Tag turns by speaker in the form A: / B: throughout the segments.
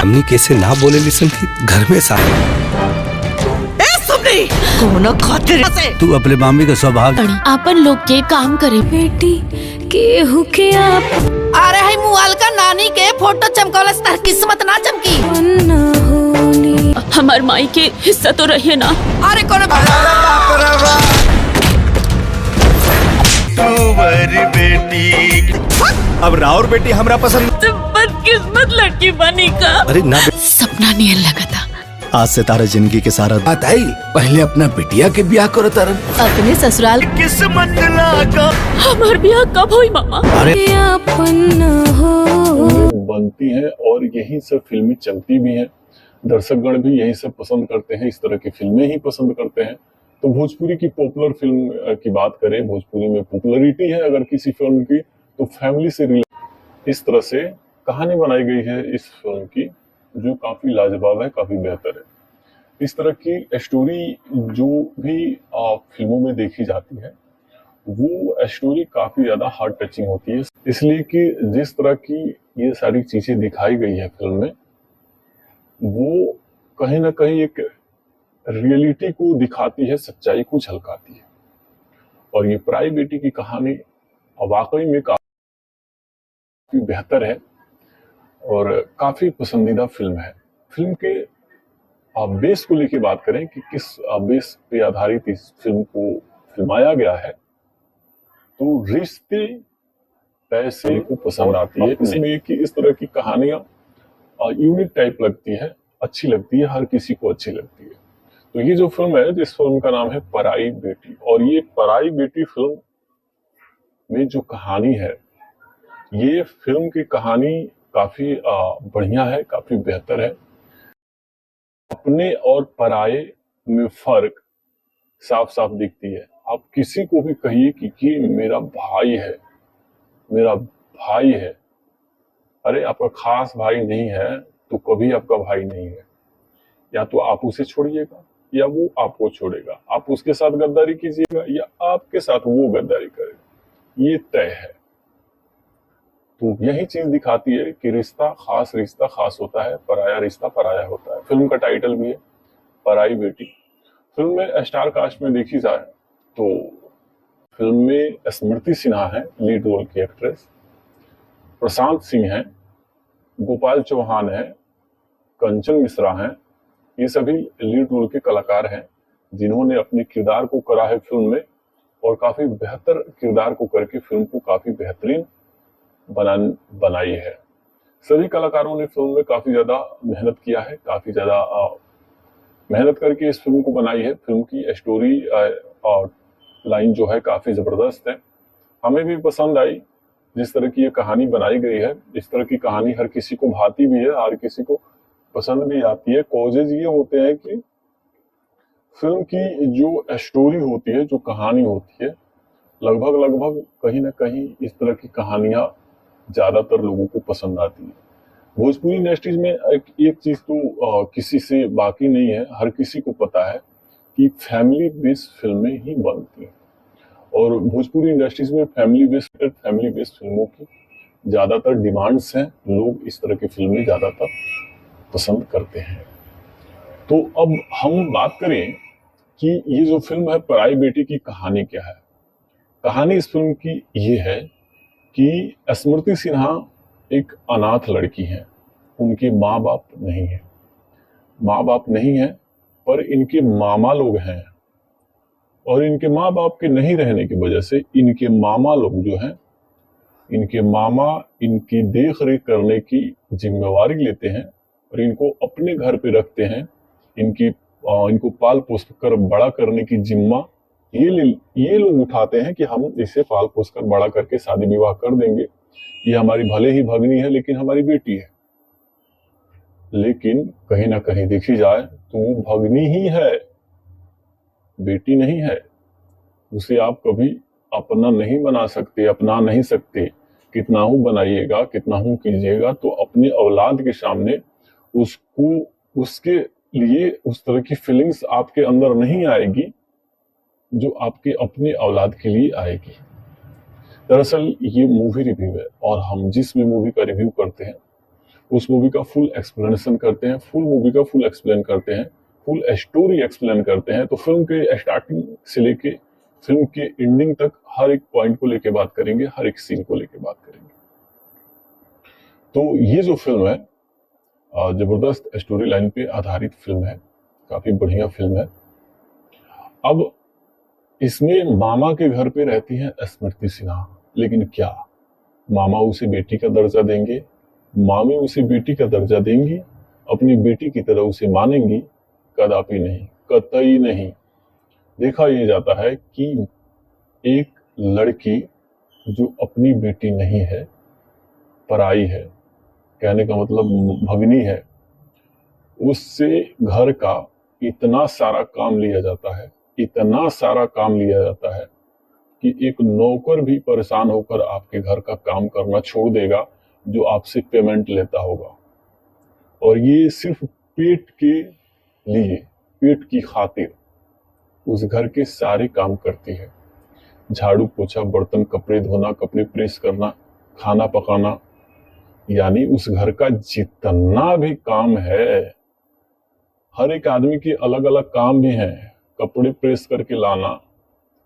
A: हमनी कैसे ना बोले लिसन की घर में सा
B: कोनो खातिर से
A: तू अपने मामी का स्वभाव
C: आपन लोग के काम करे बेटी केहू के आप
B: अरे है मुआल का नानी के फोटो चमकौलस तार किस्मत ना चमकी।
C: हमार माई के हिस्सा तो रहिए ना।
B: अरे कोनो
D: बेटी अब राउर बेटी हमरा पसंद।
C: बदकिस्मत लड़की बनी का।
A: अरे ना
C: सपना नियन लगा था।
D: आज से तारा जिंदगी के सारा
A: बात आई पहले अपना बिटिया के ब्याह करो तरन
C: अपने ससुराल
D: किस्मत लागा।
C: हमार ब्याह कब हुई मामा?
A: अरे
E: बनती हैं और यही सब फिल्में चलती भी हैं। दर्शकगण भी यही सब पसंद करते हैं, इस तरह की फिल्में ही पसंद करते हैं। तो भोजपुरी की पॉपुलर फिल्म की बात करें, भोजपुरी में पॉपुलरिटी है अगर किसी फिल्म की, तो फैमिली से रिलेटेड इस तरह से कहानी बनाई गई है इस फिल्म की, जो काफी लाजवाब है, काफी बेहतर है। इस तरह की स्टोरी जो भी फिल्मों में देखी जाती है वो स्टोरी काफी ज्यादा हार्ट टचिंग होती है, इसलिए कि जिस तरह की ये सारी चीजें दिखाई गई है फिल्म में, वो कहीं ना कहीं एक रियलिटी को दिखाती है, सच्चाई को झलकाती है। और ये पराई बेटी की कहानी वाकई में काफी बेहतर है और काफी पसंदीदा फिल्म है। फिल्म के बेस को लेके बात करें कि किस बेस पे आधारित इस फिल्म को फिल्माया गया है, तो रिश्ते पैसे को पसंद आती है। इसमें कि इस तरह की कहानियां यूनिक टाइप लगती है, अच्छी लगती है, हर किसी को अच्छी लगती है। तो ये जो फिल्म है, इस फिल्म का नाम है पराई बेटी। और ये पराई बेटी फिल्म में जो कहानी है, ये फिल्म की कहानी काफी बढ़िया है, काफी बेहतर है। अपने और पराये में फर्क साफ साफ दिखती है। आप किसी को भी कहिए कि मेरा भाई है, मेरा भाई है, अरे आपका खास भाई नहीं है तो कभी आपका भाई नहीं है। या तो आप उसे छोड़िएगा या वो आपको छोड़ेगा, आप उसके साथ गद्दारी कीजिएगा या आपके साथ वो गद्दारी करेगा, ये तय है। तो यही चीज दिखाती है कि रिश्ता खास होता है, पराया रिश्ता पराया होता है। फिल्म का टाइटल भी है पराई बेटी। फिल्म में स्टार कास्ट में देखी जाए तो फिल्म में स्मृति सिन्हा है लीड रोल की एक्ट्रेस, प्रशांत सिंह है, गोपाल चौहान है, कंचन मिश्रा है। ये सभी लीड रोल के कलाकार हैं जिन्होंने अपने किरदार को करा है फिल्म में, और काफी बेहतर किरदार को करके फिल्म को काफी बेहतरीन बनाई है। सभी कलाकारों ने फिल्म में काफी ज्यादा मेहनत किया है, काफी ज्यादा मेहनत करके इस फिल्म को बनाई है। फिल्म की स्टोरी और लाइन जो है काफी जबरदस्त है, हमें भी पसंद आई। जिस तरह की ये कहानी बनाई गई है, इस तरह की कहानी हर किसी को भाती भी है, हर किसी को पसंद भी आती है। कॉजेज ये होते हैं कि फिल्म की जो स्टोरी होती है, जो कहानी होती है, लगभग कहीं ना कहीं इस तरह की कहानियां ज्यादातर लोगों को पसंद आती है। भोजपुरी इंडस्ट्रीज में एक चीज तो किसी से बाकी नहीं है, हर किसी को पता है कि फैमिली बेस्ड फिल्में ही बनती हैं। और भोजपुरी इंडस्ट्रीज में फैमिली बेस्ड फिल्मों की ज्यादातर डिमांड्स हैं, लोग इस तरह की फिल्में ज्यादातर पसंद करते हैं। तो अब हम बात करें कि ये जो फिल्म है पराई बेटी की कहानी क्या है। कहानी इस फिल्म की ये है कि स्मृति सिन्हा एक अनाथ लड़की है, उनके माँ बाप नहीं है, पर इनके मामा लोग हैं, और इनके माँ बाप के नहीं रहने की वजह से इनके मामा लोग जो हैं, इनके मामा इनकी देख रेख करने की जिम्मेवारी लेते हैं और इनको अपने घर पे रखते हैं। इनको पाल पोस कर बड़ा करने की जिम्मा ये लोग उठाते हैं कि हम इसे पाल पोस कर बड़ा करके शादी विवाह कर देंगे, ये हमारी भले ही भगनी है लेकिन हमारी बेटी है। लेकिन कहीं ना कहीं देखी जाए तो वो भगनी ही है, बेटी नहीं है। उसे आप कभी अपना नहीं बना सकते, अपना नहीं सकते। कितना हूं बनाइएगा, कितना हूं कीजिएगा, तो अपने औलाद के सामने उसके लिए उस तरह की फीलिंग्स आपके अंदर नहीं आएगी जो आपके अपने औलाद के लिए आएगी। दरअसल ये मूवी रिव्यू है और हम जिस भी मूवी का रिव्यू करते हैं उस मूवी का फुल एक्सप्लेनेशन करते हैं, फुल मूवी का फुल एक्सप्लेन करते हैं, फुल स्टोरी एक्सप्लेन करते हैं। तो फिल्म के स्टार्टिंग से लेके फिल्म के एंडिंग तक हर एक पॉइंट को लेके बात करेंगे, हर एक सीन को लेके बात करेंगे। तो ये जो फिल्म है जबरदस्त स्टोरी लाइन पे आधारित फिल्म है, काफी बढ़िया फिल्म है। अब इसमें मामा के घर पे रहती है स्मृति सिन्हा, लेकिन क्या मामा उसे बेटी का दर्जा देंगे? मामी उसे बेटी का दर्जा देंगी? अपनी बेटी की तरह उसे मानेंगी? कदापि नहीं, कतई नहीं। देखा यह जाता है कि एक लड़की जो अपनी बेटी नहीं है, पराई है, कहने का मतलब भगनी है, उससे घर का इतना सारा काम लिया जाता है, इतना सारा काम लिया जाता है कि एक नौकर भी परेशान होकर आपके घर का काम करना छोड़ देगा जो आपसे पेमेंट लेता होगा। और ये सिर्फ पेट के लिए, पेट की खातिर उस घर के सारे काम करती है। झाड़ू पोछा, बर्तन, कपड़े धोना, कपड़े प्रेस करना, खाना पकाना, यानी उस घर का जितना भी काम है, हर एक आदमी के अलग अलग काम भी हैं। कपड़े प्रेस करके लाना,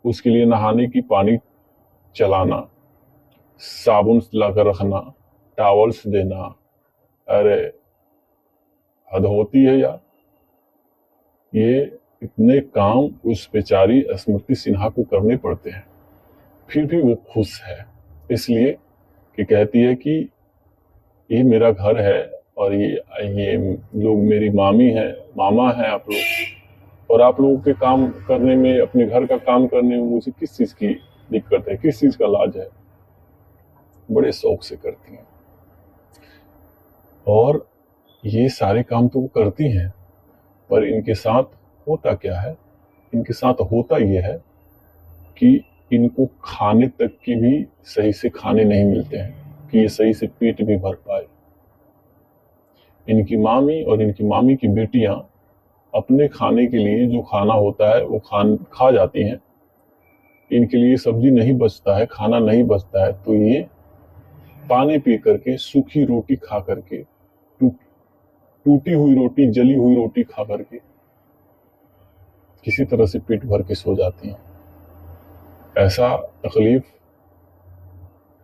E: उसके लिए नहाने की पानी चलाना, साबुन लाकर रखना, टॉवल्स देना, अरे हद होती है यार। ये इतने काम उस बेचारी स्मृति सिन्हा को करने पड़ते हैं, फिर भी वो खुश है, इसलिए कि कहती है कि ये मेरा घर है और ये लोग मेरी मामी है, मामा है आप लोग, और आप लोगों के काम करने में, अपने घर का काम करने में मुझे किस चीज की दिक्कत है, किस चीज का लाज है। बड़े शौक से करती हैं और ये सारे काम तो वो करती हैं, पर इनके साथ होता क्या है? इनके साथ होता ये है कि इनको खाने तक के भी सही से खाने नहीं मिलते हैं कि ये सही से पेट भी भर पाए। इनकी मामी और इनकी मामी की बेटियां अपने खाने के लिए जो खाना होता है वो खा जाती हैं। इनके लिए सब्जी नहीं बचता है, खाना नहीं बचता है, तो ये पानी पी करके, सूखी रोटी खा करके, टूटी हुई रोटी, जली हुई रोटी खा करके किसी तरह से पेट भर के सो जाती हैं। ऐसा तकलीफ,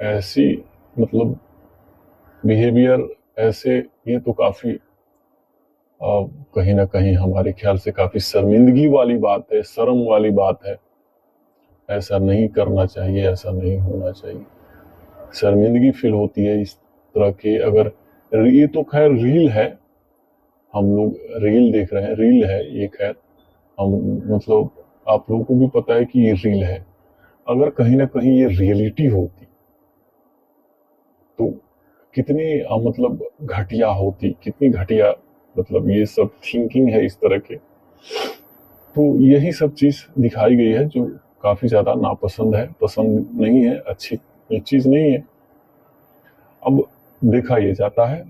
E: ऐसी मतलब बिहेवियर, ऐसे, ये तो काफी कहीं ना कहीं हमारे ख्याल से काफी शर्मिंदगी वाली बात है, शर्म वाली बात है। ऐसा नहीं करना चाहिए, ऐसा नहीं होना चाहिए। शर्मिंदगी फील होती है इस तरह के। अगर ये तो खैर रील है, हम लोग रील देख रहे हैं, रील है ये, खैर हम मतलब आप लोगों को भी पता है कि ये रील है। अगर कहीं ना कहीं ये रियलिटी होती तो कितनी मतलब घटिया होती, कितनी घटिया, मतलब ये सब थिंकिंग है इस तरह के। तो यही सब चीज दिखाई गई है जो काफी ज्यादा नापसंद है, पसंद नहीं है, अच्छी चीज नहीं है। अब देखा यह जाता है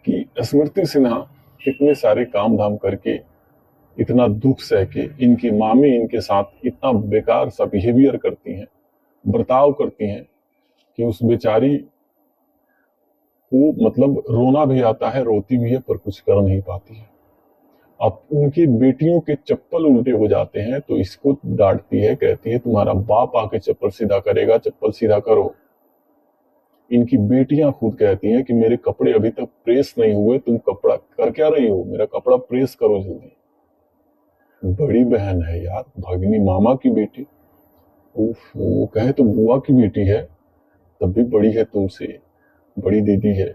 E: कि स्मृति सिन्हा इतने सारे काम धाम करके, इतना दुख सह के, इनकी मामी इनके साथ इतना बेकार सा बिहेवियर करती हैं, बर्ताव करती हैं कि उस बेचारी को मतलब रोना भी आता है, रोती भी है, पर कुछ कर नहीं पाती है। अब उनकी बेटियों के चप्पल उल्टे हो जाते हैं तो इसको डांटती है, कहती है तुम्हारा बाप आके चप्पल सीधा करेगा, चप्पल सीधा करो। इनकी बेटियां खुद कहती हैं कि मेरे कपड़े अभी तक प्रेस नहीं हुए, तुम कपड़ा कर क्या रही हो, मेरा कपड़ा प्रेस करो जल्दी। बड़ी बहन है यार, भगनी, मामा की बेटी, वो कहे तो बुआ की बेटी है, तब भी बड़ी है तुमसे, बड़ी दीदी है।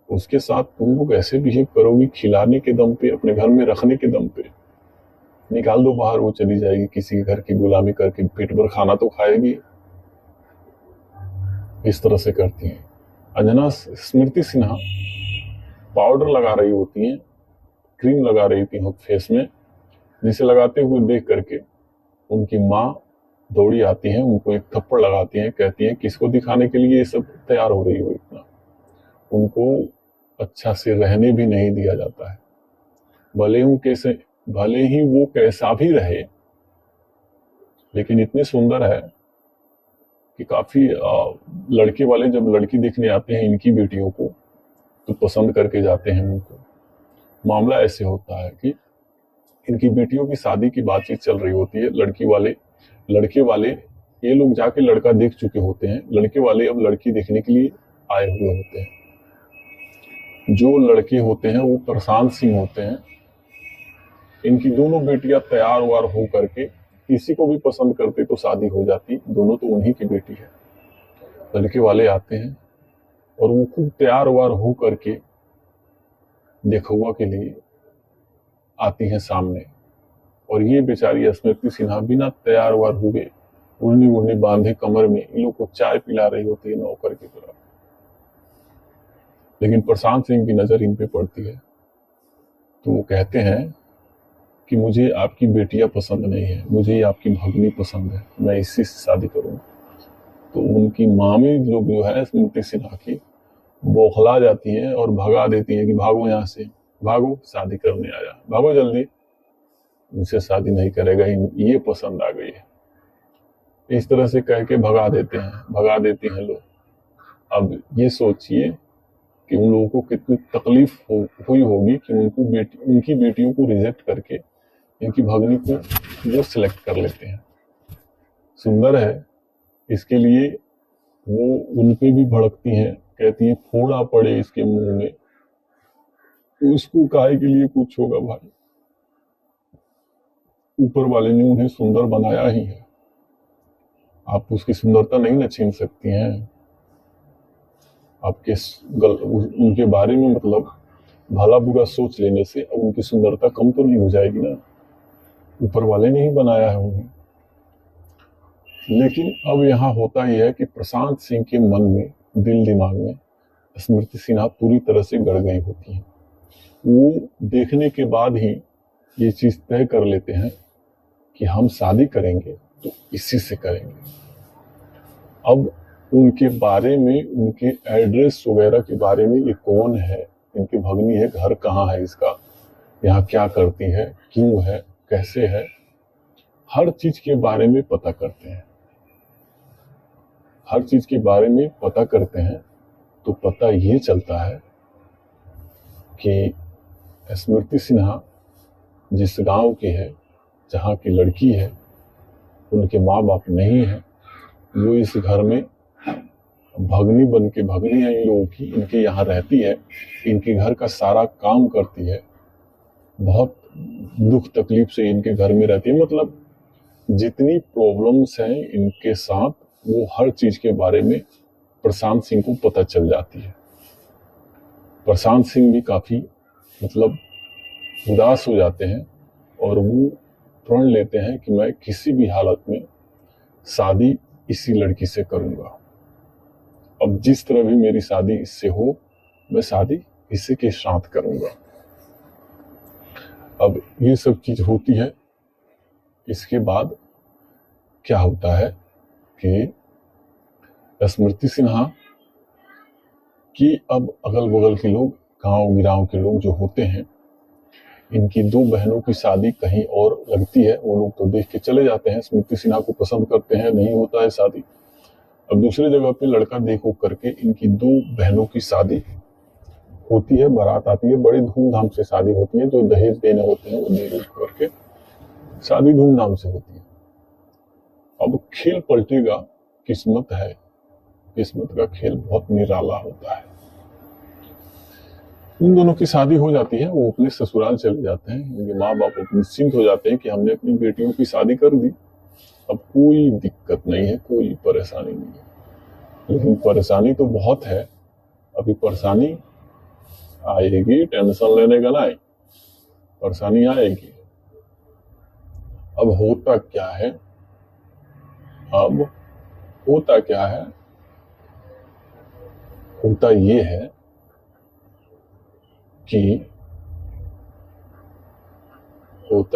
E: उसके साथ तुम लोग ऐसे बिहेव करोगी, खिलाने के दम पे, अपने घर में रखने के दम पे। निकाल दो बाहर, वो चली जाएगी किसी के घर की गुलामी करके, पेट भर खाना तो खाएगी। इस तरह से करती हैं। अंजना स्मृति सिन्हा पाउडर लगा रही होती हैं, क्रीम लगा रही थी फेस में, जिसे लगाते हुए देख करके उनकी माँ दौड़ी आती हैं, उनको एक थप्पड़ लगाती हैं, कहती हैं किसको दिखाने के लिए ये सब तैयार हो रही हो इतना। उनको अच्छा से रहने भी नहीं दिया जाता है। भले ही वो कैसा भी रहे, लेकिन इतने सुंदर है कि काफी लड़के वाले जब लड़की देखने आते हैं इनकी बेटियों को, तो पसंद करके जाते हैं उनको। मामला ऐसे होता है कि इनकी बेटियों की शादी की बातचीत चल रही होती है। लड़के वाले ये लोग जाके लड़का देख चुके होते हैं, लड़के वाले अब लड़की देखने के लिए आए हुए होते हैं। जो लड़के होते हैं वो प्रशांत सिंह होते हैं। इनकी दोनों बेटियां तैयार वार हो करके, किसी को भी पसंद करते तो शादी हो जाती, दोनों तो उन्हीं की बेटी है। लड़के वाले आते हैं और वो खूब तैयार वार हो करके देखुआ के लिए आती हैं सामने। और ये बेचारी स्मृति सिन्हा बिना तैयार वार हुए उड़नी उड़नी बांधे कमर में इन लोग को चाय पिला रही होती है नौकर की तरह। लेकिन प्रशांत सिंह की नजर इन पे पड़ती है तो वो कहते हैं कि मुझे आपकी बेटियां पसंद नहीं है, मुझे आपकी भगनी पसंद है, मैं इसी से शादी करूंगा। तो उनकी मामी लोग जो है स्मृति सिन्हा की बौखला जाती हैं और भगा देती हैं कि भागो यहाँ से, भागो, शादी करने आया, भागो जल्दी, इनसे शादी नहीं करेगा, ये पसंद आ गई है। इस तरह से कह के भगा देती हैं लोग। अब ये सोचिए कि उन लोगों को कितनी तकलीफ हुई होगी कि उनकी बेटियों को रिजेक्ट करके इनकी भगनी को वो सिलेक्ट कर लेते हैं। सुंदर है, इसके लिए वो उन पे भी भड़कती हैं, कहती हैं फोड़ा पड़े इसके मुंह में, उसको काहे के लिए कुछ होगा भाई, ऊपर वाले ने उन्हें सुंदर बनाया ही है, आप उसकी सुंदरता नहीं न छीन सकती हैं। आपके उनके बारे में मतलब भला बुरा सोच लेने से अब उनकी सुंदरता कम तो नहीं हो जाएगी ना, ऊपर वाले ने ही बनाया है उन्हें। लेकिन अब यहाँ होता यह है कि प्रशांत सिंह के मन में, दिल दिमाग में स्मृति सिन्हा पूरी तरह से गड़ गई होती है। वो देखने के बाद ही ये चीज तय कर लेते हैं कि हम शादी करेंगे तो इसी से करेंगे। अब उनके बारे में, उनके एड्रेस वगैरह के बारे में, ये कौन है, इनकी भगनी है, घर कहाँ है इसका, यहाँ क्या करती है, क्यों है, कैसे है, हर चीज के बारे में पता करते हैं। हर चीज के बारे में पता करते हैं तो पता ये चलता है कि स्मृति सिन्हा जिस गांव की है, जहाँ की लड़की है, उनके माँ बाप नहीं है, वो इस घर में भगनी बन के, भगनी है इन लोगों की, इनके यहाँ रहती है, इनके घर का सारा काम करती है, बहुत दुख तकलीफ से इनके घर में रहती है। मतलब जितनी प्रॉब्लम्स हैं इनके साथ, वो हर चीज के बारे में प्रशांत सिंह को पता चल जाती है। प्रशांत सिंह भी काफी मतलब उदास हो जाते हैं और वो प्रण लेते हैं कि मैं किसी भी हालत में शादी इसी लड़की से करूंगा। अब जिस तरह भी मेरी शादी इससे हो, मैं शादी इसी के साथ करूंगा। अब ये सब चीज होती है। इसके बाद क्या होता है कि स्मृति सिन्हा की अब अगल बगल के लोग, गांव गिराव के लोग जो होते हैं, इनकी दो बहनों की शादी कहीं और लगती है, वो लोग तो देख के चले जाते हैं, स्मृति सिन्हा को पसंद करते हैं, नहीं होता है शादी। अब दूसरी जगह पे लड़का देखो करके इनकी दो बहनों की शादी होती है, बारात आती है, बड़ी धूमधाम से शादी होती है, जो दहेज देने होते हैं वो दे करके शादी धूमधाम से होती है। अब खेल पलटेगा, किस्मत है, किस्मत का खेल बहुत निराला होता है। उन दोनों की शादी हो जाती है, वो अपने ससुराल चले जाते हैं, उनके माँ बाप निश्चिंत हो जाते हैं कि हमने अपनी बेटियों की शादी कर दी, अब कोई दिक्कत नहीं है, कोई परेशानी नहीं है। लेकिन परेशानी तो बहुत है, अभी परेशानी आएगी, टेंशन लेने का नहीं, परेशानी आएगी। अब होता क्या है, होता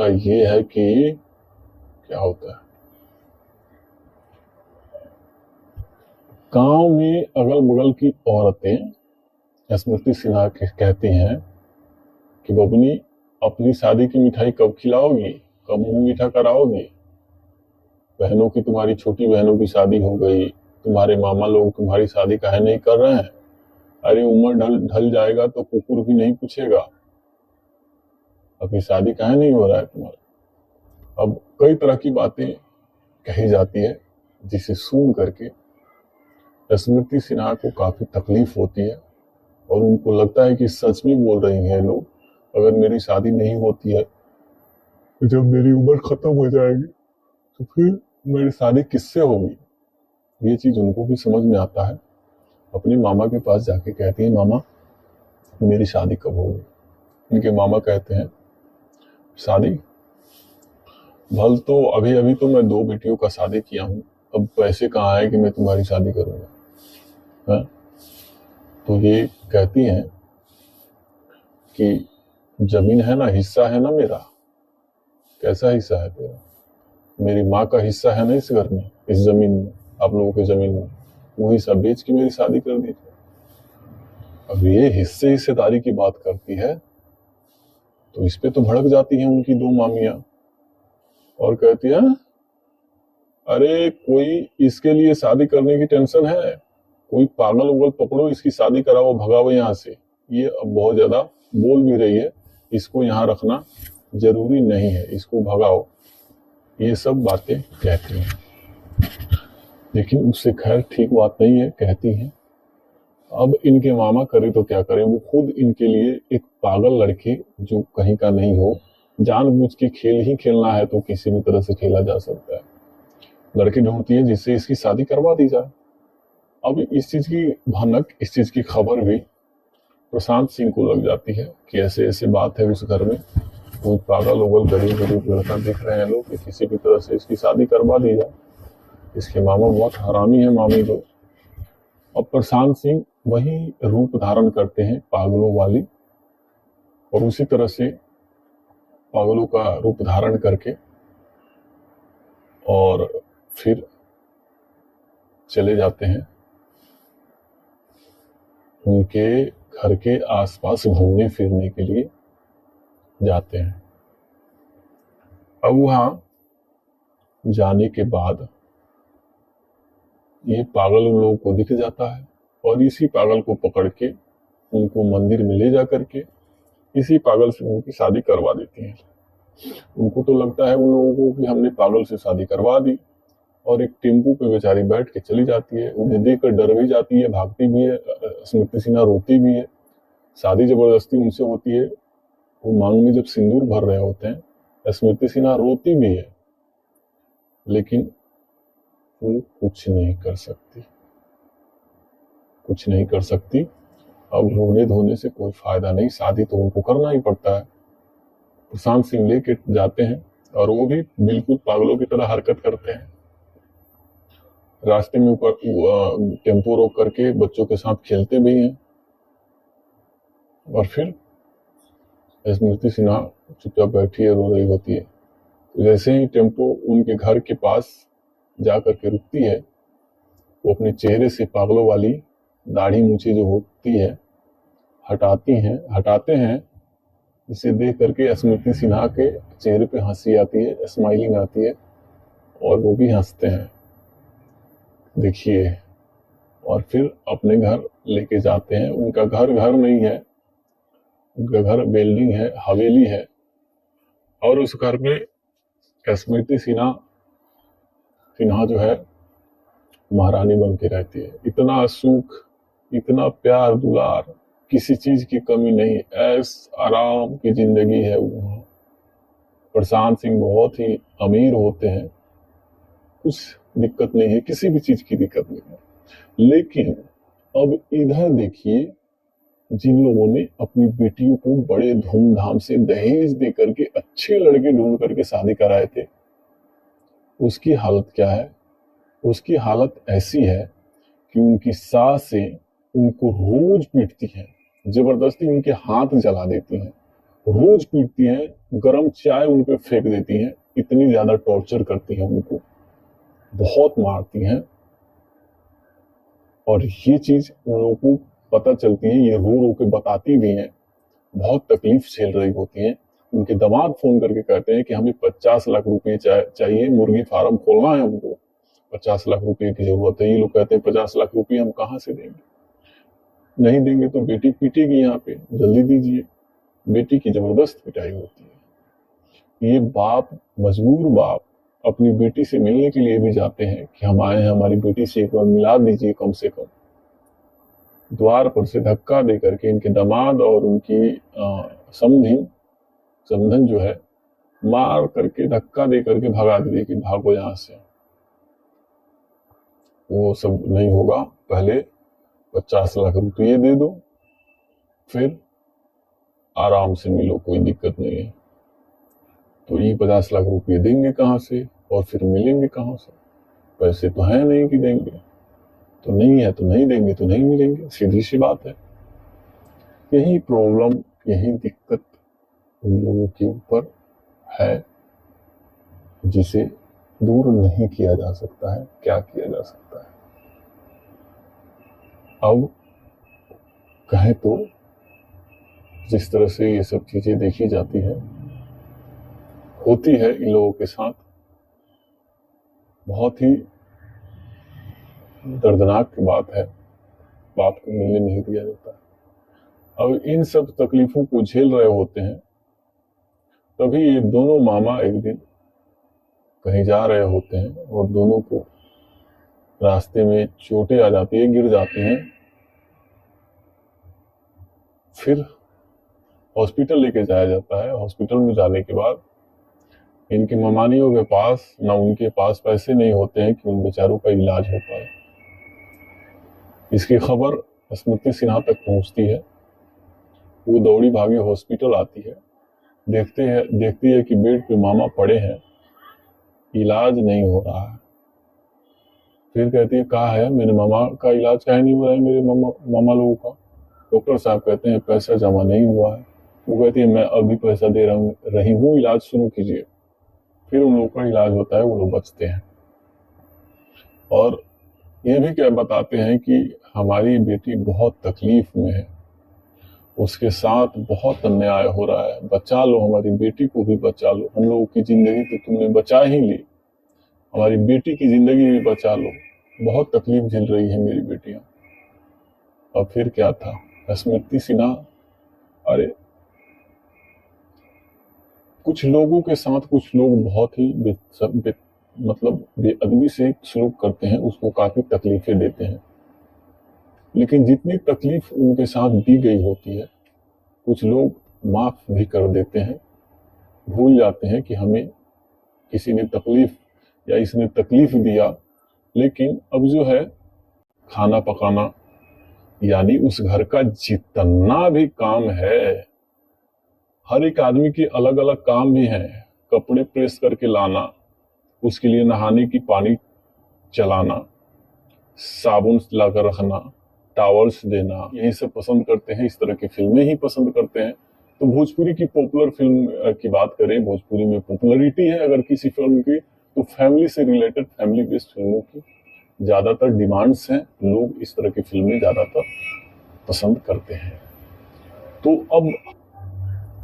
E: ये है कि क्या होता है, गांव में अगल बगल की औरतें स्मृति सिन्हा कहती हैं कि बबनी अपनी शादी की मिठाई कब खिलाओगी, कब मुंह मीठा कराओगी, बहनों की, तुम्हारी छोटी बहनों की शादी हो गई, तुम्हारे मामा लोग तुम्हारी शादी काहे नहीं कर रहे हैं, अरे उम्र ढल ढल जाएगा तो कुकुर भी नहीं पूछेगा अभी शादी काहे नहीं हो रहा है तुम्हारा। अब कई तरह की बातें कही जाती है जिसे सुन करके स्मृति सिन्हा को काफी तकलीफ होती है और उनको लगता है कि सच में बोल रही हैं लोग। अगर मेरी शादी नहीं होती है तो जब मेरी उम्र खत्म हो जाएगी तो फिर मेरी शादी किससे होगी। ये चीज उनको भी समझ में आता है। अपने मामा के पास जाके कहती है मामा मेरी शादी कब होगी। इनके मामा कहते हैं शादी भल तो अभी अभी तो मैं 2 बेटियों का शादी किया हूं, अब पैसे कहाँ है कि मैं तुम्हारी शादी करूंगा। तो ये कहती हैं कि जमीन है ना, हिस्सा है ना मेरा। कैसा हिस्सा है तेरा? मेरी माँ का हिस्सा है ना इस घर में, इस जमीन में, आप लोगों की जमीन में, वो हिस्सा बेच के मेरी शादी कर दीजिए। अब ये हिस्सेदारी की बात करती है तो इस पे तो भड़क जाती हैं उनकी 2 मामियां और कहती है अरे कोई इसके लिए शादी करने की टेंशन है, कोई पागल उगल पकड़ो, इसकी शादी कराओ, भगाओ यहाँ से। ये अब बहुत ज्यादा बोल भी रही है, इसको यहाँ रखना जरूरी नहीं है, इसको भगाओ, ये सब बातें कहती हैं। लेकिन उससे खैर ठीक बात नहीं है, कहती हैं। अब इनके मामा करे तो क्या करें, वो खुद इनके लिए एक पागल लड़के जो कहीं का नहीं हो, जानबूझ के खेल ही खेलना है तो किसी भी तरह से खेला जा सकता है, लड़के ढूंढती है जिससे इसकी शादी करवा दी जाए। अब इस चीज की भनक, इस चीज की खबर भी प्रशांत सिंह को लग जाती है कि ऐसे ऐसे बात है उस घर में, कोई पागल उगल गरीब गरीब लड़का दिख रहे हैं लोग कि किसी भी तरह से इसकी शादी करवा दी जाए। इसके मामा बहुत हरामी है मामी लोग। अब प्रशांत सिंह वही रूप धारण करते हैं पागलों वाली, और उसी तरह से पागलों का रूप धारण करके और फिर चले जाते हैं उनके घर के आसपास घूमने फिरने के लिए जाते हैं। अब वहां जाने के बाद ये पागल उन लोगों को दिख जाता है और इसी पागल को पकड़ के उनको मंदिर में ले जा करके इसी पागल से उनकी शादी करवा देती हैं। उनको तो लगता है उन लोगों को कि हमने पागल से शादी करवा दी, और एक टेम्पू पे बेचारी बैठ के चली जाती है। उन्हें देखकर डर भी जाती है, भागती भी है, स्मृति सिन्हा रोती भी है। शादी जबरदस्ती उनसे होती है, वो मांग में जब सिंदूर भर रहे होते हैं, स्मृति सिन्हा रोती भी है, लेकिन वो कुछ नहीं कर सकती, कुछ नहीं कर सकती। अब रोने धोने से कोई फायदा नहीं, शादी तो उनको करना ही पड़ता है। प्रशांत सिंह लेके जाते हैं और वो भी बिल्कुल पागलों की तरह हरकत करते हैं। रास्ते में ऊपर टेम्पो रोक करके बच्चों के साथ खेलते भी हैं, और फिर स्मृति सिन्हा चुपचाप बैठी है, रो रही होती है। जैसे ही टेम्पो उनके घर के पास जा करके रुकती है, वो अपने चेहरे से पागलों वाली दाढ़ी मूछें जो होती है हटाते हैं, जिसे देख करके स्मृति सिन्हा के चेहरे पे हंसी आती है, स्माइलिंग आती है, और वो भी हंसते हैं, देखिए। और फिर अपने घर लेके जाते हैं। उनका घर नहीं है, उनका घर बिल्डिंग है, हवेली है, और उस घर में स्मृति सिन्हा जो है महारानी बन के रहती है। इतना सुख, इतना प्यार दुलार, किसी चीज की कमी नहीं, ऐश आराम की जिंदगी है वहाँ। प्रशांत सिंह बहुत ही अमीर होते हैं, कुछ दिक्कत नहीं है, किसी भी चीज की दिक्कत नहीं है। लेकिन अब इधर देखिए, जिन लोगों ने अपनी बेटियों को बड़े धूमधाम से दहेज दे करके अच्छे लड़के ढूंढ करके शादी कराए थे, उसकी हालत क्या है? उसकी हालत ऐसी है कि उनकी सासें उनको रोज पीटती हैं, जबरदस्ती उनके हाथ जला देती हैं, रोज पीटती हैं, गरम चाय उन पे फेंक देती हैं, इतनी ज्यादा टॉर्चर करती हैं, उनको बहुत मारती हैं। और ये चीज उन लोगों को पता चलती है, ये रो रो के बताती भी हैं, बहुत तकलीफ झेल रही होती हैं। उनके दामाद फोन करके कहते हैं कि हमें 50 लाख रुपए चाहिए, मुर्गी फार्म खोलना है हमको, 50 लाख रुपए की जरूरत है। ये लोग कहते हैं 50 लाख रुपए हम कहाँ से देंगे? नहीं देंगे तो बेटी पीटेगी, यहाँ पे जल्दी दीजिए। बेटी की जबरदस्त पिटाई होती है। ये बाप, मजबूर बाप अपनी बेटी से मिलने के लिए भी जाते हैं कि हम आए हैं, हमारी बेटी से एक बार मिला दीजिए कम से कम। द्वार पर से धक्का दे करके इनके दामाद और उनकी समधन जो है, मार करके धक्का दे करके भगा दिए कि भागो यहां से। वो सब नहीं होगा, पहले 50 लाख रुपये दे दो, फिर आराम से मिलो, कोई दिक्कत नहीं है। तो ये 50 लाख रुपये देंगे कहाँ से और फिर मिलेंगे कहाँ से? पैसे तो है नहीं कि देंगे, तो नहीं है तो नहीं देंगे, तो नहीं मिलेंगे, सीधी सी बात है। यही प्रॉब्लम, यही दिक्कत उन लोगों के ऊपर है, जिसे दूर नहीं किया जा सकता है। क्या किया जा सकता है? अब कहें तो जिस तरह से ये सब चीजें देखी जाती है, होती है इन लोगों के साथ, बहुत ही दर्दनाक बात है। बाप को मिलने नहीं दिया जाता। अब इन सब तकलीफों को झेल रहे होते हैं, तभी ये दोनों मामा एक दिन कहीं जा रहे होते हैं और दोनों को रास्ते में चोटें आ जाती है, गिर जाते हैं। फिर हॉस्पिटल लेके जाया जाता है। हॉस्पिटल में जाने के बाद इनकी ममानियों के पास ना उनके पास पैसे नहीं होते हैं कि उन बेचारों का इलाज हो पाए। इसकी खबर स्मृति सिन्हा तक पहुंचती है। वो दौड़ी भागी हॉस्पिटल आती है, देखती है कि बेड पे मामा पड़े हैं, इलाज नहीं हो रहा है। फिर कहती है कहाँ है मेरे मामा का इलाज, काहे नहीं हो रहा है मेरे मामा लोगों का? डॉक्टर साहब कहते हैं पैसा जमा नहीं हुआ है। वो कहती है मैं अभी पैसा दे रही हूँ, इलाज शुरू कीजिए। फिर उन लोगों का इलाज होता है, वो लोग बचते हैं। और ये भी क्या बताते हैं कि हमारी बेटी बहुत तकलीफ में है, उसके साथ बहुत अन्याय हो रहा है, बचा लो, हमारी बेटी को भी बचा लो। हम लोगों की जिंदगी तो तुमने बचा ही ली, हमारी बेटी की जिंदगी भी बचा लो, बहुत तकलीफ झेल रही है मेरी बेटियां। और फिर क्या था, स्मृति सिन्हा, अरे कुछ लोगों के साथ कुछ लोग बहुत ही बेअदबी से सलूक करते हैं, उसको काफी तकलीफें देते हैं। लेकिन जितनी तकलीफ उनके साथ दी गई होती है, कुछ लोग माफ भी कर देते हैं, भूल जाते हैं कि हमें किसी ने तकलीफ या इसने तकलीफ दिया। लेकिन अब जो है खाना पकाना, यानी उस घर का जितना भी काम है, हर एक आदमी के अलग अलग काम भी हैं। कपड़े प्रेस करके लाना, उसके लिए नहाने की पानी चलाना, साबुन लाकर रखना, टावल्स देना, यही सब पसंद करते हैं। इस तरह की फिल्में ही पसंद करते हैं। तो भोजपुरी की पॉपुलर फिल्म की बात करें, भोजपुरी में पॉपुलरिटी है अगर किसी फिल्म की, तो फैमिली से रिलेटेड, फैमिली बेस्ड फिल्मों की ज्यादातर डिमांड्स हैं। लोग इस तरह की फिल्में ज्यादातर पसंद करते हैं। तो अब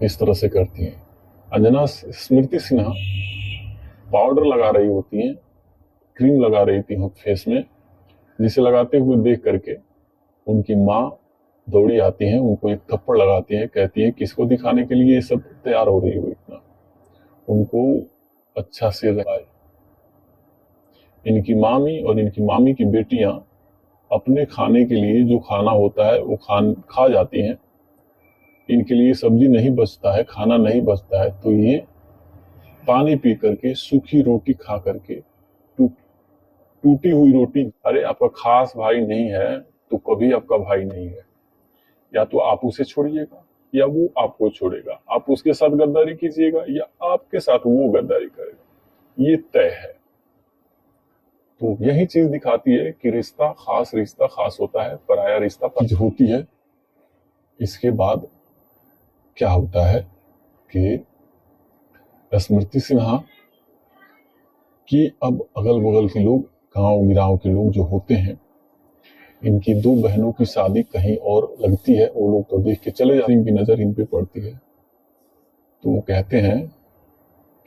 E: इस तरह से करती हैं। अंजना स्मृति सिन्हा पाउडर लगा रही होती हैं, क्रीम लगा रही थी फेस में, जिसे लगाते हुए देख करके उनकी माँ दौड़ी आती हैं, उनको एक थप्पड़ लगाती है, कहती है किसको दिखाने के लिए ये सब तैयार हो रही हो इतना, उनको अच्छा से लगाए। इनकी मामी और इनकी मामी की बेटियां अपने खाने के लिए जो खाना होता है वो खा जाती हैं। इनके लिए सब्जी नहीं बचता है, खाना नहीं बचता है, तो ये पानी पी करके, सूखी रोटी खा करके, टूटी हुई रोटी, अरे आपका खास भाई नहीं है तो कभी आपका भाई नहीं है। या तो आप उसे छोड़िएगा या वो आपको छोड़ेगा, आप उसके साथ गद्दारी कीजिएगा या आपके साथ वो गद्दारी करेगा, ये तय है। तो यही चीज दिखाती है कि रिश्ता खास होता है, पराया रिश्ता चीज होती है। इसके बाद क्या होता है कि स्मृति सिन्हा की अब अगल बगल के लोग, गांव गिराव के लोग जो होते हैं, इनकी दो बहनों की शादी कहीं और लगती है, वो लोग तो देख के चले जाते हैं, इनकी नजर इन पे पड़ती है। तो वो कहते हैं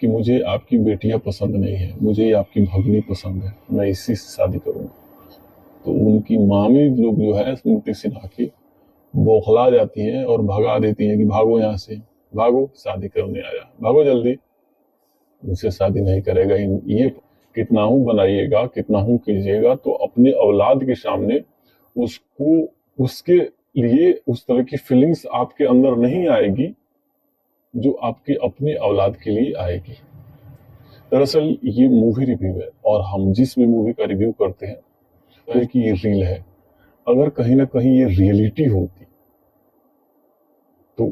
E: कि मुझे आपकी बेटियां पसंद नहीं है, मुझे आपकी भगनी पसंद है, मैं इसी से शादी करूंगा। तो उनकी मामी लोग जो है स्मृति सिन्हा की, बौखला जाती हैं और भगा देती हैं कि भागो यहाँ से, भागो, शादी करने आया, भागो जल्दी, मुझसे शादी नहीं करेगा। ये कितना हूं बनाइएगा, कितना हूं कीजिएगा, तो अपने औलाद के सामने उसको, उसके लिए उस तरह की फीलिंग्स आपके अंदर नहीं आएगी जो आपकी अपनी औलाद के लिए आएगी। दरअसल ये मूवी रिव्यू है और हम जिस भी मूवी का रिव्यू करते हैं तो कि ये रील है, अगर कहीं ना कहीं ये रियलिटी होती तो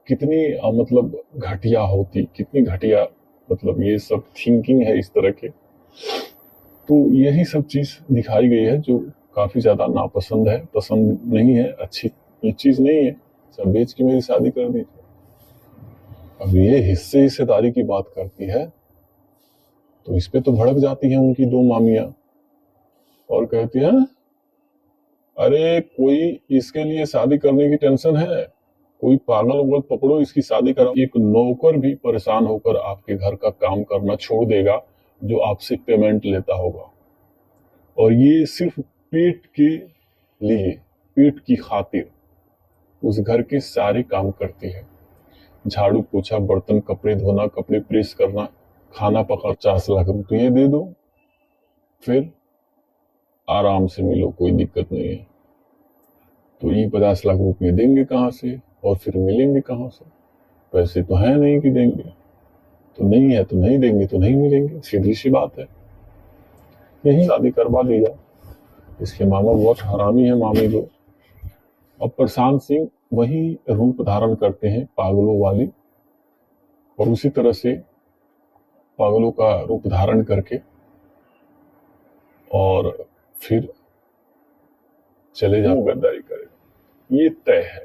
E: कितनी मतलब घटिया होती, कितनी घटिया, मतलब ये सब थिंकिंग है इस तरह के। तो यही सब चीज दिखाई गई है जो काफी ज्यादा नापसंद है, पसंद नहीं है, अच्छी ये चीज नहीं है। सब बेच के मेरी शादी कर दीजिए। अब ये हिस्सेदारी की बात करती है तो इस पे तो भड़क जाती है उनकी दो मामियां और कहती है अरे कोई इसके लिए शादी करने की टेंशन है, कोई पागल उगल पकड़ो, इसकी शादी करो। एक नौकर भी परेशान होकर आपके घर का काम करना छोड़ देगा जो आपसे पेमेंट लेता होगा, और ये सिर्फ पेट के लिए, पेट की खातिर उस घर के सारे काम करती है। झाड़ू पोछा, बर्तन, कपड़े धोना, कपड़े प्रेस करना, खाना पका। 50 लाख रुपये दे दो, फिर आराम से मिलो, कोई दिक्कत नहीं है। तो ये 50 लाख रुपये देंगे कहाँ से और फिर मिलेंगे कहाँ से? पैसे तो है नहीं कि देंगे, तो नहीं है तो नहीं देंगे, तो नहीं मिलेंगे, सीधी सी बात है। यही शादी करवा दी जाए। इसके मामा बहुत हरामी है मामी जो। अब प्रशांत सिंह वही रूप धारण करते हैं पागलों वाली, और उसी तरह से पागलों का रूप धारण करके और फिर चले जाओ, गद्दारी करेगा, ये तय है।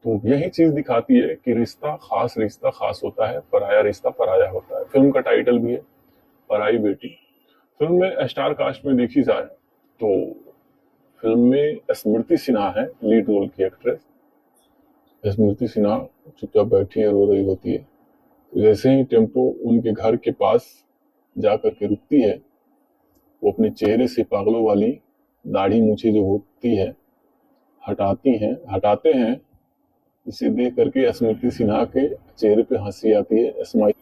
E: तो यही चीज दिखाती है कि रिश्ता खास होता है, पराया रिश्ता पराया होता है। फिल्म का टाइटल भी है पराई बेटी। फिल्म में स्टार कास्ट में देखी जाए तो फिल्म में स्मृति सिन्हा है लीड रोल की एक्ट्रेस। स्मृति सिन्हा चुपचाप बैठी है, रो रही होती है। जैसे ही टेम्पो उनके घर के पास जाकर के रुकती है, वो अपने चेहरे से पागलों वाली दाढ़ी मूछें जो होती है हटाते हैं। इसे देख करके स्मृति सिन्हा के चेहरे पे हंसी आती है, स्माइल।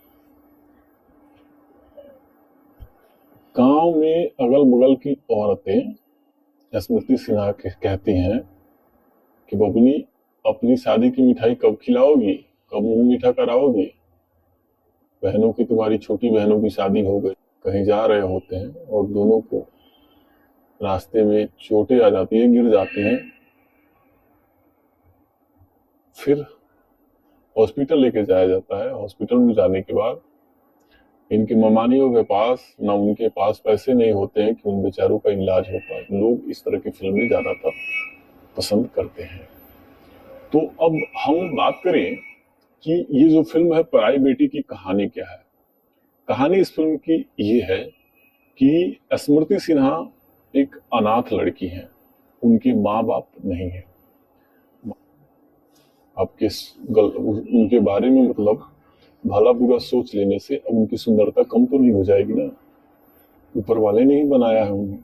E: गांव में अगल बगल की औरतें स्मृति सिन्हा के कहती हैं कि बबनी अपनी शादी की मिठाई कब खिलाओगी, कब मुंह मीठा कराओगी? बहनों की, तुम्हारी छोटी बहनों की शादी हो गई, कहीं जा रहे होते हैं और दोनों को रास्ते में चोटें आ जाती है, गिर जाते हैं, फिर हॉस्पिटल लेके जाया जाता है। हॉस्पिटल में जाने के बाद इनके ममानियों के पास ना उनके पास पैसे नहीं होते हैं कि उन बेचारों का इलाज हो पाए। लोग इस तरह की फिल्में ज्यादातर पसंद करते हैं। तो अब हम बात करें कि ये जो फिल्म है पराई बेटी की कहानी क्या है। कहानी इस फिल्म की ये है कि स्मृति सिन्हा एक अनाथ लड़की है, उनके माँ बाप नहीं है। आपके उनके बारे में मतलब भला बुरा सोच लेने से अब उनकी सुंदरता कम तो नहीं हो जाएगी ना, ऊपर वाले ने ही बनाया है उन्हें।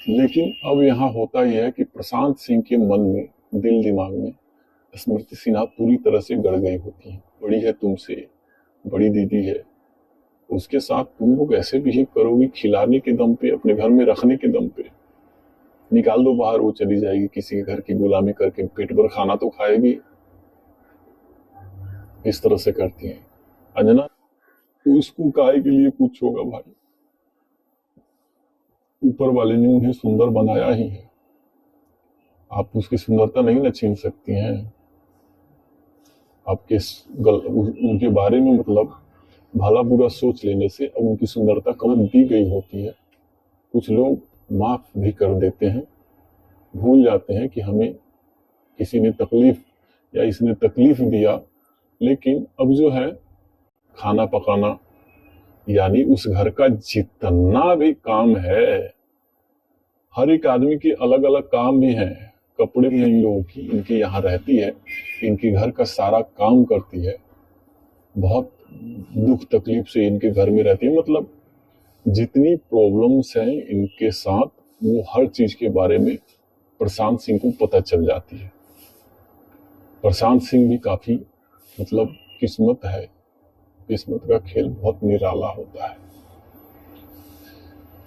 E: लेकिन अब यहाँ होता यह है कि प्रशांत सिंह के मन में, दिल दिमाग में स्मृति सिन्हा पूरी तरह से गड़ गई होती है। बड़ी है तुमसे, बड़ी दीदी है, उसके साथ तुम लोग ऐसे बिहेव करोगी, खिलाने के दम पे, अपने घर में रखने के दम पे। निकाल दो बाहर, वो चली जाएगी किसी के घर की गुलामी करके, पेट भर खाना तो खाएगी। इस तरह से करती हैं। अंजना तो उसको काय के लिए कुछ होगा भाई, ऊपर वाले ने उन्हें सुंदर बनाया ही है, आप उसकी सुंदरता नहीं न छीन सकती हैं। आपके उनके बारे में मतलब भला बुरा सोच लेने से अब उनकी सुंदरता कम दी गई होती है। कुछ लोग माफ भी कर देते हैं, भूल जाते हैं कि हमें किसी ने तकलीफ या इसने तकलीफ दिया। लेकिन अब जो है खाना पकाना, यानी उस घर का जितना भी काम है, हर एक आदमी के अलग अलग काम भी हैं। कपड़े भी इन लोगों की, इनकी यहाँ रहती है, इनके घर का सारा काम करती है, बहुत दुख तकलीफ से इनके घर में रहती है। मतलब जितनी प्रॉब्लम्स हैं इनके साथ, वो हर चीज के बारे में प्रशांत सिंह को पता चल जाती है। प्रशांत सिंह भी काफी मतलब किस्मत है, किस्मत का खेल बहुत निराला होता है।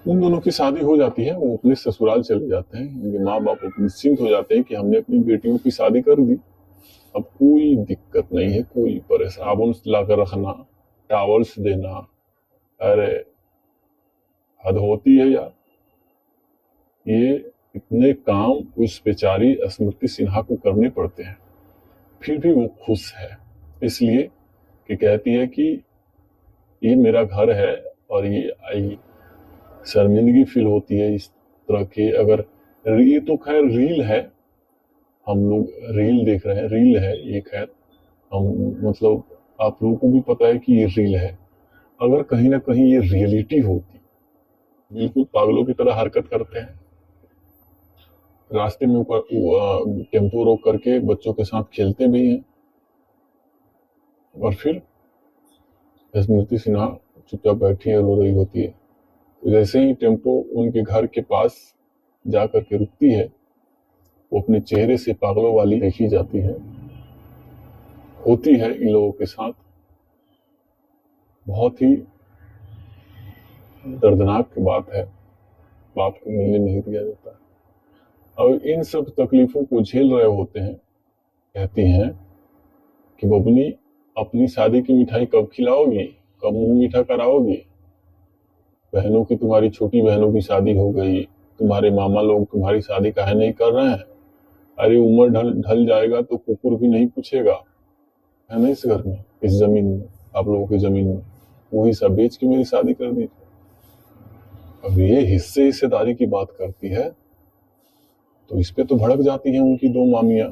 E: उन दोनों की शादी हो जाती है, वो अपने ससुराल चले जाते हैं। उनके माँ बाप निश्चिंत हो जाते हैं कि हमने अपनी बेटियों की शादी कर दी, अब कोई दिक्कत नहीं है, कोई परेशान। साबुन लाकर रखना, टावल्स देना, अरे हद होती है यार। ये इतने काम उस बेचारी स्मृति सिन्हा को करने पड़ते हैं, फिर भी वो खुश है, इसलिए कि कहती है कि ये मेरा घर है। और ये शर्मिंदगी फील होती है इस तरह के। अगर ये तो खैर रील है, हम लोग रील देख रहे हैं, रील है ये, खैर हम मतलब आप लोगों को भी पता है कि ये रील है। अगर कहीं ना कहीं ये रियलिटी होती, बिल्कुल पागलों की तरह हरकत करते हैं, रास्ते में टेम्पो रोक करके बच्चों के साथ खेलते भी हैं, और फिर स्मृति सिन्हा चुपचाप बैठी है, रो रही होती है। जैसे ही टेम्पो उनके घर के पास जा करके रुकती है, वो अपने चेहरे से पागलों वाली देखी जाती है। होती है इन लोगों के साथ बहुत ही दर्दनाक बात है, बाप को मिलने नहीं दिया जाता है। और इन सब तकलीफों को झेल रहे होते हैं, कहती हैं कि बबनी अपनी शादी की मिठाई कब खिलाओगी, कब मुंह मीठा कराओगी? बहनों की, तुम्हारी छोटी बहनों की शादी हो गई, तुम्हारे मामा लोग तुम्हारी शादी काहे नहीं कर रहे हैं? अरे उम्र ढल जाएगा तो कुकुर भी नहीं पूछेगा, है ना? इस घर में, इस जमीन में, आप लोगों की जमीन में वही सब बेच के मेरी शादी कर दी। अब ये हिस्सेदारी की बात करती है तो इस पे तो भड़क जाती हैं उनकी दो मामियां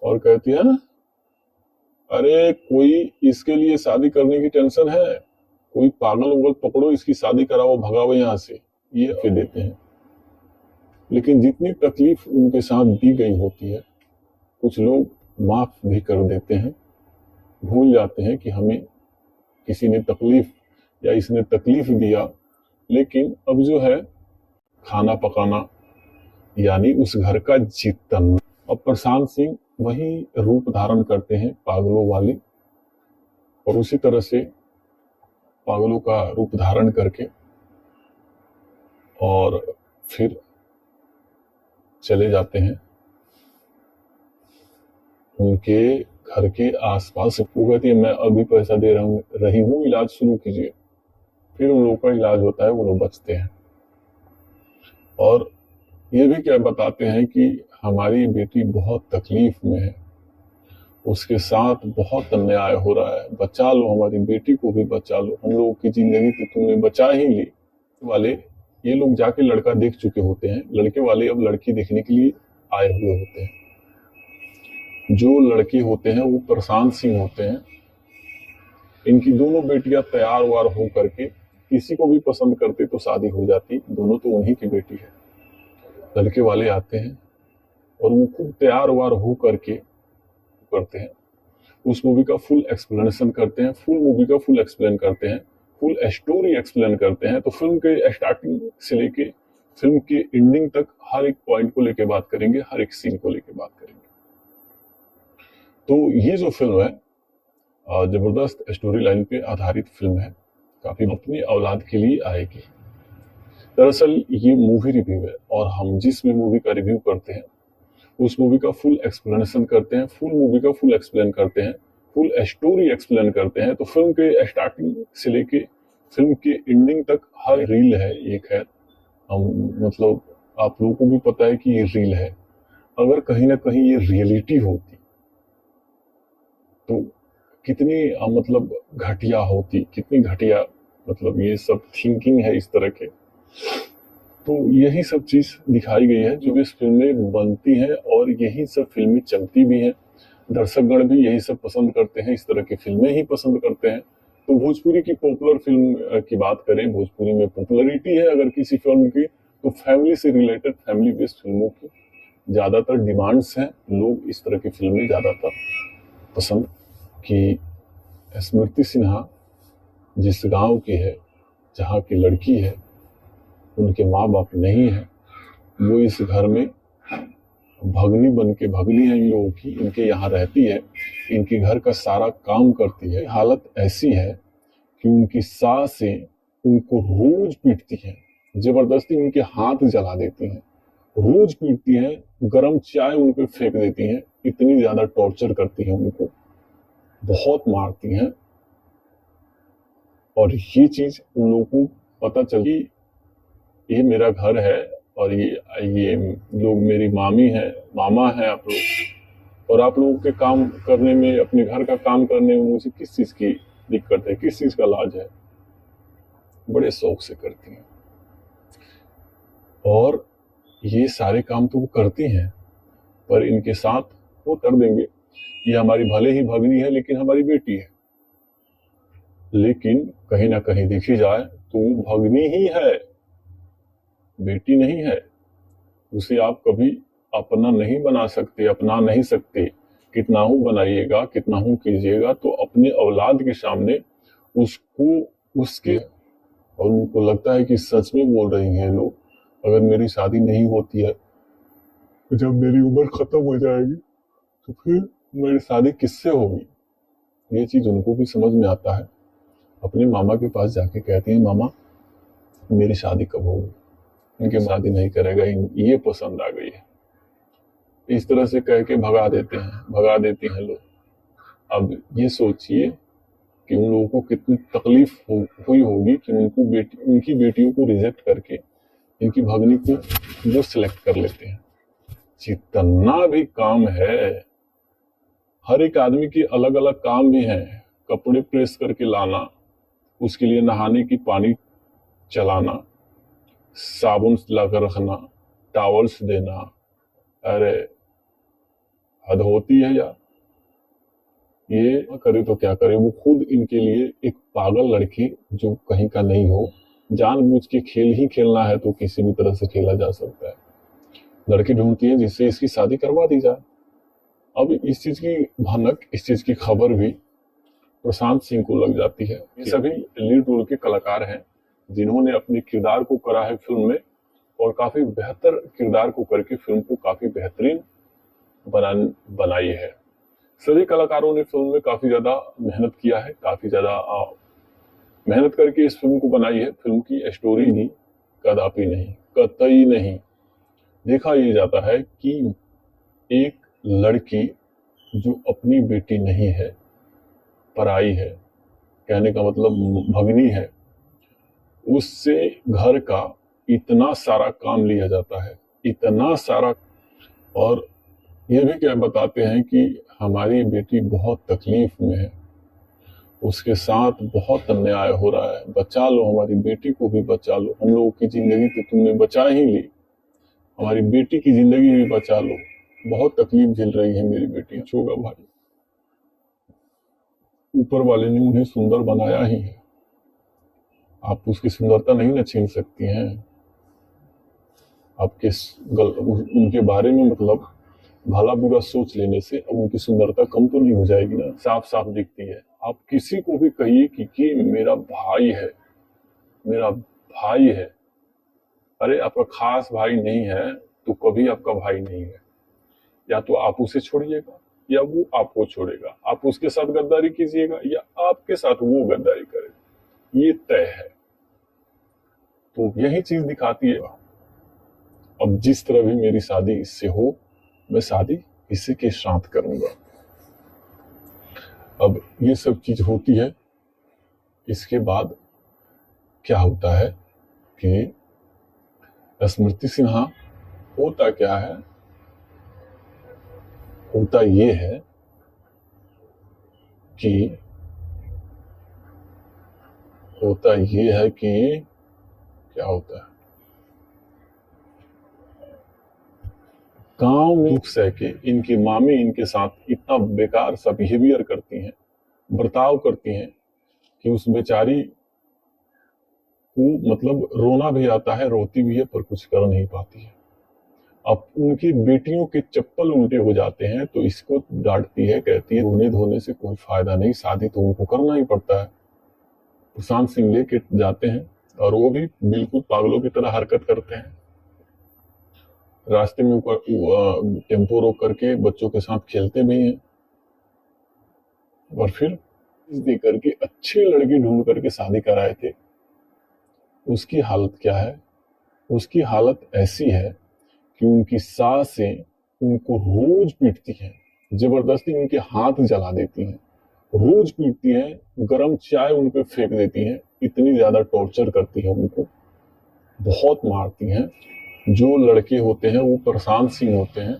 E: और कहती है ना, अरे कोई इसके लिए शादी करने की टेंशन है, कोई पागल उगल पकड़ो, इसकी शादी कराओ, भगाओ यहां से, ये फिर देते हैं। लेकिन जितनी तकलीफ उनके साथ दी गई होती है, कुछ लोग माफ भी कर देते हैं, भूल जाते हैं कि हमें किसी ने तकलीफ या इसने तकलीफ दिया। लेकिन अब जो है खाना पकाना यानी उस घर का जीतन। अब प्रशांत सिंह वही रूप धारण करते हैं पागलों वाली, और उसी तरह से पागलों का रूप धारण करके और फिर चले जाते हैं उनके घर के आसपास। वो कहती है मैं अभी पैसा दे रही हूँ, इलाज शुरू कीजिए। फिर उन लोगों का इलाज होता है, वो लोग बचते हैं। और ये भी क्या बताते हैं कि हमारी बेटी बहुत तकलीफ में है, उसके साथ बहुत अन्याय हो रहा है, बचा लो, हमारी बेटी को भी बचा लो, हम लोगों की जिंदगी तो तुमने बचा ही ली। वाले ये लोग जाके लड़का देख चुके होते हैं, लड़के वाले अब लड़की देखने के लिए आए हुए होते हैं। जो लड़के होते हैं वो प्रशांत सिंह होते हैं। इनकी दोनों बेटियां तैयार वार हो करके, किसी को भी पसंद करते तो शादी हो जाती, दोनों तो उन्हीं की बेटी है। लड़के वाले आते हैं और वो खूब तैयार वार हो करके करते हैं, उस मूवी का फुल एक्सप्लेनेशन करते हैं, फुल मूवी का फुल एक्सप्लेन करते हैं, फुल स्टोरी एक्सप्लेन करते हैं। तो फिल्म के स्टार्टिंग से लेके फिल्म के एंडिंग तक हर एक पॉइंट को लेके बात करेंगे, हर एक सीन को लेके बात करेंगे। तो ये जो फिल्म है जबरदस्त स्टोरी लाइन पे आधारित फिल्म है, काफी अपनी औलाद के लिए आएगी। दरअसल ये मूवी रिव्यू है और हम जिस भी मूवी का रिव्यू करते हैं उस मूवी का फुल एक्सप्लेनेशन करते हैं, फुल मूवी का फुल एक्सप्लेन करते हैं, फुल स्टोरी एक्सप्लेन करते हैं। तो फिल्म के स्टार्टिंग से लेके फिल्म के एंडिंग तक हर रील है ये, खैर हम मतलब आप लोगों को भी पता है कि ये रील है। अगर कहीं ना कहीं ये रियलिटी होती तो कितनी मतलब घटिया होती, कितनी घटिया मतलब ये सब थिंकिंग है इस तरह के। तो यही सब चीज दिखाई गई है जो इस फिल्म में बनती है, और यही सब फिल्में चलती भी हैं। दर्शकगण भी यही सब पसंद करते हैं, इस तरह की फिल्में ही पसंद करते हैं। तो भोजपुरी की पॉपुलर फिल्म की बात करें, भोजपुरी में पॉपुलरिटी है अगर किसी फिल्म की, तो फैमिली से रिलेटेड, फैमिली बेस्ड फिल्मों की ज्यादातर डिमांड्स हैं। लोग इस तरह की फिल्में ज्यादातर पसंद। कि स्मृति सिन्हा जिस गांव की है, जहाँ की लड़की है, उनके माँ बाप नहीं है, वो इस घर में भगनी बन के, भगनी है इन लोगों की, इनके यहाँ रहती है, इनके घर का सारा काम करती है। हालत ऐसी है कि उनकी सासें उनको रोज पीटती हैं, जबरदस्ती उनके हाथ जला देती हैं, रोज पीटती हैं, गरम चाय उन पे फेंक देती हैं, इतनी ज्यादा टॉर्चर करती हैं उनको, बहुत मारती हैं। और ये चीज उन लोगों को पता चली, ये मेरा घर है और ये लोग मेरी मामी है, मामा है आप लोग, और आप लोगों के काम करने में, अपने घर का काम करने में मुझे किस चीज की दिक्कत है, किस चीज का लाज है। बड़े शौक से करती हैं और ये सारे काम तो वो करती हैं, पर इनके साथ वो कर देंगे। ये हमारी भले ही भगनी है लेकिन हमारी बेटी है, लेकिन कहीं ना कहीं देखी जाए तो वो भगनी ही है, बेटी नहीं है। उसे आप कभी अपना नहीं बना सकते, अपना नहीं सकते। कितना हो बनाइएगा, कितना हो कीजिएगा, तो अपने औलाद के सामने उसको उसके, और उनको लगता है कि सच में बोल रही हैं लोग, अगर मेरी शादी नहीं होती है, जब मेरी उम्र खत्म हो जाएगी तो फिर मेरी शादी किससे होगी। ये चीज उनको भी समझ में आता है। अपने मामा के पास जाके कहती हैं, मामा मेरी शादी कब होगी, इनके शादी नहीं करेगा, ये पसंद आ गई है। इस तरह से कह के भगा देती हैं लोग। अब ये सोचिए कि उन लोगों को कितनी तकलीफ हुई होगी कि उनकी बेटियों को रिजेक्ट करके इनकी भगनी को वो सिलेक्ट कर लेते हैं। जितना भी काम है, हर एक आदमी के अलग अलग काम भी हैं। कपड़े प्रेस करके लाना, उसके लिए नहाने की पानी चलाना, साबुन लाकर रखना, टॉवल्स देना, अरे हद होती है यार। ये करे तो क्या करे, वो खुद इनके लिए एक पागल लड़की जो कहीं का नहीं हो, जानबूझ के खेल ही खेलना है तो किसी भी तरह से खेला जा सकता है, लड़की ढूंढती है जिससे इसकी शादी करवा दी जाए। अब इस चीज की भनक, इस चीज की खबर भी प्रशांत सिंह को लग जाती है। ये सभी लीड रोल के कलाकार हैं जिन्होंने अपने किरदार को करा है फिल्म में, और काफी बेहतर किरदार को करके फिल्म को काफी बेहतरीन बनाई है। सभी कलाकारों ने फिल्म में काफी ज्यादा मेहनत किया है, काफी ज्यादा मेहनत करके इस फिल्म को बनाई है। फिल्म की स्टोरी भी कदापि नहीं, कतई नहीं देखा ये जाता है कि एक लड़की जो अपनी बेटी नहीं है, पराई है, कहने का मतलब भगनी है, उससे घर का इतना सारा काम लिया जाता है, इतना सारा। और ये भी क्या बताते हैं कि हमारी बेटी बहुत तकलीफ में है, उसके साथ बहुत अन्याय हो रहा है, बचा लो हमारी बेटी को भी बचा लो, हम लोगों की जिंदगी तो तुमने बचा ही ली, हमारी बेटी की जिंदगी भी बचा लो, बहुत तकलीफ झेल रही है मेरी बेटी। होगा भाई, ऊपर वाले ने उन्हें सुंदर बनाया ही है, आप उसकी सुंदरता नहीं न छीन सकती हैं। आपके उनके बारे में मतलब भला बुरा सोच लेने से अब उनकी सुंदरता कम तो नहीं हो जाएगी ना, साफ साफ दिखती है। आप किसी को भी कहिए कि मेरा भाई है, मेरा भाई है, अरे आपका खास भाई नहीं है तो कभी आपका भाई नहीं है। या तो आप उसे छोड़िएगा या वो आपको छोड़ेगा, आप उसके साथ गद्दारी कीजिएगा या आपके साथ वो गद्दारी करेगा, ये तय है। तो यही चीज दिखाती है। अब जिस तरह भी मेरी शादी इससे हो, मैं शादी इसी के साथ करूंगा। अब ये सब चीज होती है। इसके बाद क्या होता है कि स्मृति सिन्हा, होता क्या है, होता ये है कि क्या होता है, गांव में दुख सह के इनकी मामी इनके साथ इतना बेकार सा बिहेवियर करती हैं, बर्ताव करती हैं कि उस बेचारी को मतलब रोना भी आता है, रोती भी है, पर कुछ कर नहीं पाती है। अब उनकी बेटियों के चप्पल उल्टे हो जाते हैं तो इसको डांटती है, कहती है रोने धोने से कोई फायदा नहीं, शादी तो उनको करना ही पड़ता है। प्रशांत सिंह लेके जाते हैं और वो भी बिल्कुल पागलों की तरह हरकत करते हैं। रास्ते में टेम्पो रोक करके बच्चों के साथ खेलते भी हैं और फिर दे करके अच्छे लड़के ढूंढ करके शादी कराए थे। उसकी हालत क्या है? उसकी हालत ऐसी है कि उनकी सासें उनको रोज पीटती हैं, जबरदस्ती उनके हाथ जला देती हैं, रोज पीटती हैं, गरम चाय उन पे फेंक देती हैं, इतनी ज्यादा टॉर्चर करती है उनको, बहुत मारती हैं। जो लड़के होते हैं वो प्रशांत सिंह होते हैं।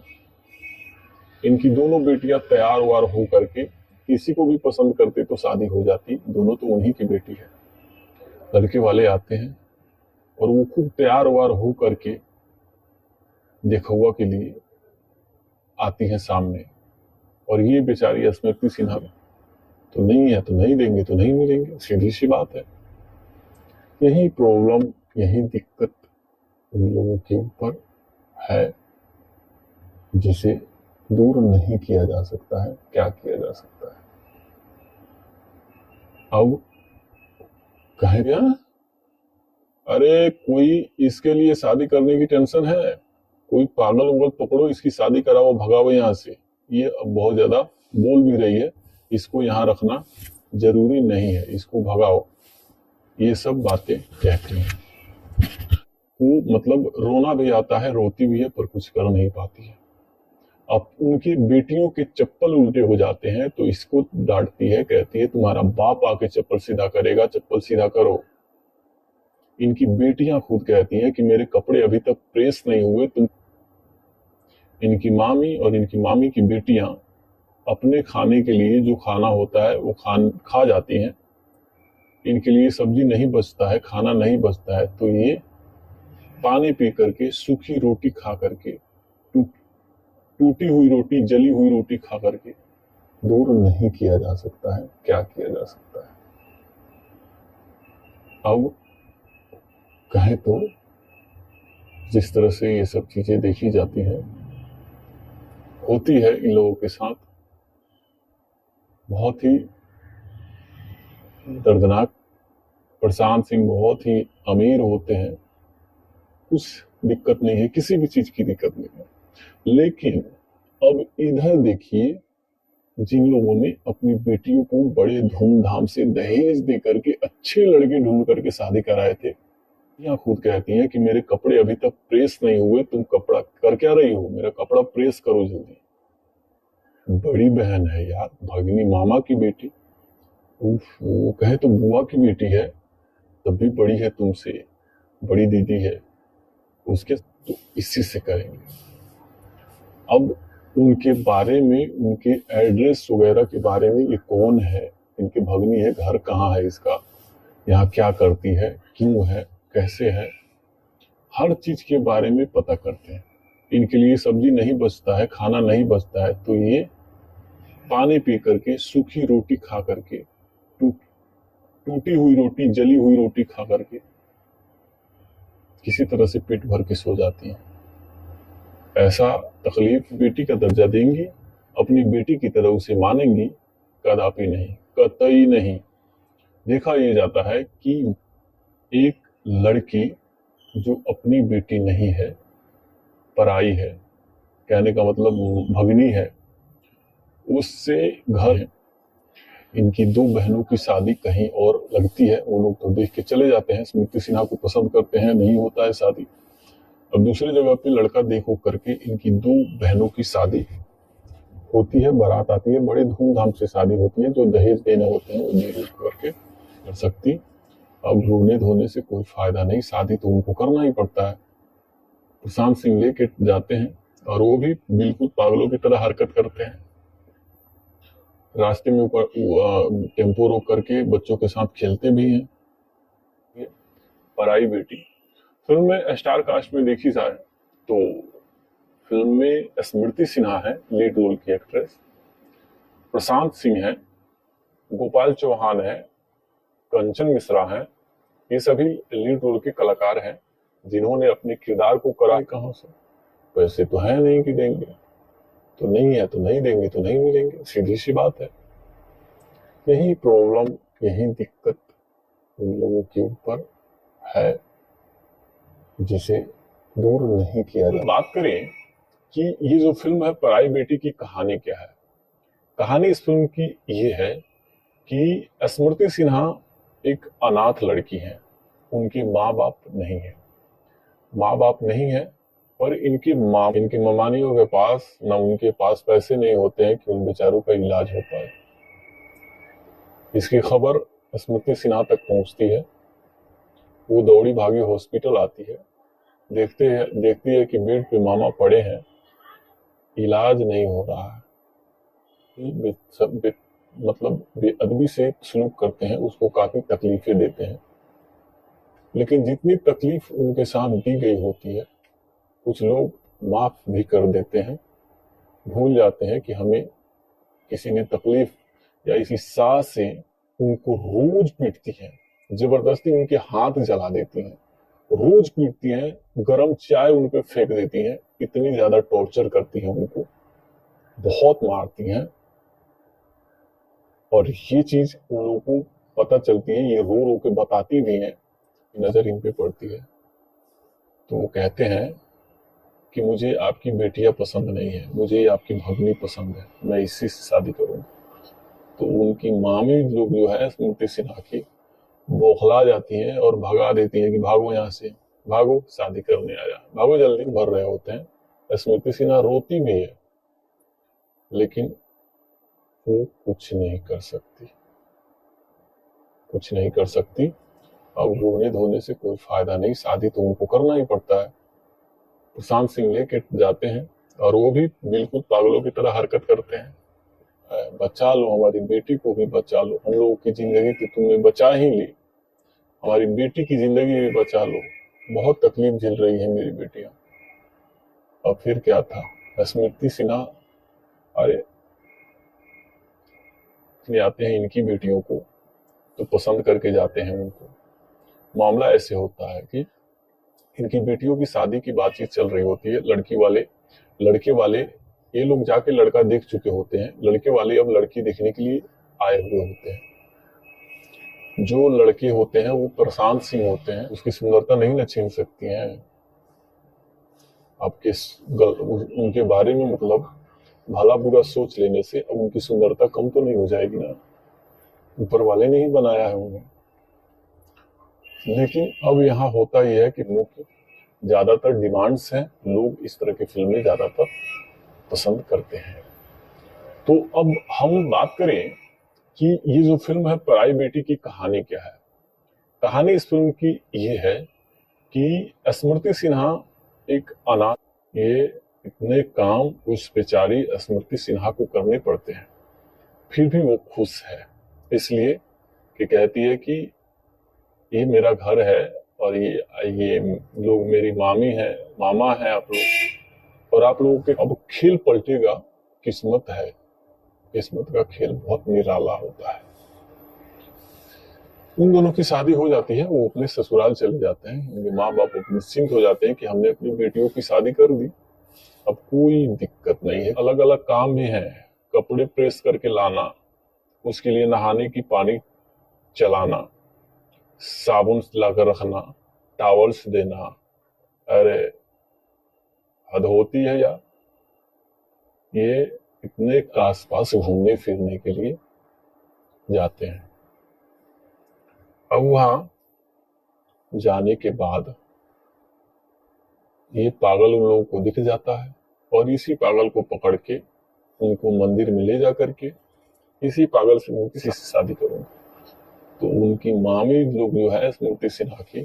E: इनकी दोनों बेटियां तैयार वार हो करके किसी को भी पसंद करते तो शादी हो जाती, दोनों तो उन्हीं की बेटी है। लड़के वाले आते हैं और वो खूब तैयार वार हो करके देखौआ के लिए आती हैं सामने, और ये बेचारी स्मृति सिन्हा तो नहीं है तो नहीं देंगे तो नहीं मिलेंगे, सीधी सी बात है। यही प्रॉब्लम, यही दिक्कत उन लोगों के ऊपर है जिसे दूर नहीं किया जा सकता है। क्या किया जा सकता है? अब कहे क्या, अरे कोई इसके लिए शादी करने की टेंशन है, कोई पागल उगल पकड़ो, इसकी शादी कराओ, भगाओ यहाँ से। ये अब बहुत ज्यादा बोल भी रही है, इसको यहाँ रखना जरूरी नहीं है, इसको भगाओ, ये सब बातें कहती हैं। वो मतलब रोना भी आता है, रोती भी है, पर कुछ कर नहीं पाती है। अब उनकी बेटियों के चप्पल उल्टे हो जाते हैं तो इसको डांटती है, कहती है तुम्हारा बाप आके चप्पल सीधा करेगा, चप्पल सीधा करो। इनकी बेटियां खुद कहती हैं कि मेरे कपड़े अभी तक प्रेस नहीं हुए, तुम। इनकी मामी और इनकी मामी की बेटियां अपने खाने के लिए जो खाना होता है वो खा जाती हैं। इनके लिए सब्जी नहीं बचता है, खाना नहीं बचता है, तो ये पानी पी करके, सूखी रोटी खा करके, टूटी हुई रोटी, जली हुई रोटी खा करके दूर नहीं किया जा सकता है। क्या किया जा सकता है? अब कहें तो जिस तरह से ये सब चीजें देखी जाती है, होती है इन लोगों के साथ, बहुत ही दर्दनाक। प्रशांत सिंह बहुत ही अमीर होते हैं, कुछ दिक्कत नहीं है, किसी भी चीज की दिक्कत नहीं है, लेकिन अब इधर देखिए, जिन लोगों ने अपनी बेटियों को बड़े धूमधाम से दहेज दे करके अच्छे लड़के ढूंढ करके शादी कराए थे, यहाँ खुद कहती हैं कि मेरे कपड़े अभी तक प्रेस नहीं हुए, तुम कपड़ा कर क्या रही हो, मेरा कपड़ा प्रेस करो जल्दी। बड़ी बहन है यार, भगनी मामा की बेटी, वो कहे तो बुआ की बेटी है, तब भी बड़ी है तुमसे, बड़ी दीदी है उसके, तो इसी से करेंगे। अब उनके बारे में, उनके एड्रेस वगैरह के बारे में, ये कौन है, इनकी भगनी है, घर कहाँ है इसका, यहाँ क्या करती है, क्यों है, कैसे है, हर चीज के बारे में पता करते हैं। इनके लिए सब्जी नहीं बचता है, खाना नहीं बचता है, तो ये पानी पी करके, सूखी रोटी खा करके, टूटी हुई रोटी, जली हुई रोटी खा करके किसी तरह से पेट भर के सो जाती हैं। ऐसा तकलीफ बेटी का दर्जा देंगी, अपनी बेटी की तरह उसे मानेंगी? कदापि नहीं, कतई नहीं। देखा यह जाता है कि एक लड़की जो अपनी बेटी नहीं है, पराई है, कहने का मतलब भगनी है, उससे घर है। इनकी दो बहनों की शादी कहीं और लगती है, वो लोग तो देख के चले जाते हैं, स्मृति सिन्हा को पसंद करते हैं, नहीं होता है शादी। अब दूसरी जगह पे लड़का देखो करके इनकी दो बहनों की शादी होती है, बारात आती है, बड़े धूमधाम से शादी होती है। जो दहेज देने होते हैं वो दे करके कर सकती। अब रोने धोने से कोई फायदा नहीं, शादी तो उनको करना ही पड़ता है। प्रशांत सिंह लेके जाते हैं और वो भी बिल्कुल पागलों की तरह हरकत करते हैं। रास्ते में टेम्पो रोक करके बच्चों के साथ खेलते भी हैं। पराई बेटी फिल्म में स्टार कास्ट में देखी जाए तो फिल्म में स्मृति सिन्हा है लीड रोल की एक्ट्रेस, प्रशांत सिंह है, गोपाल चौहान है, कंचन मिश्रा है। ये सभी लीड रोल के कलाकार हैं जिन्होंने अपने किरदार को करा। कहां से पैसे तो है नहीं कि देंगे, तो नहीं है तो नहीं देंगे तो नहीं मिलेंगे, सीधी सी बात है। यही प्रॉब्लम, यही दिक्कत उन लोगों के ऊपर है जिसे दूर नहीं किया जाए। बात करें कि ये जो फिल्म है पराई बेटी की कहानी क्या है। कहानी इस फिल्म की ये है कि स्मृति सिन्हा एक अनाथ लड़की है। उनके माँ बाप नहीं है, माँ बाप नहीं है, पर इनकी ममानियों के पास ना उनके पास पैसे नहीं होते हैं कि उन बेचारों का इलाज हो पाए। इसकी खबर स्मृति सिन्हा तक पहुंचती है। वो दौड़ी भागी हॉस्पिटल आती है, देखती है कि बेड पे मामा पड़े हैं, इलाज नहीं हो रहा है। मतलब बेअदबी से सलूक करते हैं, उसको काफी तकलीफें देते हैं। लेकिन जितनी तकलीफ उनके साथ दी गई होती है, कुछ लोग माफ भी कर देते हैं, भूल जाते हैं कि हमें किसी ने तकलीफ या इसी सास से उनको रोज पीटती है, जबरदस्ती उनके हाथ जला देती हैं, रोज पीटती हैं, गरम चाय उन पे फेंक देती हैं, इतनी ज्यादा टॉर्चर करती हैं, उनको बहुत मारती हैं। और ये चीज उन लोगों को पता चलती है, ये रो रो के बताती भी हैं, नजर इन पे पड़ती है। तो वो कहते हैं कि मुझे आपकी बेटियां पसंद नहीं है, मुझे आपकी भगनी पसंद है, मैं इसी से शादी करूंगा। तो उनकी मामी लोग जो है स्मृति सिन्हा की बौखला जाती हैं और भगा देती हैं कि भागो यहाँ से, भागो शादी करने आ जा, भागो जल्दी। भर रहे होते हैं, स्मृति सिन्हा रोती भी है, लेकिन वो कुछ नहीं कर सकती, कुछ नहीं कर सकती। अब रोने धोने से कोई फायदा नहीं, शादी तो उनको करना ही पड़ता है। प्रशांत सिंह लेके जाते हैं और वो भी बिल्कुल पागलों की तरह हरकत करते हैं, बचा लो हमारी बेटी को भी बचा लो, हम लोगों की जिंदगी तो तुमने बचा ही ली, हमारी बेटी की जिंदगी भी बचा लो, बहुत तकलीफ झेल रही है मेरी बेटियां। और फिर क्या था, स्मृति सिन्हा अरे ले आते हैं इनकी बेटियों को, तो पसंद करके जाते हैं उनको। मामला ऐसे होता है कि इनकी बेटियों की शादी की बातचीत चल रही होती है। लड़के वाले ये लोग जाके लड़का देख चुके होते हैं, लड़के वाले अब लड़की देखने के लिए आए हुए होते हैं। जो लड़के होते हैं वो प्रशांत सिंह होते हैं, उसकी सुंदरता नहीं न छीन सकती हैं आपके उनके बारे में, मतलब भला बुरा सोच लेने से अब उनकी सुंदरता कम तो नहीं हो जाएगी ना, ऊपर वाले ने ही बनाया है उन्हें। लेकिन अब यहाँ होता यह है कि मुख्य ज्यादातर डिमांड्स हैं, लोग इस तरह की फिल्में ज्यादातर पसंद करते हैं। तो अब हम बात करें कि ये जो फिल्म है पराई बेटी की कहानी क्या है। कहानी इस फिल्म की ये है कि स्मृति सिन्हा एक अनाथ, ये इतने काम उस बेचारी स्मृति सिन्हा को करने पड़ते हैं, फिर भी वो खुश है, इसलिए कि कहती है कि ये मेरा घर है और ये लोग मेरी मामी है, मामा है आप लोग, और आप लोगों के अब खेल पलटेगा, किस्मत है, किस्मत का खेल बहुत निराला होता है। उन दोनों की शादी हो जाती है, वो अपने ससुराल चले जाते हैं, उनके माँ बाप निश्चिंत हो जाते हैं कि हमने अपनी बेटियों की शादी कर दी, अब कोई दिक्कत नहीं है। अलग अलग काम भी है, कपड़े प्रेस करके लाना, उसके लिए नहाने की पानी चलाना, साबुन लाकर रखना, टॉवल्स देना, अरे हद होती है यार। ये इतने आसपास घूमने फिरने के लिए जाते हैं। अब वहां जाने के बाद ये पागल उन लोगों को दिख जाता है और इसी पागल को पकड़ के उनको मंदिर में ले जा करके इसी पागल से मैं किसी से शादी करूंगा। तो उनकी मामी लोग जो है स्मृति सिन्हा की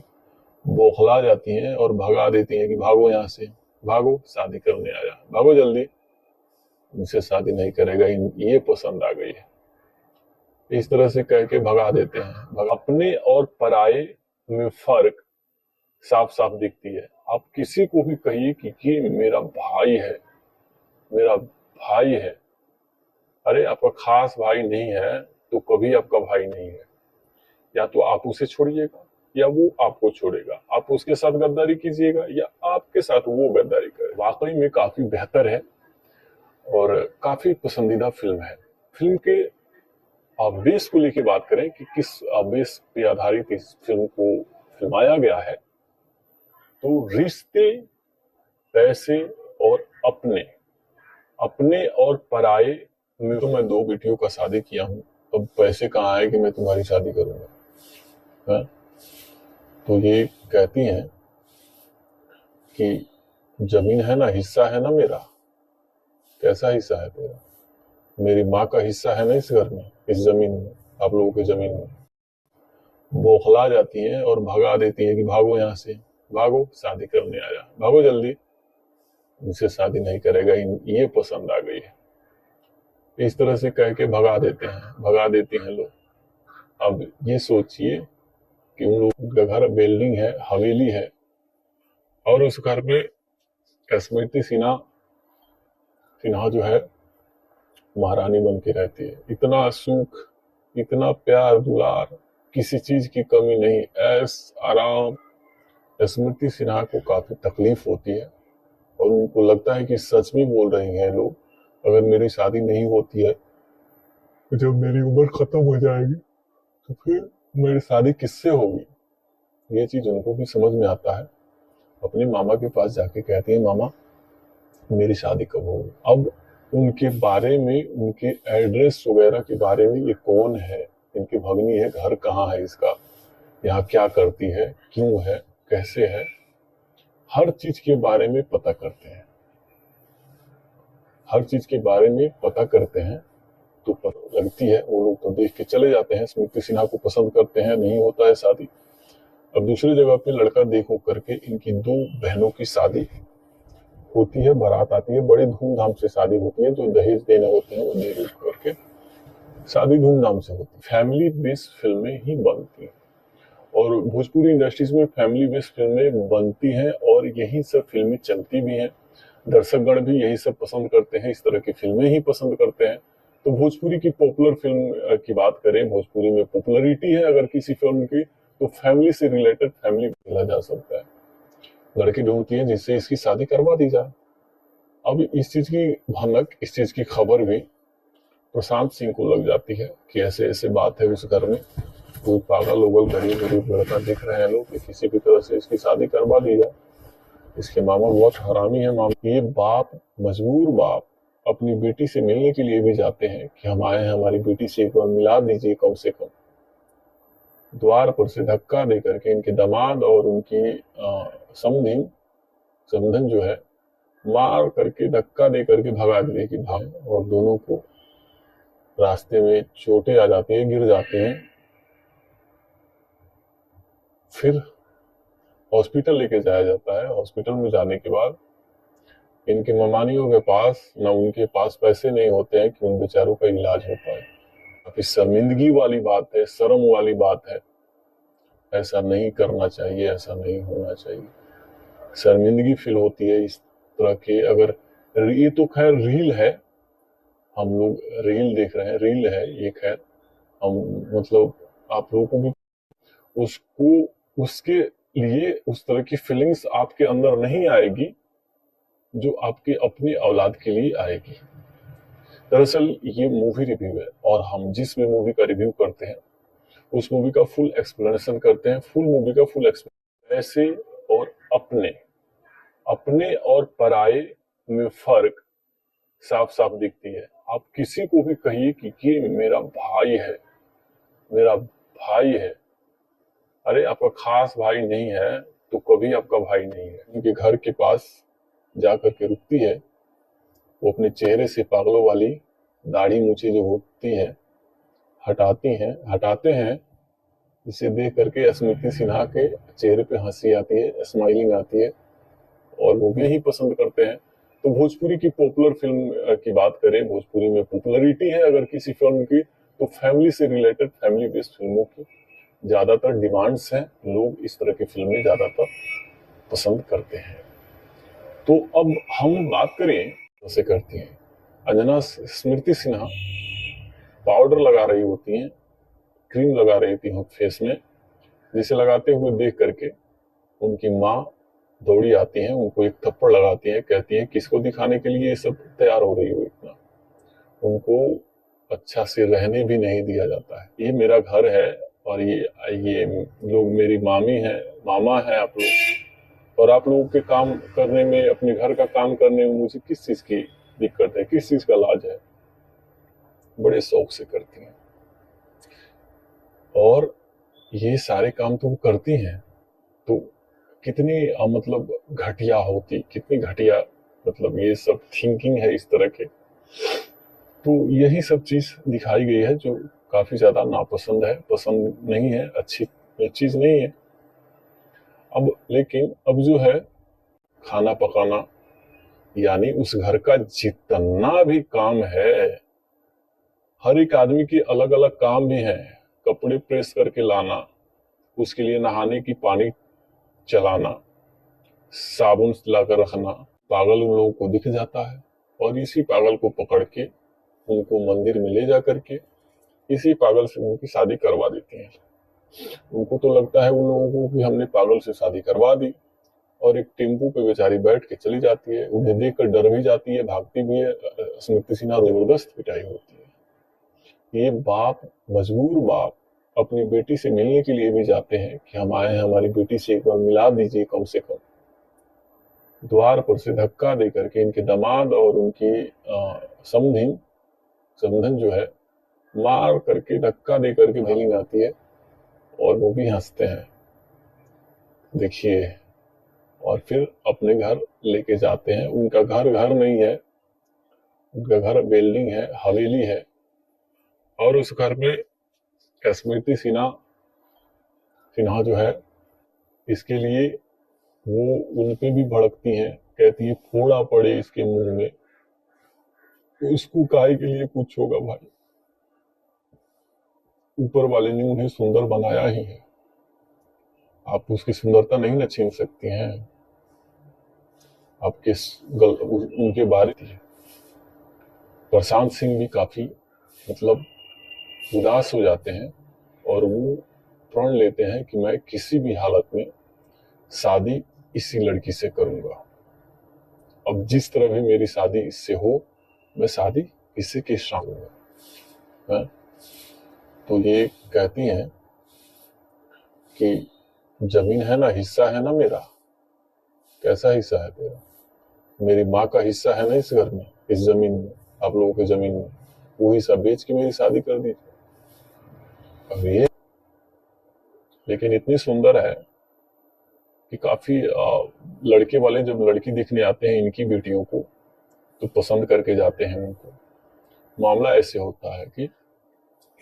E: बौखला जाती हैं और भगा देती हैं कि भागो यहाँ से, भागो शादी करने आया, भागो जल्दी, उनसे शादी नहीं करेगा, ये पसंद आ गई है, इस तरह से कह के भगा देते हैं। अपने और पराये में फर्क साफ साफ दिखती है। आप किसी को भी कहिए कि ये मेरा भाई है, मेरा भाई है, अरे आपका खास भाई नहीं है तो कभी आपका भाई नहीं है, या तो आप उसे छोड़िएगा या वो आपको छोड़ेगा, आप उसके साथ गद्दारी कीजिएगा या आपके साथ वो गद्दारी करे। वाकई में काफी बेहतर है और काफी पसंदीदा फिल्म है। फिल्म के बेस को लेकर बात करें कि किस बेस पे आधारित इस फिल्म को फिल्माया गया है, तो रिश्ते पैसे और अपने अपने और पराये में तो मैं 2 बेटियों का शादी किया हूँ, अब पैसे कहाँ आए कि मैं तुम्हारी शादी करूंगा। हाँ? तो ये कहती हैं कि जमीन है ना, हिस्सा है ना मेरा। कैसा हिस्सा है तेरा? मेरी माँ का हिस्सा है ना इस घर में, इस जमीन में, आप लोगों की जमीन में। बौखला जाती हैं और भगा देती हैं कि भागो यहाँ से, भागो, शादी करने आया, भागो जल्दी, इनसे शादी नहीं करेगा, ये पसंद आ गई है। इस तरह से कह के भगा देते हैं, भगा देती हैं लोग। अब ये सोचिए कि उन लोगों का घर बिल्डिंग है, हवेली है, और उस घर में स्मृति सिन्हा जो है महारानी बन के रहती है। इतना सुख, इतना प्यार दुलार, किसी चीज की कमी नहीं, ऐस आराम। स्मृति सिन्हा को काफी तकलीफ होती है और उनको लगता है कि सच में बोल रही हैं लोग, अगर मेरी शादी नहीं होती है, जब मेरी उम्र खत्म हो जाएगी तो फिर मेरी शादी किससे होगी। ये चीज उनको भी समझ में आता है। अपने मामा के पास जाके कहती है, मामा मेरी शादी कब होगी। अब उनके बारे में, उनके एड्रेस वगैरह के बारे में, ये कौन है, इनकी भगनी है, घर कहाँ है इसका, यहाँ क्या करती है, क्यों है, कैसे है, हर चीज के बारे में पता करते हैं। हर चीज के बारे में पता करते हैं तो पता लगती है। वो लोग तो देख के चले जाते हैं, स्मृति सिन्हा को पसंद करते हैं, नहीं होता है शादी। अब दूसरी जगह पे लड़का देखो करके इनकी 2 बहनों की शादी होती है, बारात आती है, बड़े धूमधाम से शादी होती है। जो दहेज देने होते हैं वो दे करके शादी धूमधाम से होती है। फैमिली बेस्ड फिल्में ही बनती हैं और भोजपुरी इंडस्ट्रीज में फैमिली बेस्ड फिल्में बनती हैं और यही सब फिल्में चलती भी हैं। दर्शकगण भी यही सब पसंद करते हैं, इस तरह की फिल्में ही पसंद करते हैं। तो भोजपुरी की पॉपुलर फिल्म की बात करें, भोजपुरी में पॉपुलरिटी है अगर किसी फिल्म की, तो फैमिली से रिलेटेड फैमिली मिला जा सकता है। लड़की ढूंढती है जिससे इसकी शादी करवा दी जाए। अब इस चीज की भनक, इस चीज की खबर भी प्रशांत सिंह को लग जाती है कि ऐसे ऐसे बात है, उस घर में कोई पागल उगल गरीब लड़का दिख रहे हैं लोग, कि किसी भी तरह से इसकी शादी करवा दी जाए। इसके मामा बहुत हरामी है। मामा, ये बाप, मजबूर बाप अपनी बेटी से मिलने के लिए भी जाते हैं कि हम आए हैं, हमारी बेटी से एक बार मिला दीजिए कम से कम। द्वार पर से धक्का दे करके इनके दामाद और उनकी समधन जो है, मार करके, धक्का दे करके भगा दिए कि भाग, और दोनों को रास्ते में चोटें आ जाती हैं, गिर जाते हैं। फिर हॉस्पिटल लेके जाया जाता है। हॉस्पिटल में जाने के बाद इनके ममानियों के पास, ना उनके पास पैसे नहीं होते हैं कि उन बेचारों का इलाज हो पाए। काफी शर्मिंदगी वाली बात है, शर्म वाली बात है। ऐसा नहीं करना चाहिए, ऐसा नहीं होना चाहिए। शर्मिंदगी फील होती है इस तरह के। अगर ये तो खैर रील है, हम लोग रील देख रहे हैं, रील है ये, खैर हम मतलब आप लोगों को भी उसको, उसके लिए उस तरह की फीलिंग्स आपके अंदर नहीं आएगी जो आपके अपनी औलाद के लिए आएगी। दरअसल ये मूवी रिव्यू है और हम जिस भी मूवी का रिव्यू करते हैं उस मूवी का फुल एक्सप्लेनेशन करते हैं। फुल मूवी का फुल एक्सप्लेनेशन, ऐसे और अपने और पराये में फर्क साफ साफ दिखती है। आप किसी को भी कहिए कि ये मेरा भाई है, मेरा भाई है, अरे आपका खास भाई नहीं है तो कभी आपका भाई नहीं है। उनके घर के पास जाकर के रुकती है, वो अपने चेहरे से पागलों वाली दाढ़ी मूछें जो होती है हटाते हैं। इसे देख करके स्मृति सिन्हा के चेहरे पे हंसी आती है, स्माइलिंग आती है और वो भी ही पसंद करते हैं। तो भोजपुरी की पॉपुलर फिल्म की बात करें, भोजपुरी में पॉपुलरिटी है अगर किसी फिल्म की, तो फैमिली से रिलेटेड, फैमिली बेस्ड फिल्मों की ज्यादातर डिमांड्स हैं। लोग इस तरह की फिल्में ज्यादातर पसंद करते हैं। तो अब हम बात करें कैसे करती हैं। अंजना स्मृति सिन्हा पाउडर लगा रही होती हैं, क्रीम लगा रही थी फेस में, जिसे लगाते हुए देख करके उनकी माँ दौड़ी आती हैं, उनको एक थप्पड़ लगाती हैं, कहती हैं किसको दिखाने के लिए ये सब तैयार हो रही हो इतना। उनको अच्छा से रहने भी नहीं दिया जाता है। ये मेरा घर है और ये लोग मेरी मामी है, मामा है आप लोग, और आप लोगों के काम करने में, अपने घर का काम करने में मुझे किस चीज की दिक्कत है, किस चीज का लाज है? बड़े शौक से करती हैं। और ये सारे काम तो वो करती हैं, तो कितनी मतलब घटिया होती, कितनी घटिया मतलब ये सब थिंकिंग है इस तरह के। तो यही सब चीज दिखाई गई है जो काफी ज्यादा नापसंद है, पसंद नहीं है, अच्छी चीज नहीं है। अब लेकिन अब जो है खाना पकाना, यानी उस घर का जितना भी काम है, हर एक आदमी के अलग अलग काम भी हैं। कपड़े प्रेस करके लाना, उसके लिए नहाने की पानी चलाना, साबुन लाकर रखना, पागल उन लोगों को दिख जाता है और इसी पागल को पकड़ के उनको मंदिर में ले जा करके इसी पागल से उनकी शादी करवा देती हैं। उनको तो लगता है उन लोगों को कि हमने पागल से शादी करवा दी, और एक टेम्पू पे बेचारी बैठ के चली जाती है। उन्हें देखकर डर भी जाती है, भागती भी है। स्मृति सिन्हा जबरदस्त पिटाई होती है। ये बाप, मजबूर बाप अपनी बेटी से मिलने के लिए भी जाते हैं कि हम आए हैं, हमारी बेटी से एक बार मिला दीजिए कम से कम। द्वार पर से धक्का दे करके इनके दामाद और उनकी समधन जो है मार करके, धक्का दे करके भेली आती है और वो भी हंसते हैं, देखिए। और फिर अपने घर लेके जाते हैं। उनका घर घर नहीं है, उनका घर बिल्डिंग है, हवेली है। और उस घर में स्मृति सिन्हा जो है, इसके लिए वो उन पे भी भड़कती हैं, कहती है फोड़ा पड़े इसके मुंह में। तो इसको काहे के लिए कुछ होगा भाई, ऊपर वाले ने उन्हें सुंदर बनाया ही है, आप उसकी सुंदरता नहीं न छीन सकती हैं। आपके उनके बारे में प्रशांत सिंह भी काफी मतलब उदास हो जाते हैं और वो प्रण लेते हैं कि मैं किसी भी हालत में शादी इसी लड़की से करूंगा। अब जिस तरह भी मेरी शादी इससे हो, मैं शादी इसी के साथ करूंगा। तो ये कहती हैं कि जमीन है ना, हिस्सा है ना मेरा। कैसा हिस्सा है तेरा? मेरी माँ का हिस्सा है ना इस घर में, इस जमीन में, आप लोगों की जमीन में। वो हिस्सा बेच के मेरी शादी कर दीजिए। अब ये लेकिन इतनी सुंदर है कि काफी लड़के वाले जब लड़की देखने आते हैं इनकी बेटियों को, तो पसंद करके जाते हैं उनको। मामला ऐसे होता है कि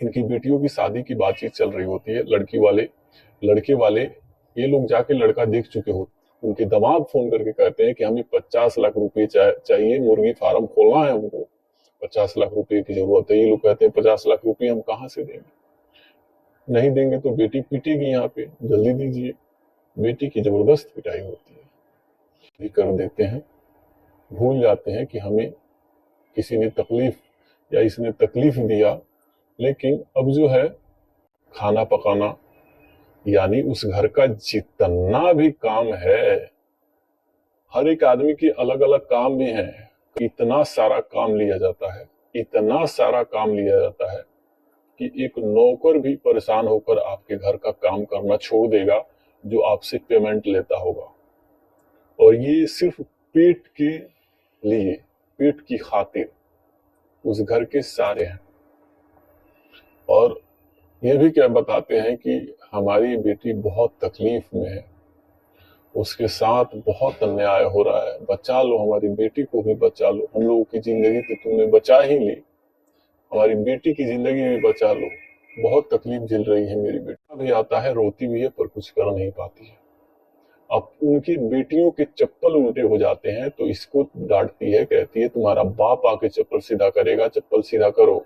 E: इनकी बेटियों की शादी की बातचीत चल रही होती है। लड़के वाले ये लोग जाके लड़का देख चुके होते। उनके दामाद फोन करके कहते हैं कि हमें 50 लाख रुपए चाहिए, मुर्गी फार्म खोलना है हमको, 50 लाख रुपए की जरूरत है। ये लोग कहते हैं 50 लाख रुपए हम कहाँ से देंगे, नहीं देंगे तो बेटी पीटेगी यहाँ पे, जल्दी दीजिए। बेटी की जबरदस्त पिटाई होती है, भी कर देते हैं। भूल जाते हैं कि हमें किसी ने तकलीफ या इसने तकलीफ दिया। लेकिन अब जो है खाना पकाना, यानी उस घर का जितना भी काम है, हर एक आदमी के अलग अलग काम भी हैं। इतना सारा काम लिया जाता है, इतना सारा काम लिया जाता है कि एक नौकर भी परेशान होकर आपके घर का काम करना छोड़ देगा जो आपसे पेमेंट लेता होगा। और ये सिर्फ पेट के लिए, पेट की खातिर उस घर के सारे हैं। और ये भी क्या बताते हैं कि हमारी बेटी बहुत तकलीफ में है, उसके साथ बहुत अन्याय हो रहा है, बचा लो, हमारी बेटी को भी बचा लो। हम लोगों की जिंदगी तो तुमने बचा ही ली, हमारी बेटी की जिंदगी भी बचा लो। बहुत तकलीफ झेल रही है मेरी बेटी। भी आता है, रोती भी है, पर कुछ कर नहीं पाती है। अब उनकी बेटियों के चप्पल उल्टे हो जाते हैं तो इसको डांटती है, कहती है तुम्हारा बाप आके चप्पल सीधा करेगा, चप्पल सीधा करो।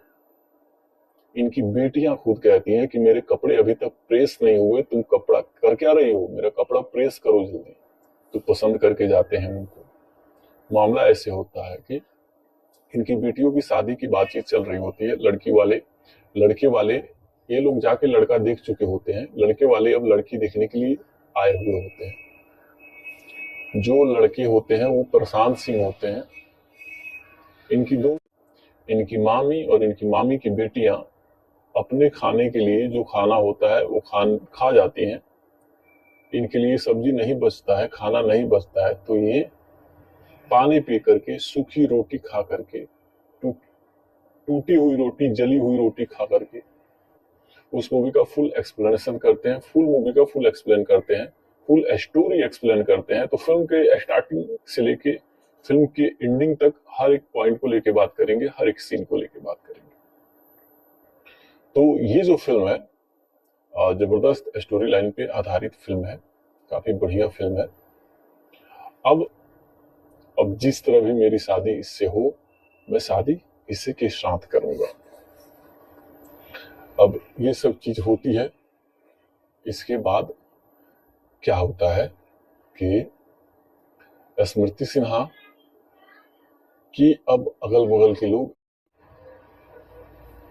E: इनकी बेटियां खुद कहती हैं कि मेरे कपड़े अभी तक प्रेस नहीं हुए, तुम कपड़ा कर क्या रही हो, मेरा कपड़ा प्रेस करो जल्दी। तो पसंद करके जाते हैं उनको। मामला ऐसे होता है कि इनकी बेटियों की शादी की बातचीत चल रही होती है। लड़के वाले ये लोग जाके लड़का देख चुके होते हैं। लड़के वाले अब लड़की देखने के लिए आए हुए होते हैं। जो लड़के होते हैं वो प्रशांत सिंह होते हैं। इनकी मामी और इनकी मामी की बेटियां अपने खाने के लिए जो खाना होता है वो खा जाती हैं। इनके लिए सब्जी नहीं बचता है, खाना नहीं बचता है, तो ये पानी पी करके, सूखी रोटी खा करके, टूटी हुई रोटी, जली हुई रोटी खा करके उस मूवी का फुल एक्सप्लेनेशन करते हैं, फुल मूवी का फुल एक्सप्लेन करते हैं, फुल स्टोरी एक्सप्लेन करते हैं। तो फिल्म के स्टार्टिंग से लेके फिल्म के एंडिंग तक हर एक पॉइंट को लेके बात करेंगे, हर एक सीन को लेके बात करेंगे। तो ये जो फिल्म है जबरदस्त स्टोरी लाइन पे आधारित फिल्म है, काफी बढ़िया फिल्म है। अब जिस तरह भी मेरी शादी इससे हो, मैं शादी इससे के साथ करूंगा। अब ये सब चीज होती है, इसके बाद क्या होता है कि स्मृति सिन्हा की अब अगल बगल के लोग,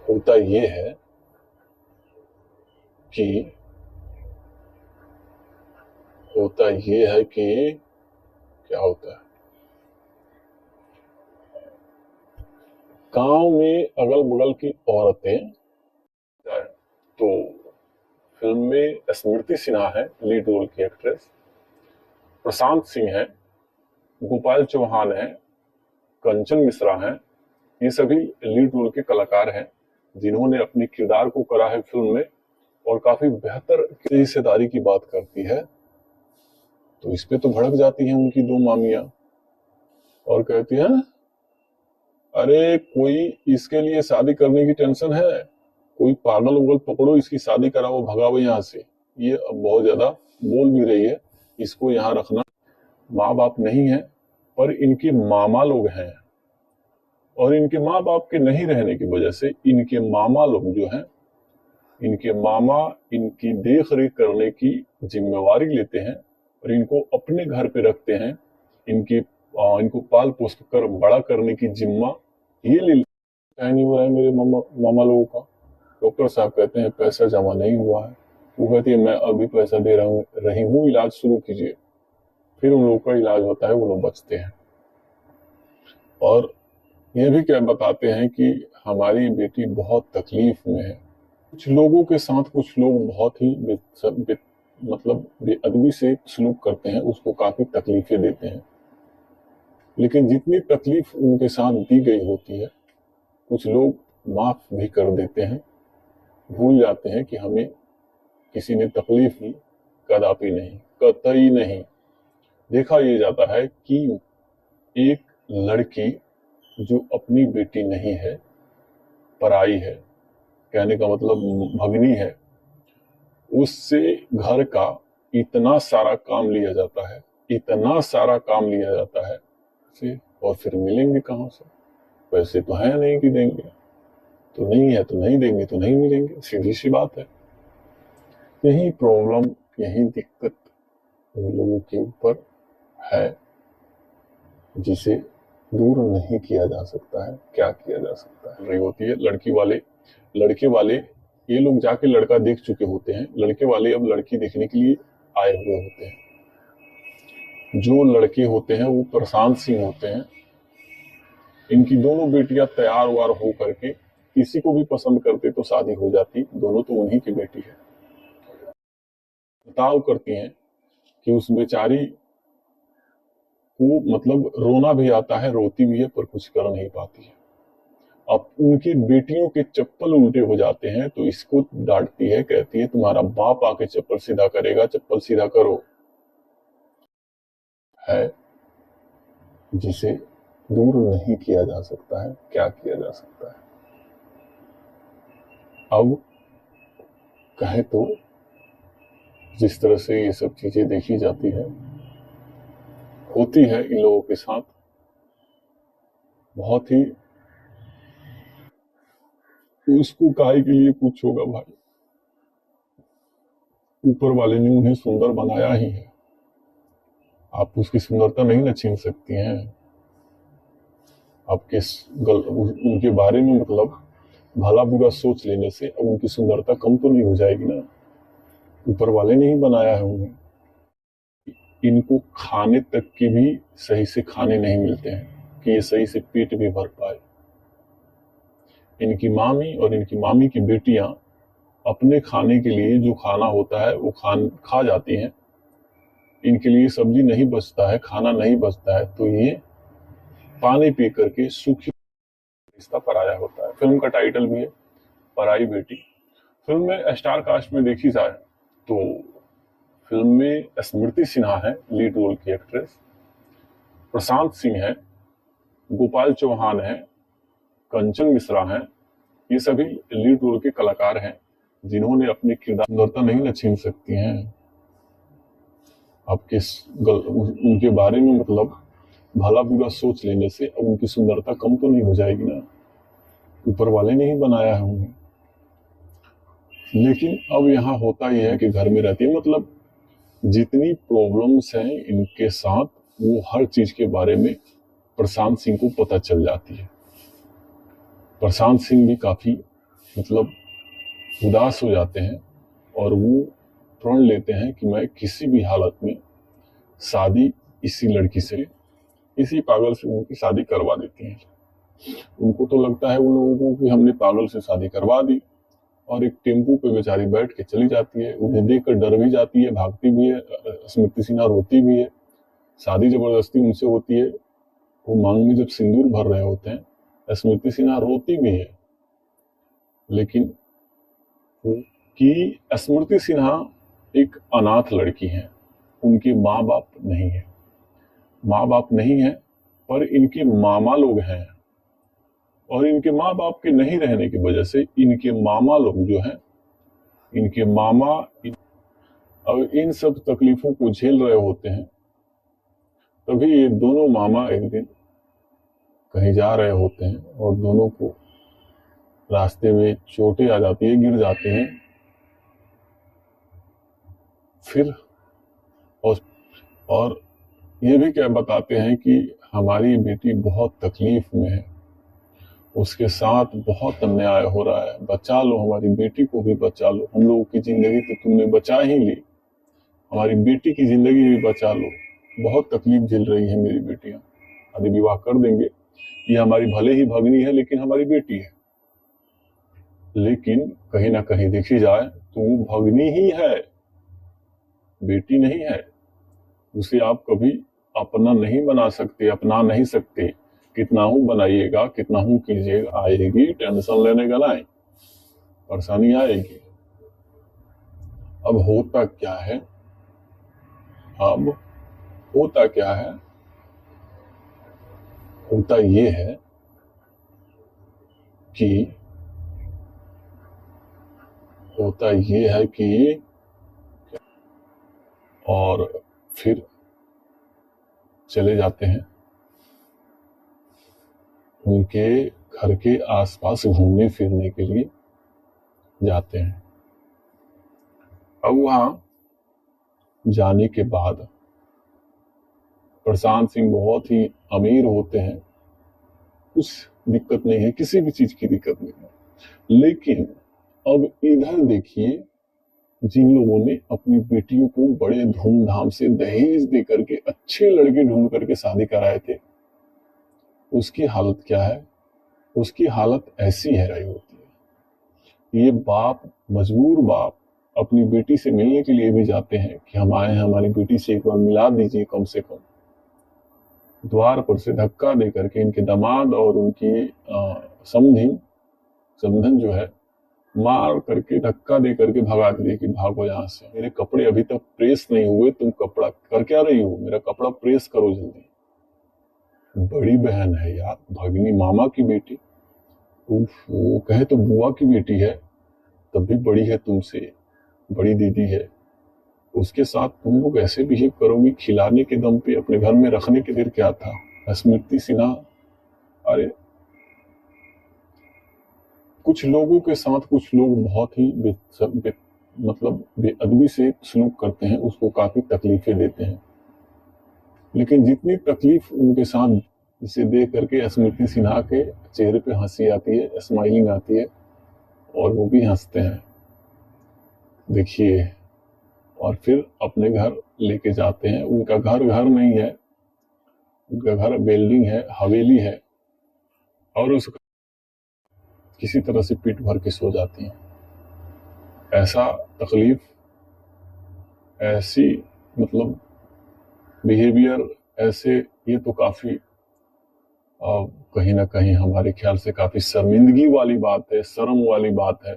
E: होता ये है कि क्या होता है, गांव में अगल बगल की औरतें, तो फिल्म में स्मृति सिन्हा है लीड रोल की एक्ट्रेस, प्रशांत सिंह है, गोपाल चौहान है, कंचन मिश्रा है, ये सभी लीड रोल के कलाकार हैं जिन्होंने अपने किरदार को करा है फिल्म में और काफी बेहतर हिस्सेदारी की बात करती है। तो इस पे तो भड़क जाती हैं उनकी दो मामियां और कहती है, अरे कोई इसके लिए शादी करने की टेंशन है, कोई पागल उगल पकड़ो, इसकी शादी कराओ, भगाओ यहाँ से। ये अब बहुत ज्यादा बोल भी रही है, इसको यहाँ रखना। माँ बाप नहीं है पर इनके मामा लोग हैं और इनके माँ बाप के नहीं रहने की वजह से इनके मामा लोग जो हैं, इनके मामा इनकी देख रेख करने की जिम्मेवारी लेते हैं और इनको अपने घर पे रखते हैं, इनको पाल पोस कर बड़ा करने की जिम्मा ये ले। नहीं हो रहा है मेरे मामा लोगों का। डॉक्टर साहब कहते हैं पैसा जमा नहीं हुआ है, वो कहती है मैं अभी पैसा दे रही हूँ, इलाज शुरू कीजिए। फिर उन लोगों का इलाज होता है, वो लोग बचते हैं। और ये भी क्या बताते हैं कि हमारी बेटी बहुत तकलीफ में है। कुछ लोगों के साथ कुछ लोग बहुत ही बेअदबी से सलूक करते हैं, उसको काफी तकलीफें देते हैं, लेकिन जितनी तकलीफ उनके साथ दी गई होती है कुछ लोग माफ भी कर देते हैं, भूल जाते हैं कि हमें किसी ने तकलीफ दी, कदापि नहीं, कतई नहीं। देखा ये जाता है कि एक लड़की जो अपनी बेटी नहीं है, पराई है, कहने का मतलब भगनी है, उससे घर का इतना सारा काम लिया जाता है, इतना सारा काम लिया जाता है और फिर मिलेंगे कहां से? पैसे तो है नहीं कि देंगे, तो नहीं है तो नहीं देंगे, तो नहीं मिलेंगे, सीधी सी बात है। यही प्रॉब्लम, यही दिक्कत उन लोगों के ऊपर है जिसे दूर नहीं किया जा सकता है। क्या किया जा सकता है? रही होती है लड़के वाले ये लोग जाके लड़का देख चुके होते हैं, लड़के वाले अब लड़की देखने के लिए आए हुए होते हैं। जो लड़के होते हैं वो प्रशांत सिंह होते हैं। इनकी दोनों बेटियां तैयार वार हो करके किसी को भी पसंद करते तो शादी हो जाती, दोनों तो उन्हीं की बेटी है। बताव करती हैं कि उस बेचारी को मतलब रोना भी आता है, रोती भी है, पर कुछ कर नहीं पाती है। अब उनकी बेटियों के चप्पल उल्टे हो जाते हैं तो इसको डांटती है, कहती है तुम्हारा बाप आके चप्पल सीधा करेगा, चप्पल सीधा करो। है जिसे दूर नहीं किया जा सकता है। क्या किया जा सकता है? अब कहें तो जिस तरह से ये सब चीजें देखी जाती है, होती है इन लोगों के साथ, बहुत ही उसको काहे के लिए कुछ होगा भाई, ऊपर वाले ने उन्हें सुंदर बनाया ही है, आप उसकी सुंदरता नहीं न छीन सकती हैं। आपके उनके बारे में मतलब भला बुरा सोच लेने से अब उनकी सुंदरता कम तो नहीं हो जाएगी ना। ऊपर वाले ने ही बनाया है उन्हें। इनको खाने तक के भी सही से खाने नहीं मिलते हैं कि ये सही से पेट भी भर पाए। इनकी मामी और इनकी मामी की बेटियां अपने खाने के लिए जो खाना होता है वो खा जाती हैं, इनके लिए सब्जी नहीं बचता है, खाना नहीं बचता है, तो ये पानी पी करके सूखी रिश्ता पराया होता है। फिल्म का टाइटल भी है पराई बेटी। फिल्म में स्टार कास्ट में देखी जाए तो फिल्म में स्मृति सिन्हा है लीड रोल की एक्ट्रेस, प्रशांत सिंह है, गोपाल चौहान है, कंचन मिश्रा है। ये सभी लीड रोल के कलाकार हैं जिन्होंने अपने किरदार सुंदरता नहीं न छीन सकती हैं। आपके उनके बारे में मतलब भला बुरा सोच लेने से अब उनकी सुंदरता कम तो नहीं हो जाएगी ना, ऊपर वाले ने ही बनाया है उन्हें। लेकिन अब यहाँ होता यह है कि घर में रहती है, मतलब जितनी प्रॉब्लम्स हैं इनके साथ वो हर चीज के बारे में प्रशांत सिंह को पता चल जाती है। प्रशांत सिंह भी काफी मतलब उदास हो जाते हैं और वो प्रण लेते हैं कि मैं किसी भी हालत में शादी इसी लड़की से, इसी पागल से उनकी शादी करवा देती हैं। उनको तो लगता है उन लोगों को कि हमने पागल से शादी करवा दी, और एक टेम्पू पे बेचारी बैठ के चली जाती है। उन्हें देखकर डर भी जाती है, भागती भी है, स्मृति सिन्हा रोती भी है। शादी जबरदस्ती उनसे होती है, वो मांग में जब सिंदूर भर रहे होते हैं स्मृति सिन्हा रोती भी है। लेकिन कि स्मृति सिन्हा एक अनाथ लड़की है, उनके माँ बाप नहीं है, माँ बाप नहीं है पर इनके मामा लोग हैं, और इनके माँ बाप के नहीं रहने की वजह से इनके मामा लोग जो हैं, इनके मामा अब इन सब तकलीफों को झेल रहे होते हैं। तभी ये दोनों मामा एक दिन कहीं जा रहे होते हैं और दोनों को रास्ते में चोटें आ जाती है, गिर जाते हैं। फिर और ये भी क्या बताते हैं कि हमारी बेटी बहुत तकलीफ में है, उसके साथ बहुत अन्याय हो रहा है, बचा लो, हमारी बेटी को भी बचा लो, हम लोगों की जिंदगी तो तुमने बचा ही ली, हमारी बेटी की जिंदगी भी बचा लो, बहुत तकलीफ झेल रही है मेरी बेटियां, शादी विवाह कर देंगे, ये हमारी भले ही भगनी है लेकिन हमारी बेटी है। लेकिन कहीं ना कहीं देखी जाए तो वो भगनी ही है, बेटी नहीं है। उसे आप कभी अपना नहीं बना सकते, अपना नहीं सकते, कितना हूं बनाइएगा, कितना हूं कीजिएगा, आएगी टेंशन लेने का नहीं, परेशानी आएगी। अब होता क्या है, अब होता क्या है, होता ये है कि और फिर चले जाते हैं उनके घर के आसपास घूमने फिरने के लिए जाते हैं। अब वहां जाने के बाद प्रशांत सिंह बहुत ही अमीर होते हैं, कुछ दिक्कत नहीं है, किसी भी चीज की दिक्कत नहीं है। लेकिन अब इधर देखिए, जिन लोगों ने अपनी बेटियों को बड़े धूमधाम से दहेज दे करके अच्छे लड़के ढूंढ करके शादी कराए थे, उसकी हालत क्या है, उसकी हालत ऐसी है रही होती है। ये बाप, मजबूर बाप अपनी बेटी से मिलने के लिए भी जाते हैं कि हम आए हैं, हमारी बेटी से एक बार मिला दीजिए कम से कम। द्वार पर से धक्का दे करके इनके दामाद और उनकी समधन जो है, मार करके धक्का दे करके भगा दिए कि भागो यहाँ से, मेरे कपड़े अभी तक प्रेस नहीं हुए, तुम कपड़ा कर क्या रही हो, मेरा कपड़ा प्रेस करो जल्दी। बड़ी बहन है यार, भगनी, मामा की बेटी, वो कहे तो बुआ की बेटी है, तब भी बड़ी है तुमसे, बड़ी दीदी है, उसके साथ तुम लोग ऐसे बिहेव करोगी, खिलाने के दम पे, अपने घर में रखने के फिर क्या था। स्मृति सिन्हा, अरे कुछ लोगों के साथ कुछ लोग बहुत ही मतलब बेअदबी से सलूक करते हैं, उसको काफी तकलीफें देते हैं। लेकिन जितनी तकलीफ उनके साथ इसे देख करके स्मृति सिन्हा के चेहरे पे हंसी आती है, स्माइलिंग आती है, और वो भी हंसते हैं। देखिए, और फिर अपने घर लेके जाते हैं। उनका घर नहीं है, उनका घर बिल्डिंग है, हवेली है, और उस किसी तरह से पीठ भर के सो जाती हैं। ऐसा तकलीफ, ऐसी मतलब बिहेवियर ऐसे, ये तो काफी कहीं ना कहीं हमारे ख्याल से काफी शर्मिंदगी वाली बात है, शर्म वाली बात है।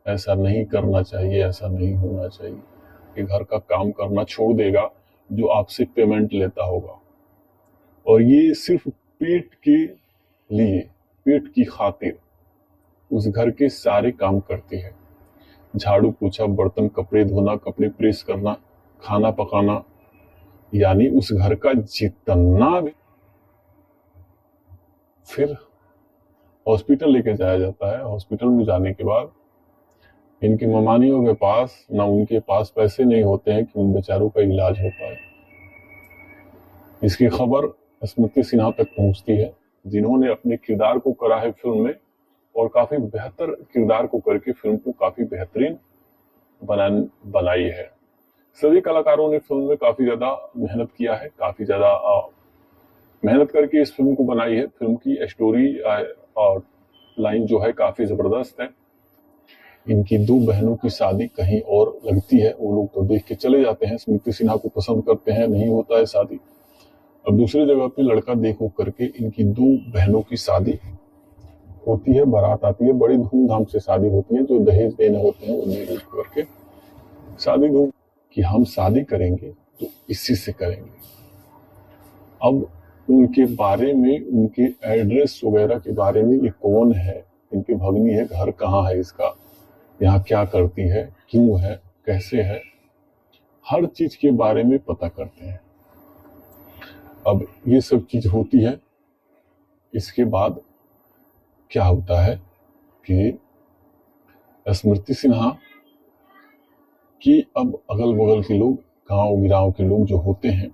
E: ऐसा नहीं करना चाहिए, ऐसा नहीं होना चाहिए कि घर का काम करना छोड़ देगा जो आपसे पेमेंट लेता होगा, और ये सिर्फ पेट के लिए, पेट की खातिर उस घर के सारे काम करती है। झाड़ू पोछा, बर्तन, कपड़े धोना, कपड़े प्रेस करना, खाना पकाना, यानी उस घर का जितना भी। फिर हॉस्पिटल लेके जाया जाता है। हॉस्पिटल में जाने के बाद इनकी ममानियों के पास ना उनके पास पैसे नहीं होते हैं कि उन बेचारों का इलाज हो पाए। इसकी खबर स्मृति सिन्हा तक पहुंचती है, जिन्होंने अपने किरदार को करा है फिल्म में, और काफी बेहतर किरदार को करके फिल्म को काफी बेहतरीन बनाई है। सभी कलाकारों ने फिल्म में काफी ज्यादा मेहनत किया है, काफी ज्यादा मेहनत करके इस फिल्म को बनाई है। फिल्म की स्टोरी और लाइन जो है काफी जबरदस्त है। इनकी दो बहनों की शादी कहीं और लगती है, वो लोग तो देख के चले जाते हैं, स्मृति सिन्हा को पसंद करते हैं, नहीं होता है शादी। अब दूसरी जगह पे लड़का देखो करके इनकी दो बहनों की शादी होती है, बारात आती है, बड़ी धूमधाम से शादी होती है। जो दहेज देने होते हैं वो दे करके शादी धूम कि हम शादी करेंगे तो इसी से करेंगे। अब उनके बारे में, उनके एड्रेस वगैरह के बारे में, ये कौन है, इनकी भगनी है, घर कहाँ है इसका, यहाँ क्या करती है, क्यों है, कैसे है, हर चीज के बारे में पता करते हैं। अब ये सब चीज होती है। इसके बाद क्या होता है कि स्मृति सिन्हा की अब अगल बगल के लोग, गांव गिराव के लोग जो होते हैं,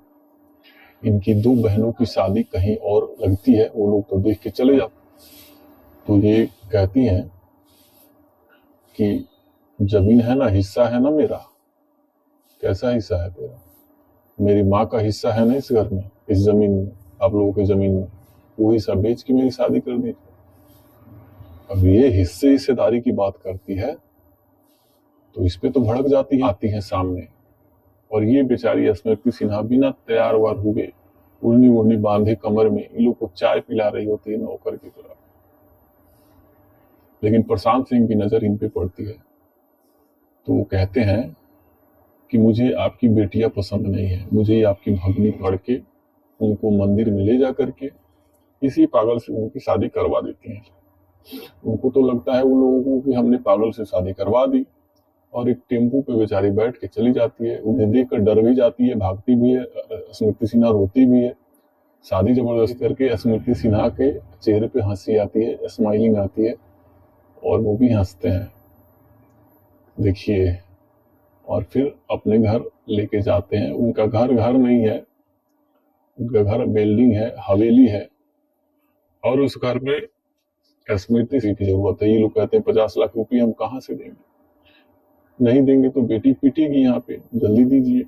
E: इनकी दो बहनों की शादी कहीं और लगती है, वो लोग तो देख के चले जाते। तो ये कहती हैं कि जमीन है ना, हिस्सा है ना मेरा। कैसा हिस्सा है तेरा? मेरी माँ का हिस्सा है ना इस घर में, इस जमीन में, आप लोगों की जमीन में, वो हिस्सा बेच के मेरी शादी कर दी। अब ये हिस्सेदारी की बात करती है तो इस पे तो भड़क जाती है, आती है सामने। और ये बेचारी स्मृति सिन्हा बिना तैयार वार हुए, उड़नी उड़नी बांधे कमर में, इन लोग को चाय पिला रही होती है नौकर की तरह। लेकिन प्रशांत सिंह की नजर इन पे पड़ती है, तो वो कहते हैं कि मुझे आपकी बेटियां पसंद नहीं है, मुझे आपकी भगनी पढ़ के उनको मंदिर में ले जा करके किसी पागल से उनकी शादी करवा देती हैं। उनको तो लगता है उन लोगों को कि हमने पागल से शादी करवा दी, और एक टेम्पू पे बेचारी बैठ के चली जाती है। उन्हें देखकर डर भी जाती है, भागती भी है, स्मृति सिन्हा रोती भी है। शादी जबरदस्ती करके स्मृति सिन्हा के चेहरे पे हंसी आती है, स्माइलिंग आती है, और वो भी हंसते हैं, देखिए। और फिर अपने घर लेके जाते हैं। उनका घर घर नहीं है, उनका घर बिल्डिंग है, हवेली है, और उस घर में स्मृति सिंह की जरूरत है। ये लोग कहते हैं 50 लाख रुपये हम कहाँ से देंगे, नहीं देंगे तो बेटी पीटेगी, यहाँ पे जल्दी दीजिए।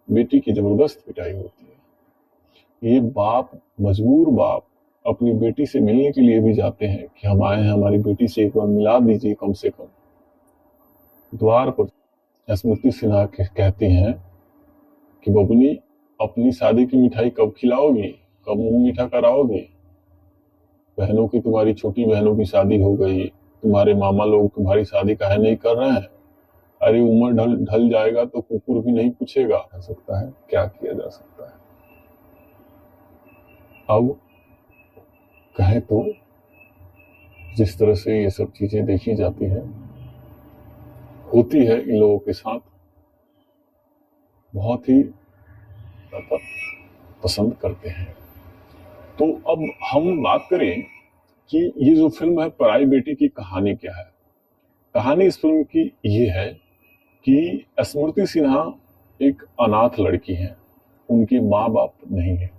E: बेटी की जबरदस्त पिटाई होती है। ये बाप, मजबूर बाप, अपनी बेटी से मिलने के लिए भी जाते हैं कि हम आए हैं, हमारी बेटी से एक बार मिला दीजिए कम से कम। द्वार पर स्मृति सिन्हा कहती हैं कि बबुनी, अपनी शादी की मिठाई कब खिलाओगी, कब मुंह मीठा कराओगी? बहनों की, तुम्हारी छोटी बहनों की शादी हो गई, तुम्हारे मामा लोग तुम्हारी शादी काहे नहीं कर रहे हैं? अरे उम्र ढल जाएगा तो कुकुर भी नहीं पूछेगा। हो सकता है, क्या किया जा सकता है। अब कहें तो जिस तरह से ये सब चीजें देखी जाती है, होती है इन लोगों के साथ, बहुत ही पसंद करते हैं। तो अब हम बात करें कि ये जो फिल्म है पराई बेटी की कहानी क्या है। कहानी इस फिल्म की ये है कि स्मृति सिन्हा एक अनाथ लड़की है, उनके माँ बाप नहीं है।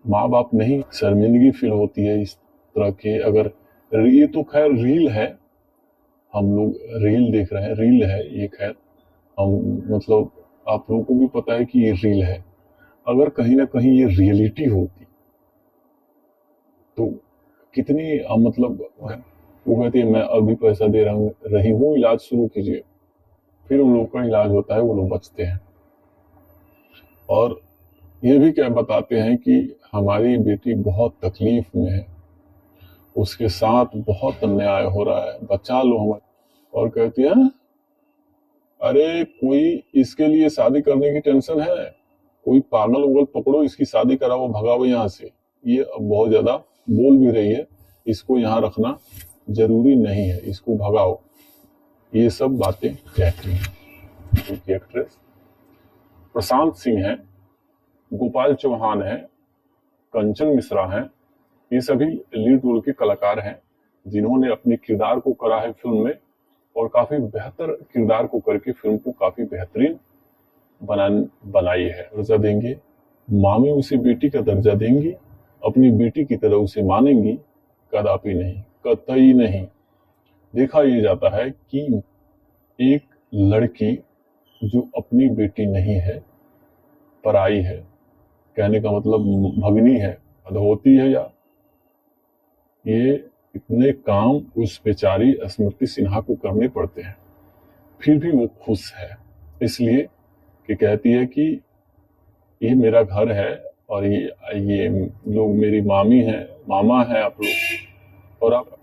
E: माँ बाप नहीं, शर्मिंदगी फील होती है इस तरह के। अगर ये तो खैर रील है, हम लोग रील देख रहे हैं, रील है ये, खैर हम मतलब आप लोगों को भी पता है कि ये रील है। अगर कहीं ना कहीं ये रियलिटी होती तो कितनी मतलब, वो कहती है मैं अभी पैसा दे रही हूँ, इलाज शुरू कीजिए। फिर उन लोगों का इलाज होता है, वो लोग बचते हैं। और ये भी क्या बताते हैं कि हमारी बेटी बहुत तकलीफ में है, उसके साथ बहुत अन्याय हो रहा है, बचा लो हमारे। और कहती है अरे कोई इसके लिए शादी करने की टेंशन है, कोई पागल उगल पकड़ो, इसकी शादी कराओ, भगाओ यहाँ से। ये अब बहुत ज्यादा बोल भी रही है, इसको यहाँ रखना जरूरी नहीं है, इसको भगाओ, ये सब बातें कहती हैं। उनकी एक्ट्रेस प्रशांत सिंह है, गोपाल चौहान है, कंचन मिश्रा है, ये सभी लीड रोल के कलाकार हैं जिन्होंने अपने किरदार को करा है फिल्म में और काफी बेहतर किरदार को करके फिल्म को काफी बेहतरीन बनाई है। दर्जा देंगे, मामी उसे बेटी का दर्जा देंगी, अपनी बेटी की तरह उसे मानेंगी? कदापि नहीं, कतई नहीं। देखा यह जाता है कि एक लड़की जो अपनी बेटी नहीं है, पराई है, कहने का मतलब भगनी है, अधोती है, या ये इतने काम उस बेचारी स्मृति सिन्हा को करने पड़ते हैं, फिर भी वो खुश है, इसलिए कि कहती है कि ये मेरा घर है और ये लोग मेरी मामी है, मामा है आप लोग, और आप।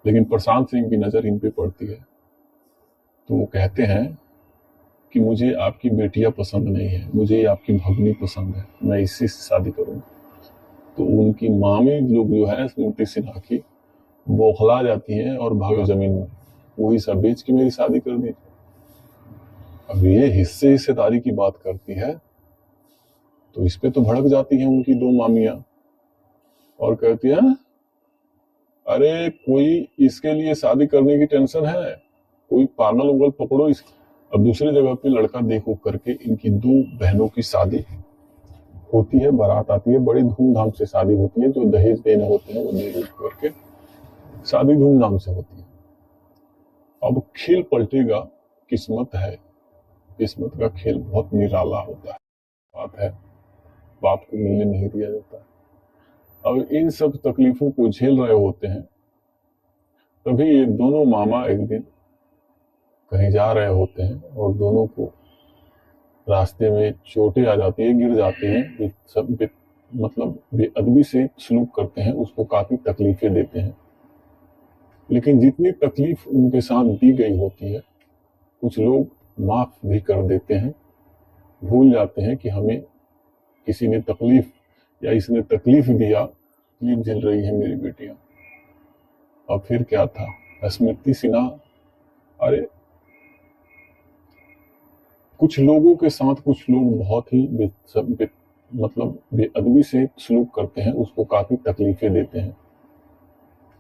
E: लेकिन प्रशांत सिंह की नजर इन पे पड़ती है, तो वो कहते हैं कि मुझे आपकी बेटियां पसंद नहीं है, मुझे आपकी भगनी पसंद है, मैं इसी से शादी करूंगा। तो उनकी मामी लोग जो है स्मृति सिन्हा की, बौखला जाती हैं और भाग जमीन में, वही सब बेच के मेरी शादी कर दी। अब ये हिस्सेदारी की बात करती है तो इस पे तो भड़क जाती हैं उनकी दो मामियां और कहती है अरे कोई इसके लिए शादी करने की टेंशन है, कोई पागल उगल पकड़ो इस। अब दूसरी जगह पे लड़का देखो करके इनकी दो बहनों की शादी होती है, बारात आती है, बड़ी धूमधाम से शादी होती है, जो दहेज देने होते हैं वो दे करके शादी धूमधाम से होती है। अब खेल पलटेगा, किस्मत है, किस्मत का खेल बहुत निराला होता है। बात है बाप को मिलने नहीं दिया जाता है। अब इन सब तकलीफों को झेल रहे होते हैं, तभी ये दोनों मामा एक दिन कहीं जा रहे होते हैं और दोनों को रास्ते में चोटें आ जाती है, गिर जाते हैं, सब मतलब बेअदबी से सलूक करते हैं, उसको काफी तकलीफें देते हैं। लेकिन जितनी तकलीफ उनके साथ दी गई होती है, कुछ लोग माफ भी कर देते हैं, भूल जाते हैं कि हमें किसी ने तकलीफ या इसने तकलीफ दिया, तकलीफ झेल रही है मेरी बेटियां। और फिर क्या था, स्मृति सिन्हा, अरे कुछ लोगों के साथ कुछ लोग बहुत ही मतलब बेअदबी से सलूक करते हैं, उसको काफी तकलीफें देते हैं।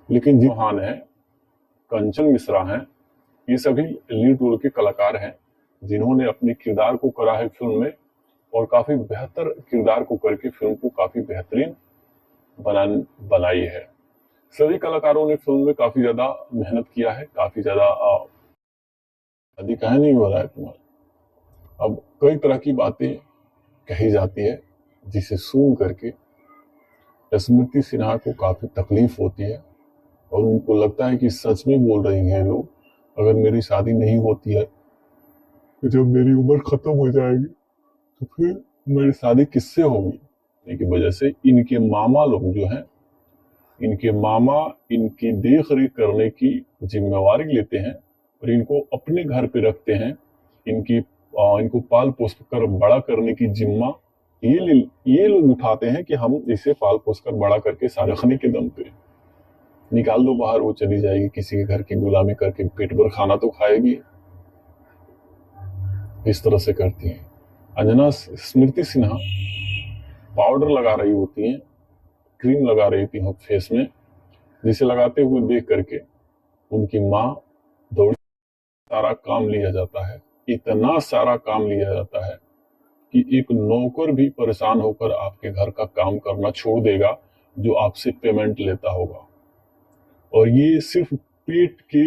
E: लेकिन चौहान है, कंचन मिश्रा हैं, ये सभी लीड रोल के कलाकार हैं जिन्होंने अपने किरदार को करा है फिल्म में और काफी बेहतर किरदार को करके फिल्म को काफी बेहतरीन बनाई है। सभी कलाकारों ने फिल्म में काफी ज्यादा मेहनत किया है, काफी ज्यादा शादी काहे नहीं हो रहा है तुम्हारा। अब कई तरह की बातें कही जाती है जिसे सुन करके स्मृति सिन्हा को काफी तकलीफ होती है और उनको लगता है कि सच में बोल रही हैं लोग, अगर मेरी शादी नहीं होती है तो जब मेरी उम्र खत्म हो जाएगी तो फिर मेरी शादी किससे होगी। इनकी वजह से इनके मामा लोग जो हैं, इनके मामा इनकी देख रेख करने की जिम्मेवारी लेते हैं और इनको अपने घर पे रखते हैं, इनको पाल पोस कर बड़ा करने की जिम्मा ये लोग उठाते हैं कि हम इसे पाल पोस कर बड़ा करके सारे रखने के दम पे निकाल दो बाहर, वो चली जाएगी किसी के घर की गुलामी करके, पेट भर खाना तो खाएगी। इस तरह से करती हैं। अंजना स्मृति सिन्हा पाउडर लगा रही होती हैं, क्रीम लगा रही थी फेस में, जिसे लगाते हुए देख करके उनकी माँ दौड़ी। सारा काम लिया जाता है, इतना सारा काम लिया जाता है कि एक नौकर भी परेशान होकर आपके घर का काम करना छोड़ देगा जो आपसे पेमेंट लेता होगा। और ये सिर्फ पेट के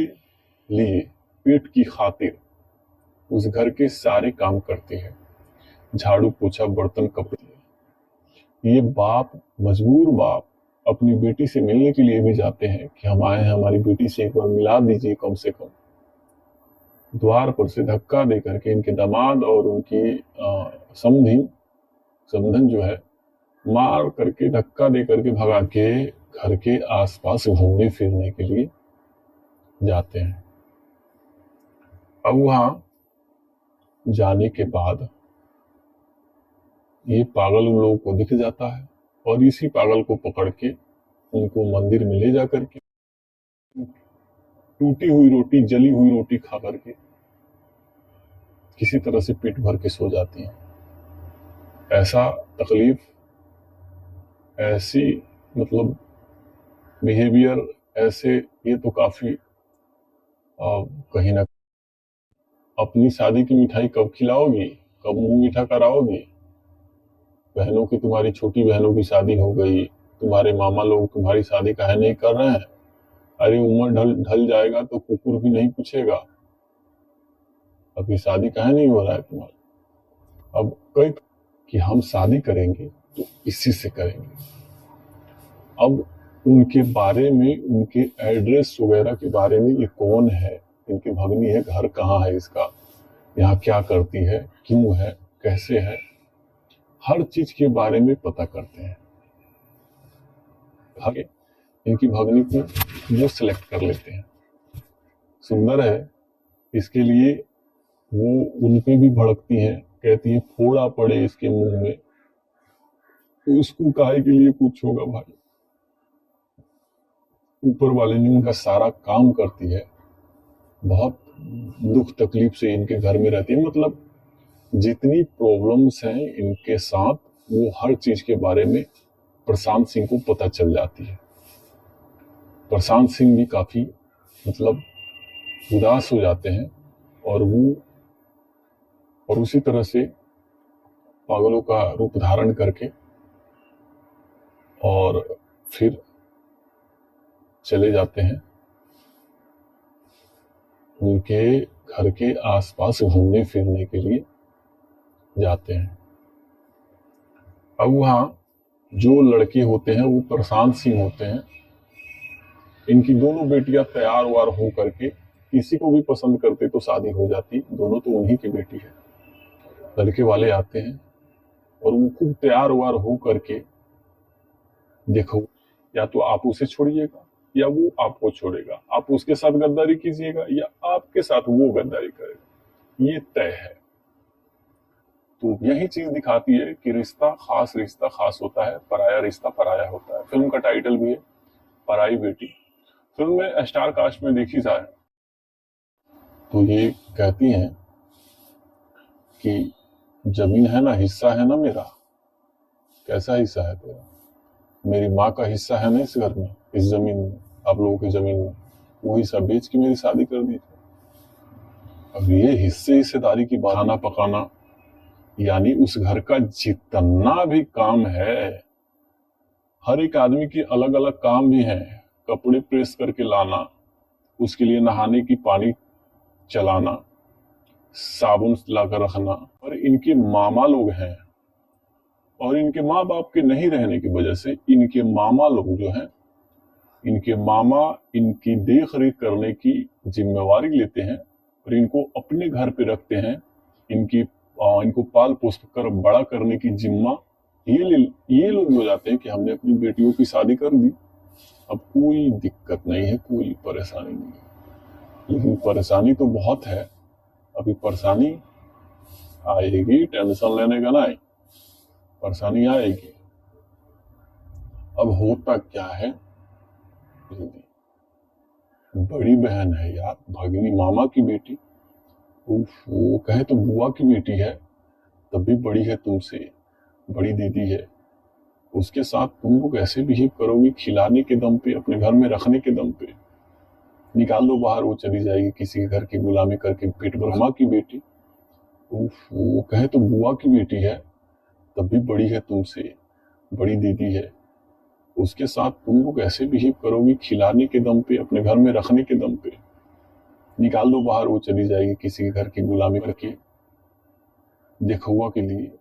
E: लिए, पेट की खातिर उस घर के सारे काम करती है, झाड़ू पोछा बर्तन कपड़े। ये बाप, मजबूर बाप अपनी बेटी से मिलने के लिए भी जाते हैं कि हम आए हैं, हमारी बेटी से एक बार मिला दीजिए कम से कम। द्वार पर से धक्का दे करके इनके दामाद और उनकी समधन जो है मार करके धक्का दे करके भगा के घर के आसपास घूमने फिरने के लिए जाते हैं। अब वहां जाने के बाद ये पागल उन लोगों को दिख जाता है और इसी पागल को पकड़ के उनको मंदिर में ले जाकर के टूटी हुई रोटी, जली हुई रोटी खा करके किसी तरह से पेट भर के सो जाती हैं। ऐसा तकलीफ, ऐसी मतलब बिहेवियर, ऐसे ये तो काफी कहीं ना अपनी शादी की मिठाई कब खिलाओगी, कब मुंह मीठा कराओगी? बहनों की, तुम्हारी छोटी बहनों की शादी हो गई, तुम्हारे मामा लोग तुम्हारी शादी काहे नहीं कर रहे हैं? अरे उम्र ढल जाएगा तो कुकुर भी नहीं पूछेगा, अभी शादी काहे नहीं हो रहा है तुम्हारा? अब कई कि हम शादी करेंगे तो इसी से करेंगे। अब उनके बारे में, उनके एड्रेस वगैरह के बारे में, ये कौन है, इनकी भगनी है, घर कहाँ है इसका, यहाँ क्या करती है, क्यों है, कैसे है, हर चीज के बारे में पता करते हैं। आगे इनकी भगनी को वो सिलेक्ट कर लेते हैं, सुंदर है, इसके लिए वो उन पे भी भड़कती हैं, कहती है फोड़ा पड़े इसके मुंह में, तो उसको काहे के लिए कुछ होगा भाई। ऊपर वाले ने उनका सारा काम करती है, बहुत दुख तकलीफ से इनके घर में रहती है। मतलब जितनी प्रॉब्लम्स हैं इनके साथ, वो हर चीज के बारे में प्रशांत सिंह को पता चल जाती है। प्रशांत सिंह भी काफी मतलब उदास हो जाते हैं और उसी तरह से पागलों का रूप धारण करके और फिर चले जाते हैं उनके घर के आसपास घूमने फिरने के लिए जाते हैं। अब वहां जो लड़के होते हैं वो प्रशांत सिंह होते हैं। इनकी दोनों बेटियां तैयार वार हो करके, किसी को भी पसंद करते तो शादी हो जाती, दोनों तो उन्हीं की बेटी है। लड़के वाले आते हैं और वो खूब तैयार वार हो करके, देखो या तो आप उसे छोड़िएगा या वो आपको छोड़ेगा, आप उसके साथ गद्दारी कीजिएगा या आपके साथ वो गद्दारी करेगा, ये तय है। तो यही चीज दिखाती है कि रिश्ता खास होता है, पराया रिश्ता पराया होता है। फिल्म का टाइटल भी है पराई बेटी। फिल्म में स्टार कास्ट में देखी जाए तो ये कहती हैं कि जमीन है ना, हिस्सा है ना मेरा। कैसा हिस्सा है तेरा? मेरी माँ का हिस्सा है ना इस घर में, इस जमीन में, आप लोगों की जमीन में, वो हिस्सा बेच के मेरी शादी कर दी थी। अब ये हिस्सेदारी की बहाना पकाना, यानी उस घर का जितना भी काम है, हर एक आदमी के अलग अलग काम भी हैं। कपड़े प्रेस करके लाना, उसके लिए नहाने की पानी चलाना, साबुन लाकर रखना। और इनके मामा लोग हैं और इनके माँ बाप के नहीं रहने की वजह से इनके मामा लोग जो हैं, इनके मामा इनकी देख रेख करने की जिम्मेवारी लेते हैं और इनको अपने घर पे रखते हैं। इनको पाल पोस कर बड़ा करने की जिम्मा ये लोग हो जाते हैं कि हमने अपनी बेटियों की शादी कर दी, अब कोई दिक्कत नहीं है, कोई परेशानी नहीं है। लेकिन परेशानी तो बहुत है, अभी परेशानी आएगी, टेंशन लेने का नहीं, परेशानी आएगी। अब होता क्या है, बड़ी बहन है यार, भगिनी, मामा की बेटी, वो कहे तो बुआ की बेटी है, तब भी बड़ी है तुमसे, बड़ी दीदी है, उसके साथ तुम लोग ऐसे बिहेव करोगी, खिलाने के दम पे, अपने घर में रखने के दम पे। निकाल दो बाहर, वो चली जाएगी किसी के घर की गुलामी करके, पेट भर। माँ की बेटी, वो कहे तो बुआ की बेटी है, तब भी बड़ी है तुमसे, बड़ी दीदी है, उसके साथ तुम लोग ऐसे बिहेव करोगी, खिलाने के दम पे, अपने घर में रखने के दम पे। निकाल दो बाहर, वो चली जाएगी किसी के घर की गुलामी करके। देखुआ के लिए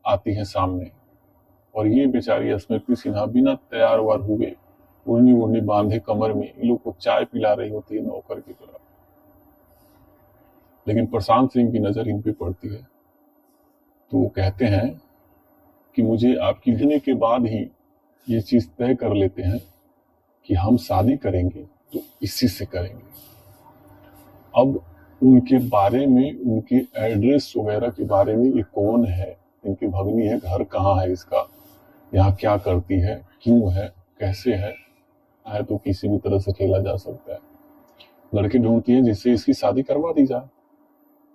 E: आती है सामने और ये बेचारी स्मृति सिन्हा बिना तैयार वार हुए, उड़नी बांधे कमर में, इन लोग को चाय पिला रही होती है नौकर की तरह। लेकिन प्रशांत सिंह की नज़र इन पे पड़ती है, तो वो कहते हैं कि मुझे आपकी देने के बाद ही ये चीज़ तय कर लेते हैं कि हम शादी करेंगे तो इसी से करेंगे। अब उनके बारे में, उनके एड्रेस वगैरह के बारे में, ये कौन है, इनकी भगनी है, घर कहाँ है इसका, यहाँ क्या करती है, क्यों है, कैसे है तो किसी भी तरह से खेला जा सकता है। लड़की ढूंढती है जिससे इसकी शादी करवा दी जाए।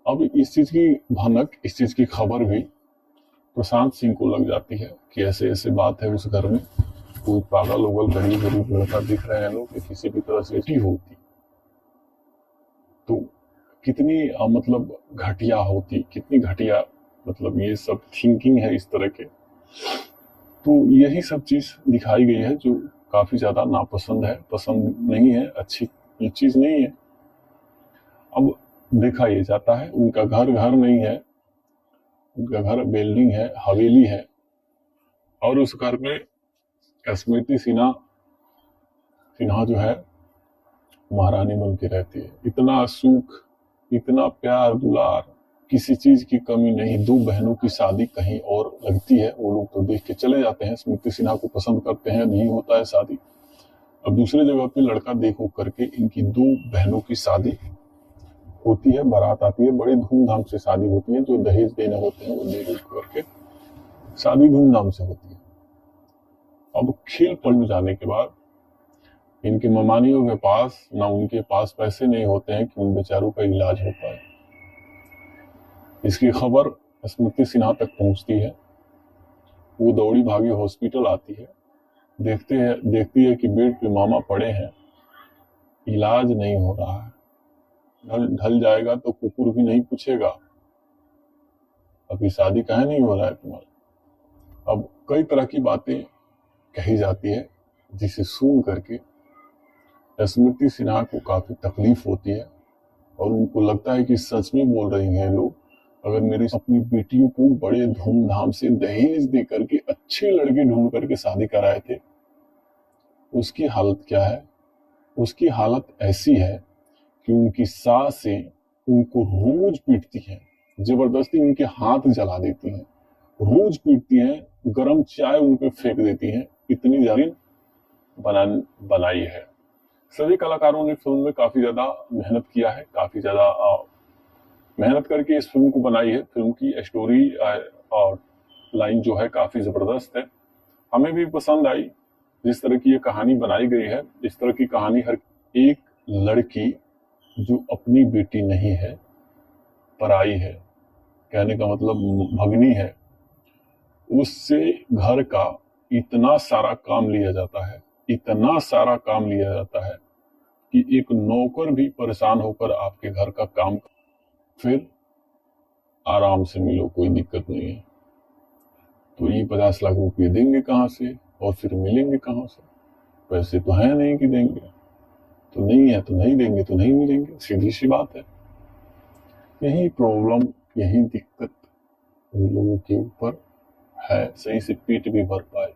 E: अब इस चीज की भनक, इस चीज की खबर भी प्रशांत सिंह को लग जाती है कि ऐसे ऐसे बात है उस घर में, कोई पागल उगल गरीब गरीब लड़का दिख रहे हैं लोग, कि किसी भी तरह से ऐसी होती तो कितनी मतलब घटिया होती, कितनी घटिया मतलब ये सब थिंकिंग है इस तरह के। तो यही सब चीज दिखाई गई है जो काफी ज्यादा नापसंद है, पसंद नहीं है, अच्छी ये चीज नहीं है। अब देखा ये जाता है उनका घर घर नहीं है, उनका घर बिल्डिंग है, हवेली है, और उस घर में स्मृति सिन्हा जो है महारानी बन के रहती है। इतना सुख, इतना प्यार दुलार, किसी चीज की कमी नहीं। दो बहनों की शादी कहीं और लगती है, वो लोग तो देख के चले जाते हैं, स्मृति सिन्हा को पसंद करते हैं, नहीं होता है शादी। अब दूसरे जगह पे लड़का देखो करके इनकी दो बहनों की शादी होती है, बारात आती है, बड़े धूमधाम से शादी होती है, जो दहेज देने होते हैं वो दे करके शादी धूमधाम से होती है। अब खेल पड़ जाने के बाद इनके ममानियों के पास ना उनके पास पैसे नहीं होते हैं कि उन बेचारों का इलाज हो पाए। इसकी खबर स्मृति सिन्हा तक पहुंचती है, वो दौड़ी भागी हॉस्पिटल आती है, देखती है कि बेड पे मामा पड़े हैं, इलाज नहीं हो रहा है, ढल जाएगा तो कुकुर भी नहीं पूछेगा अभी शादी काहे नहीं हो रहा है तुम्हारा। अब कई तरह की बातें कही जाती है जिसे सुन करके स्मृति सिन्हा को काफी तकलीफ होती है, और उनको लगता है कि सच में बोल रही हैं लोग। अगर मेरी अपनी बेटियों को बड़े धूमधाम से दहेज दे करके अच्छे लड़के ढूंढ करके शादी कराए थे, उसकी हालत क्या है? उसकी हालत ऐसी है कि उनकी सासें उनको रोज पीटती हैं, जबरदस्ती उनके हाथ जला देती हैं, रोज पीटती हैं, गरम चाय उन पे फेंक देती हैं। इतनी जालिम बनाई है। सभी कलाकारों ने फिल्म में काफी ज्यादा मेहनत किया है, काफी ज्यादा मेहनत करके इस फिल्म को बनाई है। फिल्म की स्टोरी और लाइन जो है काफी जबरदस्त है, हमें भी पसंद आई। जिस तरह की ये कहानी बनाई गई है, इस तरह की कहानी हर एक लड़की जो अपनी बेटी नहीं है, पराई है, कहने का मतलब भगनी है, उससे घर का इतना सारा काम लिया जाता है, इतना सारा काम लिया जाता है कि एक नौकर भी परेशान होकर आपके घर का काम, फिर आराम से मिलो, कोई दिक्कत नहीं है। तो ये 50 लाख रुपये देंगे कहाँ से और फिर मिलेंगे कहाँ से? पैसे तो है नहीं कि देंगे, तो नहीं है तो नहीं देंगे, तो नहीं मिलेंगे, सीधी सी बात है। यही प्रॉब्लम, यही दिक्कत उन लोगों के ऊपर है, सही से पेट भी भर पाए।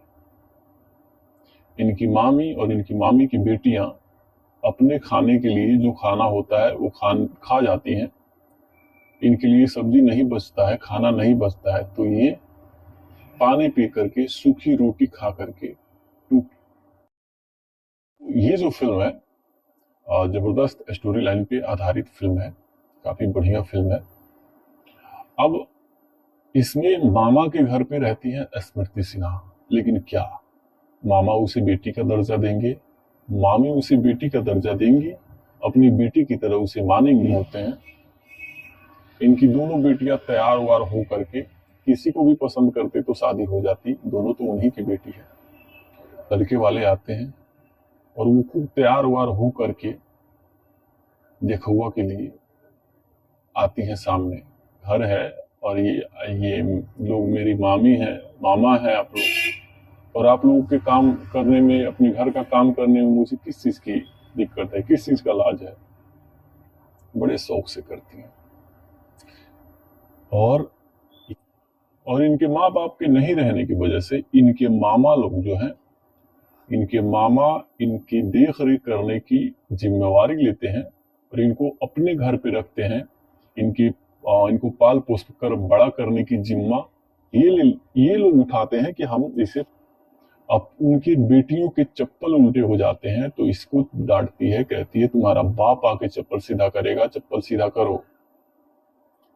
E: इनकी मामी और इनकी मामी की बेटियां अपने खाने के लिए जो खाना होता है वो खा जाती हैं। इनके लिए सब्जी नहीं बचता है, खाना नहीं बचता है, तो ये पानी पी करके, सूखी रोटी खा करके ये जो फिल्म है जबरदस्त स्टोरी लाइन पे आधारित फिल्म है, काफी बढ़िया फिल्म है। अब इसमें मामा के घर पे रहती है स्मृति सिन्हा, लेकिन क्या मामा उसे बेटी का दर्जा देंगे? मामी उसे बेटी का दर्जा देंगी, अपनी बेटी की तरह उसे मानेंगे होते हैं। इनकी दोनों बेटियां तैयार वार हो करके, किसी को भी पसंद करते तो शादी हो जाती, दोनों तो उन्हीं की बेटी है। लड़के वाले आते हैं और वो खूब तैयार वार हो करके देखुआ के लिए आती है सामने। घर है और ये लोग मेरी मामी है, मामा है आप लोग, और आप लोगों के काम करने में, अपने घर का काम करने में मुझे किस चीज की दिक्कत है, किस चीज का लाज है? बड़े शौक से करती हैं। और इनके माँ बाप के नहीं रहने की वजह से इनके मामा लोग जो हैं, इनके मामा इनकी देख रेख करने की जिम्मेवारी लेते हैं और इनको अपने घर पे रखते हैं। इनको पाल पोस कर बड़ा करने की जिम्मा ये लोग उठाते हैं कि हम इसे, अब उनकी बेटियों के चप्पल उल्टे हो जाते हैं तो इसको डांटती है, कहती है तुम्हारा बाप आके चप्पल सीधा करेगा, चप्पल सीधा करो।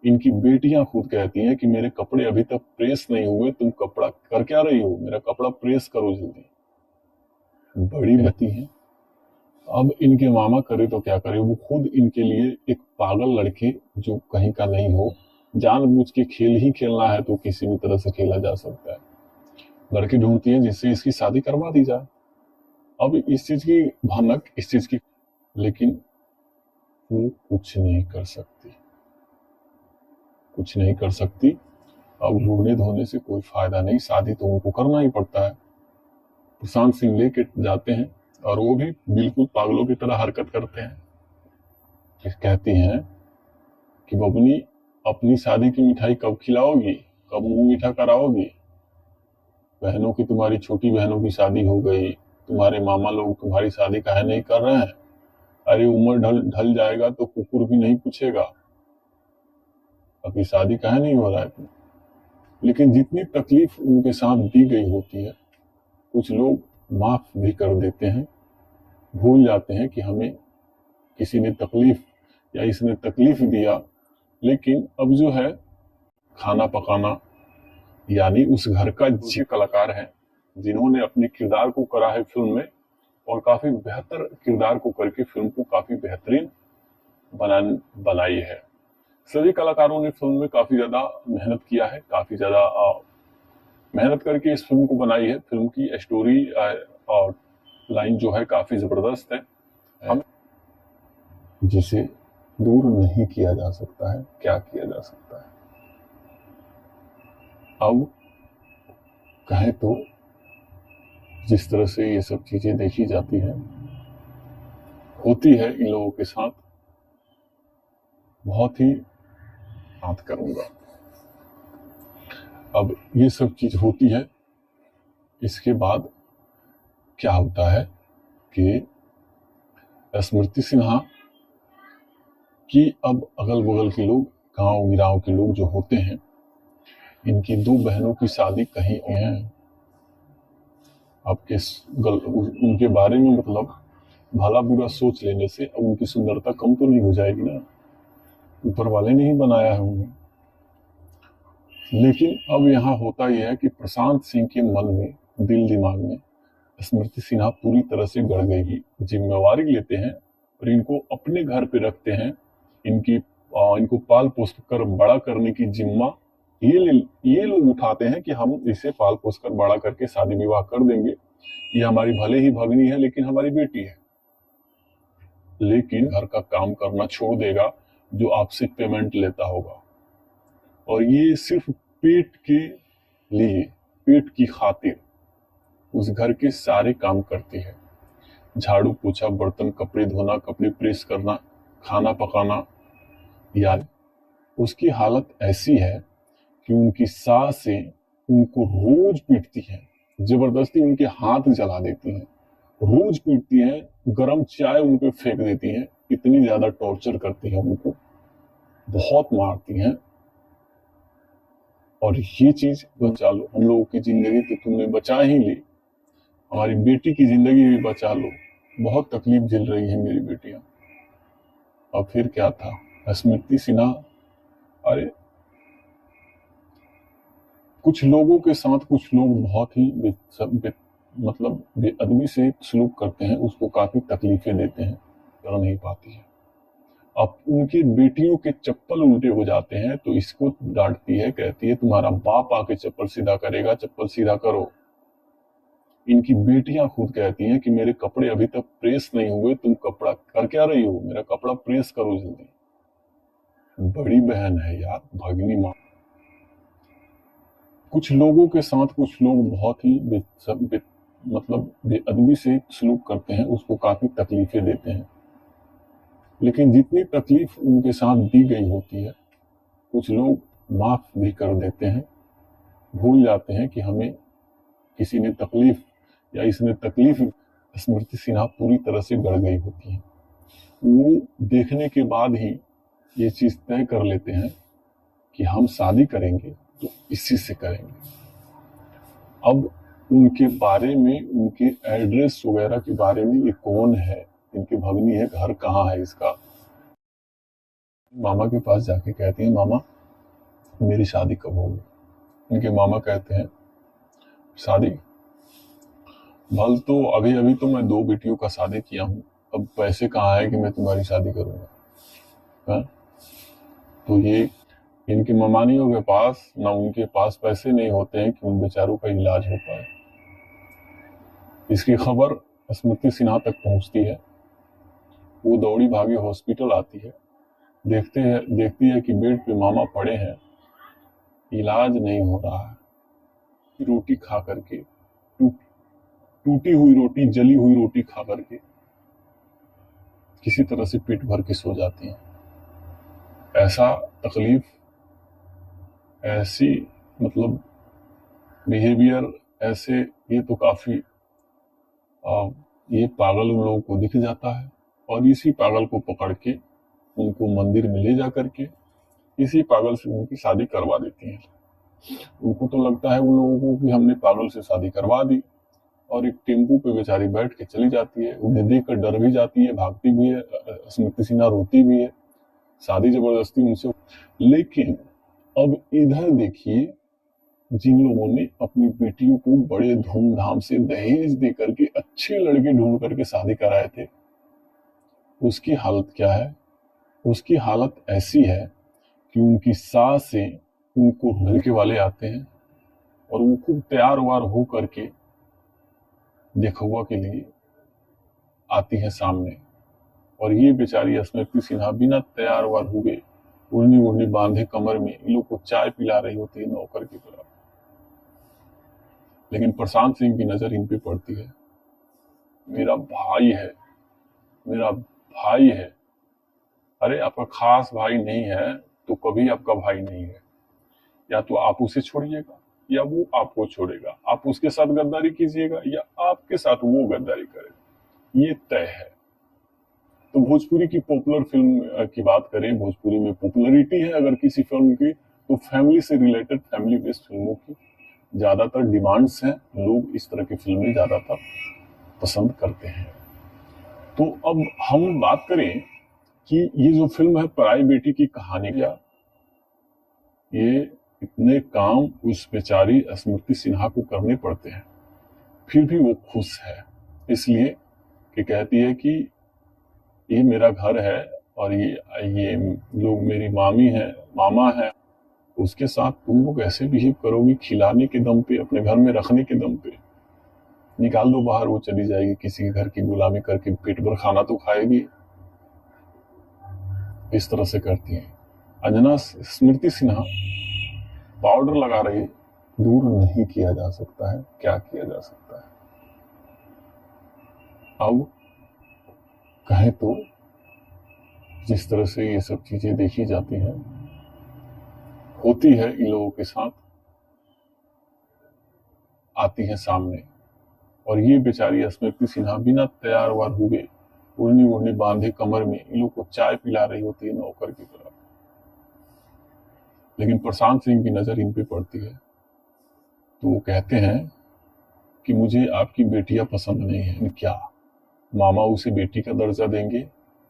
E: इनकी बेटियां खुद कहती हैं कि मेरे कपड़े अभी तक प्रेस नहीं हुए, तुम कपड़ा कर क्या रही हो, मेरा कपड़ा प्रेस करो जल्दी। बड़ी बती है। अब इनके मामा करे तो क्या करे, वो खुद इनके लिए एक पागल लड़के जो कहीं का नहीं हो, जानबूझ के खेल ही खेलना है तो किसी भी तरह से खेला जा सकता है, लड़के ढूंढती है जिससे इसकी शादी करवा दी जाए। अब इस चीज की भनक, इस चीज की, लेकिन वो कुछ नहीं कर सकती, कुछ नहीं कर सकती। अब ढूंढने धोने से कोई फायदा नहीं, शादी तो उनको करना ही पड़ता है। प्रशांत सिंह लेके जाते हैं और वो भी बिल्कुल पागलों की तरह हरकत करते हैं। कहती हैं कि बबनी अपनी शादी की मिठाई कब खिलाओगी, कब मुंह मीठा कराओगी, बहनों की, तुम्हारी छोटी बहनों की शादी हो गई, तुम्हारे मामा लोग तुम्हारी शादी काहे नहीं कर रहे हैं, अरे उम्र ढल जाएगा तो कुकुर भी नहीं पूछेगा, अभी शादी काहे नहीं हो रहा है तुम। लेकिन जितनी तकलीफ उनके साथ दी गई होती है, कुछ लोग माफ भी कर देते हैं, भूल जाते हैं कि हमें किसी ने तकलीफ या इसने तकलीफ दिया। लेकिन अब जो है खाना पकाना, यानी उस घर का जो कलाकार है जिन्होंने अपने किरदार को करा है फिल्म में, और काफी बेहतर किरदार को करके फिल्म को काफी बेहतरीन बनाई है। सभी कलाकारों ने फिल्म में काफी ज्यादा मेहनत किया है, काफी ज्यादा मेहनत करके इस फिल्म को बनाई है। फिल्म की स्टोरी और लाइन जो है काफी जबरदस्त है, हम जिसे दूर नहीं किया जा सकता है, क्या किया जा सकता है। अब कहें तो जिस तरह से ये सब चीजें देखी जाती है, होती है इन लोगों के साथ, बहुत ही बात करूंगा। अब ये सब चीज होती है, इसके बाद क्या होता है कि स्मृति सिन्हा की अब अगल बगल के लोग, गांव गिराव के लोग जो होते हैं, इनकी दो बहनों की शादी कहीं है। आपके उनके बारे में मतलब भला बुरा सोच लेने से अब उनकी सुंदरता कम तो नहीं हो जाएगी ना, ऊपर वाले ने ही बनाया है उन्हें। लेकिन अब यहाँ होता यह है कि प्रशांत सिंह के मन में, दिल दिमाग में स्मृति सिन्हा पूरी तरह से गड़ गई। जिम्मेवारी लेते हैं और इनको अपने घर पे रखते हैं, इनको पाल पोस कर बड़ा करने की जिम्मा ये लोग उठाते हैं कि हम इसे पाल पोस कर बड़ा करके शादी विवाह कर देंगे, ये हमारी भले ही भगनी है लेकिन हमारी बेटी है। लेकिन घर का काम करना छोड़ देगा जो आपसे पेमेंट लेता होगा, और ये सिर्फ पेट के लिए, पेट की खातिर उस घर के सारे काम करती है। झाड़ू पोछा, बर्तन, कपड़े धोना, कपड़े प्रेस करना, खाना पकाना। यार उसकी हालत ऐसी है कि उनकी सासें उनको रोज पीटती हैं, जबरदस्ती उनके हाथ जला देती हैं, रोज पीटती हैं, गरम चाय उन पे फेंक देती हैं, इतनी ज्यादा टॉर्चर करती हैं उनको, बहुत मारती हैं। और ये चीज बचा लो, हम लोगों की जिंदगी तो तुमने बचा ही ली, हमारी बेटी की जिंदगी भी बचा लो, बहुत तकलीफ झेल रही है मेरी बेटियां। और फिर क्या था, स्मृति सिन्हा, अरे कुछ लोगों के साथ कुछ लोग बहुत ही मतलब बेअदबी से सलूक करते हैं, उसको काफी तकलीफें देते हैं, कर नहीं पाती है। अब उनकी बेटियों के चप्पल उल्टे हो जाते हैं तो इसको डांटती है, कहती है तुम्हारा बाप आके चप्पल सीधा करेगा, चप्पल सीधा करो। इनकी बेटियां खुद कहती हैं कि मेरे कपड़े अभी तक प्रेस नहीं हुए, तुम कपड़ा कर क्या रही हो, मेरा कपड़ा प्रेस करो जल्दी। बड़ी बहन है यार, भगनी माँ। कुछ लोगों के साथ कुछ लोग बहुत ही मतलब बेअदबी से सलूक करते हैं, उसको काफी तकलीफें देते हैं। लेकिन जितनी तकलीफ उनके साथ दी गई होती है, कुछ लोग माफ भी कर देते हैं, भूल जाते हैं कि हमें किसी ने तकलीफ या इसने तकलीफ। स्मृति सिन्हा पूरी तरह से गड़ गई होती है। वो देखने के बाद ही ये चीज तय कर लेते हैं कि हम शादी करेंगे तो इसी से करेंगे। अब उनके बारे में, उनके एड्रेस वगैरह के बारे में, ये कौन है, इनकी भगनी है, घर कहाँ है इसका, मामा के पास जाके कहती है मामा मेरी शादी कब होगी। इनके मामा कहते हैं शादी भल तो अभी अभी तो मैं 2 बेटियों का शादी किया हूँ, अब पैसे कहाँ है कि मैं तुम्हारी शादी करूंगा। हाँ? तो ये इनकी ममानियों के पास ना उनके पास पैसे नहीं होते हैं कि उन बेचारों का इलाज हो पाए। इसकी खबर स्मृति सिन्हा तक पहुंचती है। वो दौड़ी भागी हॉस्पिटल आती है, देखती है कि बेड पे मामा पड़े हैं, इलाज नहीं हो रहा है। रोटी खा करके, टूटी हुई रोटी, जली हुई रोटी खा करके किसी तरह से पेट भर के सो जाती हैं। ऐसा तकलीफ, ऐसी मतलब बिहेवियर, ऐसे ये तो काफी ये पागल उन लोगों को दिख जाता है और इसी पागल को पकड़ के उनको मंदिर में ले जा करके इसी पागल से उनकी शादी करवा देती हैं। उनको तो लगता है उन लोगों को कि हमने पागल से शादी करवा दी, और एक टेम्पू पे बेचारी बैठ के चली जाती है। उन्हें देखकर डर भी जाती है, भागती भी है, स्मृति सिन्हा रोती भी है, शादी जबरदस्ती उनसे। लेकिन अब इधर देखिए, जिन लोगों ने अपनी बेटियों को बड़े धूमधाम से दहेज दे करके अच्छे लड़के ढूंढ करके शादी कराए थे, उसकी हालत क्या है? उसकी हालत ऐसी है कि उनकी सास से उनको लड़के वाले आते हैं और वो खूब तैयार वार हो करके देखुआ के लिए आती है सामने, और ये बेचारी स्मृति सिन्हा बिना तैयार वार हुए उड़नी उड़नी बांधे कमर में इन लोग को चाय पिला रही होती है नौकर की तरह। लेकिन प्रशांत सिंह की नजर इन पे पड़ती है। मेरा भाई है, मेरा भाई है। अरे आपका खास भाई नहीं है तो कभी आपका भाई नहीं है। या तो आप उसे छोड़िएगा या वो आपको छोड़ेगा, आप उसके साथ गद्दारी कीजिएगा या आपके साथ वो गद्दारी करेगा, ये तय है। तो भोजपुरी की पॉपुलर फिल्म की बात करें, भोजपुरी में पॉपुलरिटी है अगर किसी फिल्म की, तो फैमिली से रिलेटेड, फैमिली बेस्ड फिल्मों की ज्यादातर डिमांड्स हैं। लोग इस तरह की फिल्में ज्यादातर पसंद करते हैं। तो अब हम बात करें कि ये जो फिल्म है पराई बेटी की कहानी का, ये इतने काम उस बेचारी स्मृति सिन्हा को करने पड़ते हैं, फिर भी वो खुश है, इसलिए कि कहती है कि ये मेरा घर है और ये लोग मेरी मामी है, मामा है, उसके साथ तुम लोग ऐसे बिहेव करोगी, खिलाने के दम पे, अपने घर में रखने के दम पे, निकाल दो बाहर, वो चली जाएगी, किसी के घर की गुलामी करके पेट भर खाना तो खाएगी। इस तरह से करती है। अंजना स्मृति सिन्हा पाउडर लगा रही, दूर नहीं किया जा सकता है, क्या किया जा सकता है। अब कहें तो जिस तरह से ये सब चीजें देखी जाती हैं, होती है इन लोगों के साथ, आती है सामने, और ये बेचारी स्मृति सिन्हा बिना तैयार वार हुए उड़नी उड़नी बांधे कमर में इन लोग को चाय पिला रही होती है नौकर की तरह। लेकिन प्रशांत सिंह की नजर इन पे पड़ती है, तो वो कहते हैं कि मुझे आपकी बेटियां पसंद नहीं है। क्या मामा उसे बेटी का दर्जा देंगे?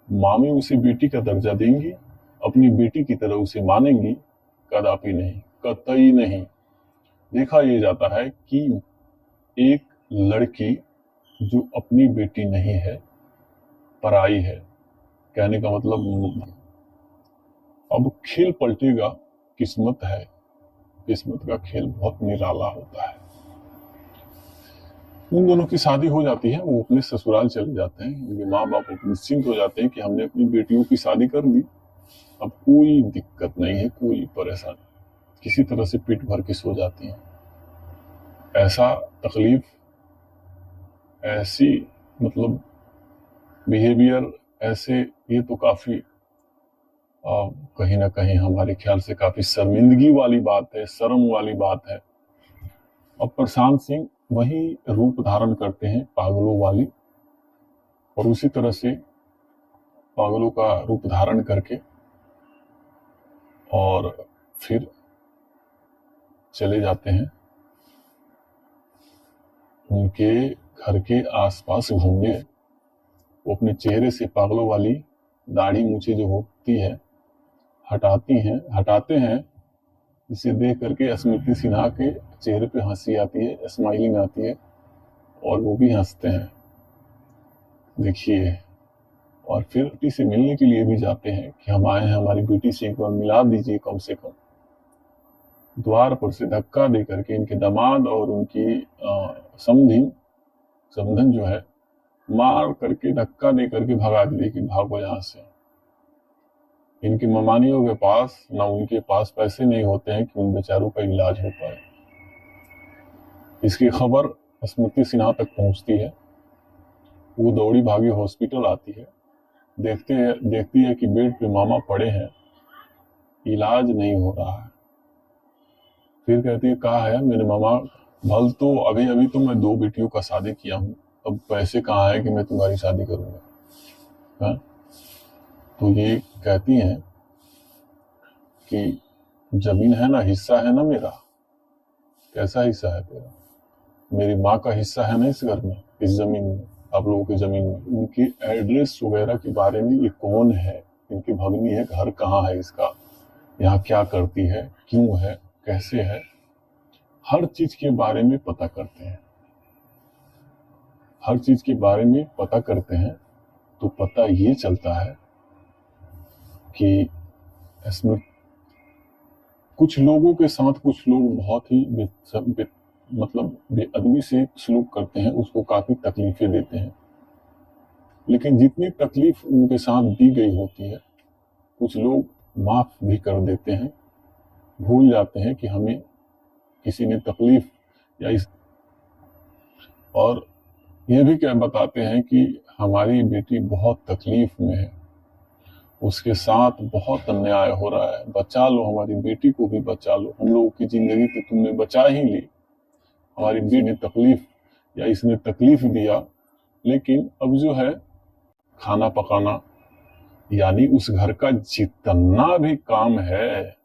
E: मामी उसे बेटी का दर्जा देंगी? अपनी बेटी की तरह उसे मानेंगी? कदापि नहीं, कतई नहीं। देखा यह जाता है कि एक लड़की जो अपनी बेटी नहीं है, पराई है, कहने का मतलब अब खेल पलटेगा। किस्मत है, किस्मत का खेल बहुत निराला होता है। उन दोनों की शादी हो जाती है, वो अपने ससुराल चले जाते हैं, उनके माँ बाप निश्चिंत हो जाते हैं कि हमने अपनी बेटियों की शादी कर दी, अब कोई दिक्कत नहीं है, कोई परेशानी, किसी तरह से पेट भर के सो जाती हैं। ऐसा तकलीफ, ऐसी मतलब बिहेवियर, ऐसे ये तो काफी कहीं ना कहीं हमारे ख्याल से काफी शर्मिंदगी वाली बात है, शर्म वाली बात है। अब प्रशांत सिंह वही रूप धारण करते हैं पागलों वाली, और उसी तरह से पागलों का रूप धारण करके और फिर चले जाते हैं उनके घर के आसपास घूमने। वो अपने चेहरे से पागलों वाली दाढ़ी मूछें जो होती है हटाते हैं, जिसे देख करके स्मृति सिन्हा के चेहरे पे हंसी आती है, स्माइलिंग आती है और वो भी हंसते हैं। देखिए, और फिर बेटी से मिलने के लिए भी जाते हैं कि हम आए हैं, हमारी बेटी से एक बार मिला दीजिए कम से कम। द्वार पर से धक्का दे करके इनके दामाद और उनकी समधन जो है मार करके धक्का दे करके भगा दिए कि भागो यहाँ से। इनकी ममानियों के पास ना उनके पास पैसे नहीं होते हैं कि उन बेचारों का इलाज हो पाए। इसकी खबर स्मृति सिन्हा तक पहुंचती है। वो दौड़ी भागी हॉस्पिटल आती है, देखती है कि बेड पे मामा पड़े हैं, इलाज नहीं हो रहा है। फिर कहती है कहा है मेरे मामा, भल तो अभी तो मैं 2 बेटियों का शादी किया हूँ, अब पैसे कहाँ है कि मैं तुम्हारी शादी करूंगा। हाँ? तो ये कहती हैं कि जमीन है ना, हिस्सा है ना मेरा। कैसा हिस्सा है तेरा? मेरी माँ का हिस्सा है ना इस घर में, इस जमीन में, आप लोगों की जमीन में। उनकी एड्रेस वगैरह के बारे में, ये कौन है, इनकी भगनी है, घर कहाँ है इसका, यहाँ क्या करती है, क्यों है, कैसे है, हर चीज के बारे में पता करते हैं। हर चीज के बारे में पता करते हैं तो पता ये चलता है कि इसमें कुछ लोगों के साथ कुछ लोग बहुत ही बेअदबी से सलूक करते हैं, उसको काफी तकलीफें देते हैं। लेकिन जितनी तकलीफ उनके साथ दी गई होती है, कुछ लोग माफ भी कर देते हैं, भूल जाते हैं कि हमें किसी ने तकलीफ या इस, और ये भी क्या बताते हैं कि हमारी बेटी बहुत तकलीफ में है, उसके साथ बहुत अन्याय हो रहा है, बचा लो, हमारी बेटी को भी बचा लो, हम लोगों की जिंदगी तो तुमने बचा ही ली, हमारी बेटी ने तकलीफ या इसने तकलीफ दिया। लेकिन अब जो है खाना पकाना, यानी उस घर का जितना भी काम है,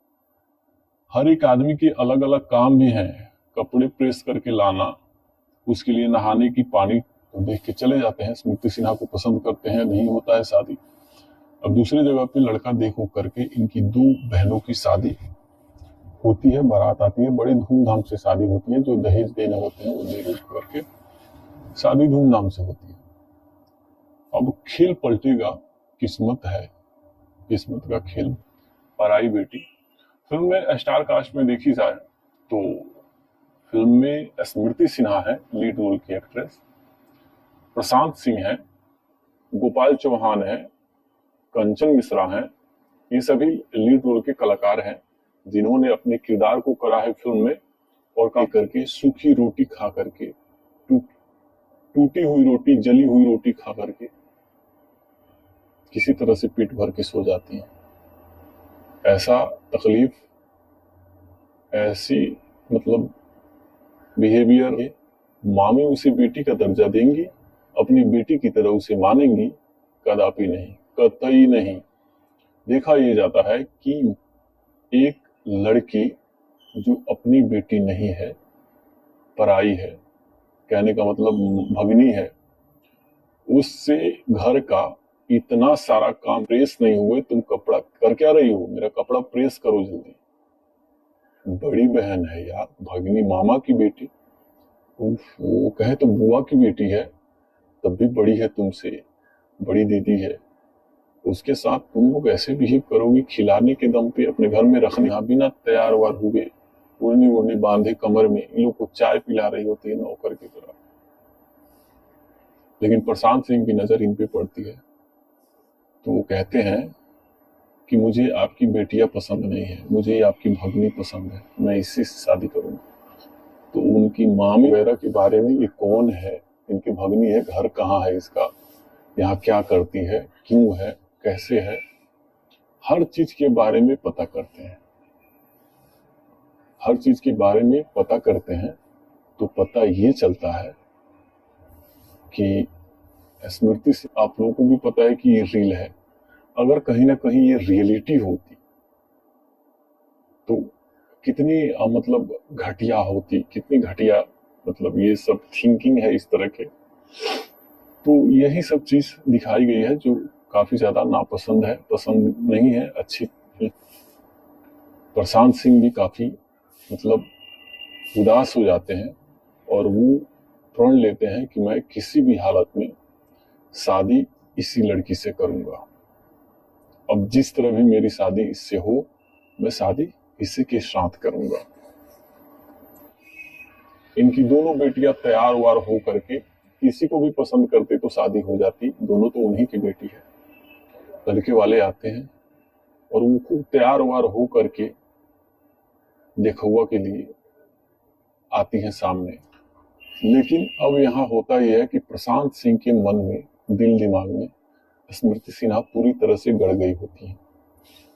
E: हर एक आदमी के अलग अलग काम भी हैं। कपड़े प्रेस करके लाना, उसके लिए नहाने की पानी तो देख के चले जाते हैं, स्मृति सिन्हा को पसंद करते हैं, नहीं होता है शादी। अब दूसरी जगह पे लड़का देखो करके इनकी 2 बहनों की शादी होती है, बारात आती है, बड़े धूमधाम से शादी होती है, जो दहेज देने होते हैं वो दे करके शादी धूमधाम से होती है। अब खेल पलटेगा, किस्मत है, किस्मत का खेल। पराई बेटी फिल्म में स्टार कास्ट में देखी जाए तो फिल्म में स्मृति सिन्हा है लीड रोल की एक्ट्रेस, प्रशांत सिंह है, गोपाल चौहान है, कंचन मिश्रा है। ये सभी लीड रोल के कलाकार हैं जिन्होंने अपने किरदार को करा है फिल्म में, और का करके सूखी रोटी खा करके, टूटी हुई रोटी, जली हुई रोटी खा करके किसी तरह से पेट भर के सो जाती हैं। ऐसा तकलीफ, ऐसी बिहेवियर, मामी उसे बेटी का दर्जा देंगी, अपनी बेटी की तरह उसे मानेंगी? कदापि नहीं, कतई नहीं। देखा यह जाता है कि एक लड़की जो अपनी बेटी नहीं है, पराई है, कहने का मतलब भगनी है, उससे घर का इतना सारा काम, प्रेस नहीं हुए, तुम कपड़ा कर क्या रही हो, मेरा कपड़ा प्रेस करो जल्दी। बड़ी बहन है यार, भगनी, मामा की बेटी, वो कहे तो बुआ की बेटी है, तब भी बड़ी है तुमसे, बड़ी दीदी है, उसके साथ तुम लोग ऐसे बिहेव करोगे, खिलाने के दम पे अपने घर में रखने, बिना तैयार वार हुए, ओढ़नी बांधे कमर में इन लोग को चाय पिला रही होती है नौकर की तरह। लेकिन प्रशांत सिंह की नजर इन पे पड़ती है तो वो कहते हैं कि मुझे आपकी बेटियां पसंद नहीं है, मुझे आपकी भगनी पसंद है, मैं इसी से शादी करूंगा। तो उनकी मामी वगैरह के बारे में, ये कौन है, इनकी भगनी है, घर कहाँ है इसका, यहाँ क्या करती है, क्यों है, कैसे है, हर चीज के बारे में पता करते हैं। हर चीज के बारे में पता करते हैं तो पता ये चलता है कि स्मृति से, आप लोगों को भी पता है कि ये रील है, अगर कहीं ना कहीं ये रियलिटी होती तो कितनी मतलब घटिया होती, कितनी घटिया मतलब ये सब थिंकिंग है इस तरह के। तो यही सब चीज दिखाई गई है जो काफी ज्यादा नापसंद है, पसंद नहीं है, अच्छी। प्रशांत सिंह भी काफी मतलब उदास हो जाते हैं और वो प्रण लेते हैं कि मैं किसी भी हालत में शादी इसी लड़की से करूंगा। अब जिस तरह भी मेरी शादी इससे हो, मैं शादी इसी के साथ करूंगा। इनकी दोनों बेटियां तैयार वार हो करके किसी को भी पसंद करते तो शादी हो जाती, दोनों तो उन्हीं की बेटी है। लड़के वाले आते हैं और वो खूब तैयार वार हो करके देखुआ के लिए आती हैं सामने। लेकिन अब यहाँ होता यह है कि प्रशांत सिंह के मन में, दिल दिमाग में स्मृति सिन्हा पूरी तरह से गड़ गई होती है।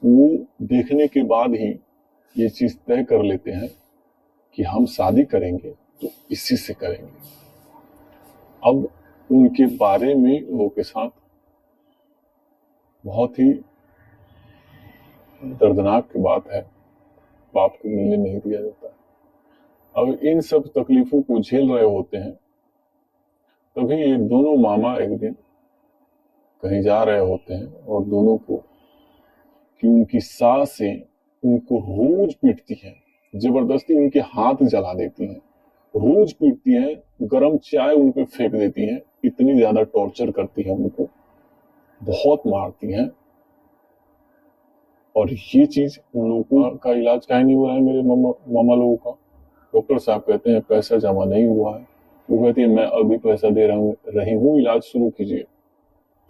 E: वो देखने के बाद ही ये चीज तय कर लेते हैं कि हम शादी करेंगे तो इसी से करेंगे। अब उनके बारे में लोगों के साथ बहुत ही दर्दनाक की बात है, बाप को मिलने नहीं दिया जाता है। अब इन सब तकलीफों को झेल रहे होते हैं, तभी ये दोनों मामा एक दिन कहीं जा रहे होते हैं और दोनों को कि उनकी सासें उनको रोज पीटती हैं, जबरदस्ती उनके हाथ जला देती हैं, रोज पीटती हैं, गरम चाय उन पे फेंक देती हैं, इतनी ज्यादा टॉर्चर करती हैं, उनको बहुत मारती हैं। और ये चीज उन लोगों का इलाज काहे नहीं हो रहा है, मेरे मामा लोगों का। डॉक्टर साहब कहते हैं पैसा जमा नहीं हुआ है। वो कहती है मैं अभी पैसा दे रही हूँ, इलाज शुरू कीजिए।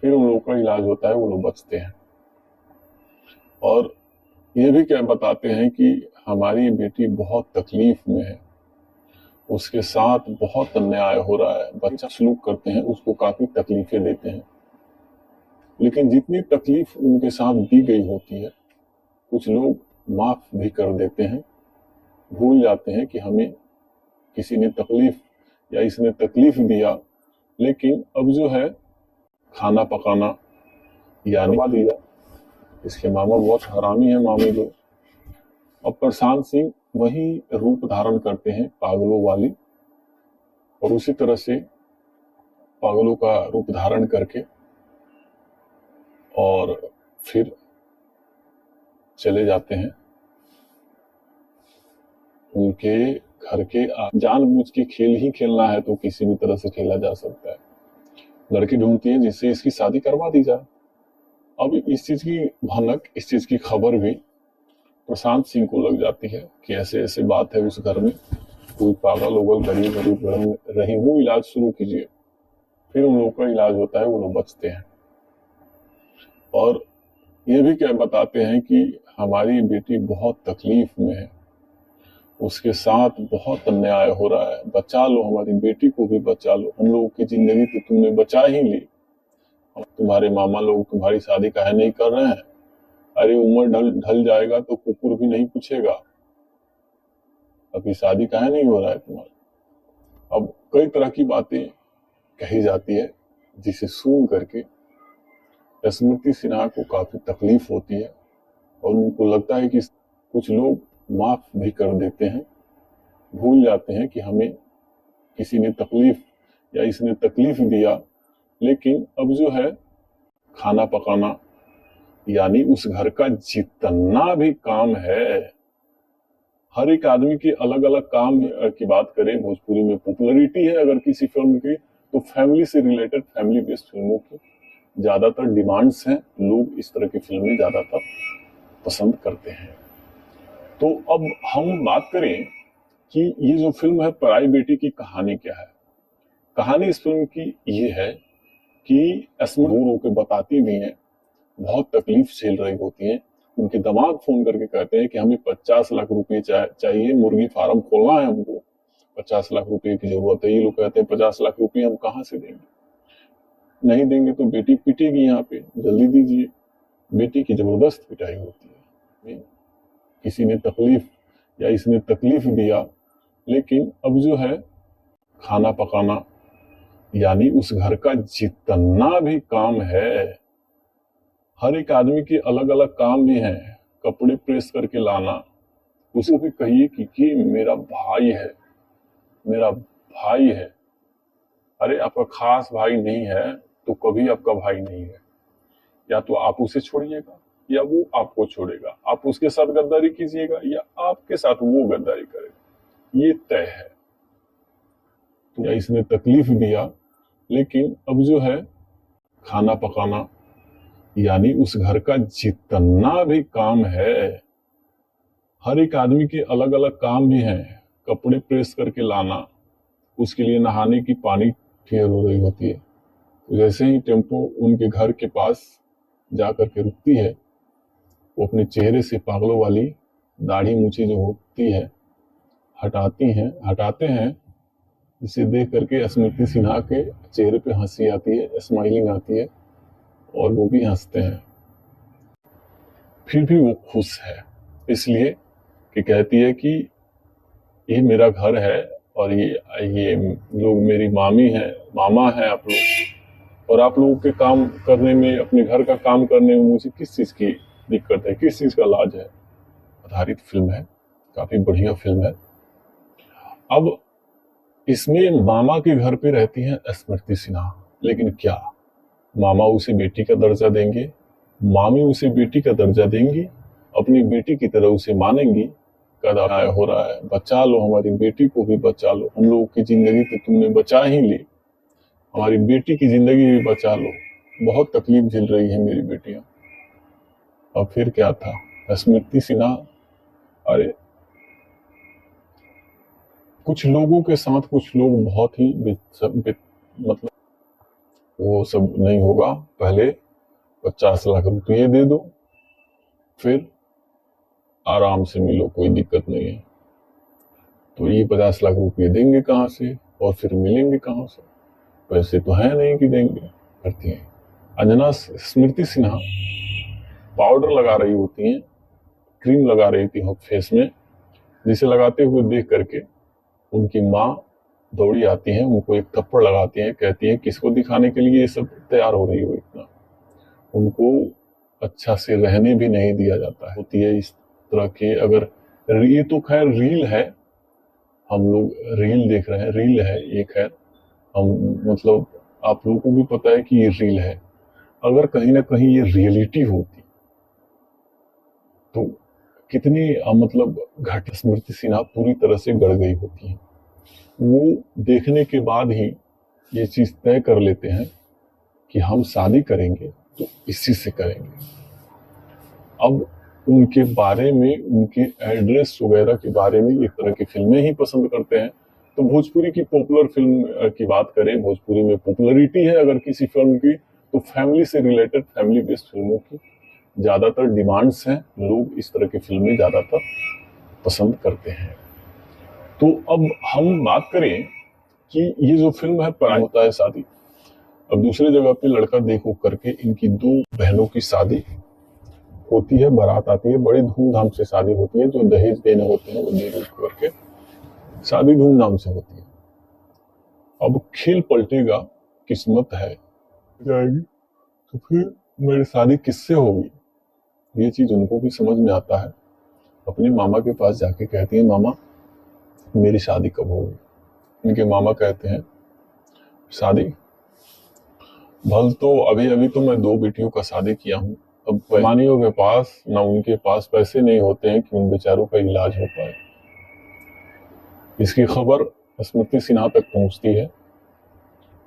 E: फिर उन लोगों का इलाज होता है, वो लोग बचते हैं। और ये भी क्या बताते हैं कि हमारी बेटी बहुत तकलीफ में है, उसके साथ बहुत अन्याय हो रहा है, बच्चा सलूक करते हैं, उसको काफी तकलीफें देते हैं। लेकिन जितनी तकलीफ उनके साथ दी गई होती है, कुछ लोग माफ भी कर देते हैं, भूल जाते हैं कि हमें किसी ने तकलीफ या इसने तकलीफ दिया। लेकिन अब जो है खाना पकाना यानी दिया, इसके मामा बहुत हरामी है मामी लोग। अब प्रशांत सिंह वही रूप धारण करते हैं पागलों वाली, और उसी तरह से पागलों का रूप धारण करके और फिर चले जाते हैं उनके घर के। जानबूझ के खेल ही खेलना है तो किसी भी तरह से खेला जा सकता है। लड़की ढूंढती है जिससे इसकी शादी करवा दी जाए। अब इस चीज की भनक, इस चीज की खबर भी प्रशांत सिंह को लग जाती है कि ऐसे ऐसे बात है, उस घर में कोई पागल ओगल गरीब रही हूँ, इलाज शुरू कीजिए। फिर उन लोगों का इलाज होता है, वो लोग बचते हैं। और ये भी क्या बताते हैं कि हमारी बेटी बहुत तकलीफ में है, उसके साथ बहुत अन्याय हो रहा है, बचा लो, हमारी बेटी को भी बचा लो। हम लोगों की जिंदगी तो तुमने बचा ही ली, तुम्हारे मामा लोग तुम्हारी शादी काहे नहीं कर रहे हैं? अरे उम्र ढल जाएगा तो कुकुर भी नहीं पूछेगा, अभी शादी काहे नहीं हो रहा है तुम्हारा। अब कई तरह की बातें कही जाती है, जिसे सुन करके स्मृति सिन्हा को काफी तकलीफ होती है और उनको लगता है कि कुछ लोग माफ भी कर देते हैं, भूल जाते हैं कि हमें किसी ने तकलीफ या इसने तकलीफ दिया। लेकिन अब जो है खाना पकाना यानी उस घर का जितना भी काम है, हर एक आदमी के अलग अलग काम की बात करें, भोजपुरी में पॉपुलैरिटी है अगर किसी फिल्म की, तो फैमिली से रिलेटेड, फैमिली बेस्ड फिल्मों की ज्यादातर डिमांड्स हैं। लोग इस तरह की फिल्में ज्यादातर पसंद करते हैं। तो अब हम बात करें कि ये जो फिल्म है पराई बेटी की कहानी क्या है। कहानी इस फिल्म की ये है कि स्मृति के बताती भी हैं, बहुत तकलीफ झेल रही होती हैं। उनके दामाद फोन करके कहते हैं कि हमें 50 लाख रुपए चाहिए, मुर्गी फार्म खोलना है हमको, 50 लाख रुपए की जरूरत है। ये लोग कहते हैं 50 लाख रुपए हम कहाँ से देंगे, नहीं देंगे तो बेटी पिटेगी, यहाँ पे जल्दी दीजिए। बेटी की जबरदस्त पिटाई होती है, किसी ने तकलीफ या इसने तकलीफ दिया। लेकिन अब जो है खाना पकाना यानी उस घर का जितना भी काम है, हर एक आदमी के अलग अलग काम भी हैं। कपड़े प्रेस करके लाना, उसको भी कहिए कि मेरा भाई है, मेरा भाई है। अरे आपका खास भाई नहीं है तो कभी आपका भाई नहीं है। या तो आप उसे छोड़िएगा या वो आपको छोड़ेगा। आप उसके साथ गद्दारी कीजिएगा या आपके साथ वो गद्दारी करेगा, ये तय है। तो या इसने तकलीफ दिया, लेकिन अब जो है खाना पकाना, यानी उस घर का जितना भी काम है, हर एक आदमी के अलग अलग काम भी हैं। कपड़े प्रेस करके लाना, उसके लिए नहाने की पानी फेर हो रही होती है। जैसे ही टेम्पो उनके घर के पास जा करके रुकती है, वो अपने चेहरे से पागलों वाली दाढ़ी मूछी जो होती है हटाते हैं, जिसे देख करके स्मृति सिन्हा के चेहरे पे हंसी आती है, स्माइलिंग आती है और वो भी हंसते हैं। फिर भी वो खुश है, इसलिए कि कहती है कि ये मेरा घर है और ये लोग मेरी मामी है, मामा है आप लोग, और आप लोगों के काम करने में, अपने घर का काम करने में मुझे किस चीज की दिक्कत है, किस चीज का लाज है। आधारित फिल्म है, काफी बढ़िया फिल्म है। अब इसमें मामा के घर पे रहती हैं स्मृति सिन्हा, लेकिन क्या मामा उसे बेटी का दर्जा देंगे, मामी उसे बेटी का दर्जा देंगी, अपनी बेटी की तरह उसे मानेंगी? कदा हो रहा है, बचा लो हमारी बेटी को भी बचा लो, हम लोगों की जिंदगी तो तुमने बचा ही ली, हमारी बेटी की जिंदगी भी बचा लो, बहुत तकलीफ झेल रही है मेरी बेटियां। और फिर क्या था, स्मृति सिन्हा, अरे कुछ लोगों के साथ कुछ लोग बहुत ही मतलब वो सब नहीं होगा। पहले 50 लाख रुपये दे दो, फिर आराम से मिलो, कोई दिक्कत नहीं है। तो ये 50 लाख रुपये देंगे कहाँ से और फिर मिलेंगे कहाँ से? पैसे तो है नहीं कि देंगे। करती हैं अंजना स्मृति सिन्हा पाउडर लगा रही होती हैं, क्रीम लगा रही थी फेस में, जिसे लगाते हुए देख करके उनकी माँ दौड़ी आती है, उनको एक थप्पड़ लगाती है, कहती है किसको दिखाने के लिए ये सब तैयार हो रही हो इतना। उनको अच्छा से रहने भी नहीं दिया जाता है। होती है इस तरह के, अगर ये तो खैर रील है, हम लोग रील देख रहे हैं, रील है ये, खैर हम मतलब आप लोगों को भी पता है कि ये रील है। अगर कहीं ना कहीं ये रियलिटी होती तो कितनी मतलब घट स्मृति सिन्हा पूरी तरह से गड़ गई होती है। वो देखने के बाद ही ये चीज तय कर लेते हैं कि हम शादी करेंगे तो इसी से करेंगे। अब उनके बारे में, उनके एड्रेस वगैरह के बारे में इस तरह की फिल्में ही पसंद करते हैं। तो भोजपुरी की पॉपुलर फिल्म की बात करें, भोजपुरी में पॉपुलरिटी है अगर किसी फिल्म की, तो फैमिली से रिलेटेड, फैमिली बेस्ड फिल्मों की ज्यादातर डिमांड्स हैं। लोग इस तरह की फिल्में ज्यादातर पसंद करते हैं। तो अब हम बात करें कि ये जो फिल्म है, पराई होता है शादी। अब दूसरे जगह पे लड़का देखो करके इनकी 2 बहनों की शादी होती है, बारात आती है, बड़ी धूमधाम से शादी होती है। जो दहेज देने होते हैं वो दे करके शादी धूमधाम से होती है। अब खेल पलटेगा, किस्मत है जाएगी तो फिर मेरी शादी किससे होगी, ये चीज उनको भी समझ में आता है। अपने मामा के पास जाके कहती है, मामा मेरी शादी कब होगी? इनके मामा कहते हैं, शादी भल तो अभी अभी तो मैं 2 बेटियों का शादी किया हूँ। अब पैमानियों के पास ना उनके पास पैसे नहीं होते हैं कि उन बेचारों का इलाज हो पाए। इसकी खबर स्मृति सिन्हा तक पहुंचती है।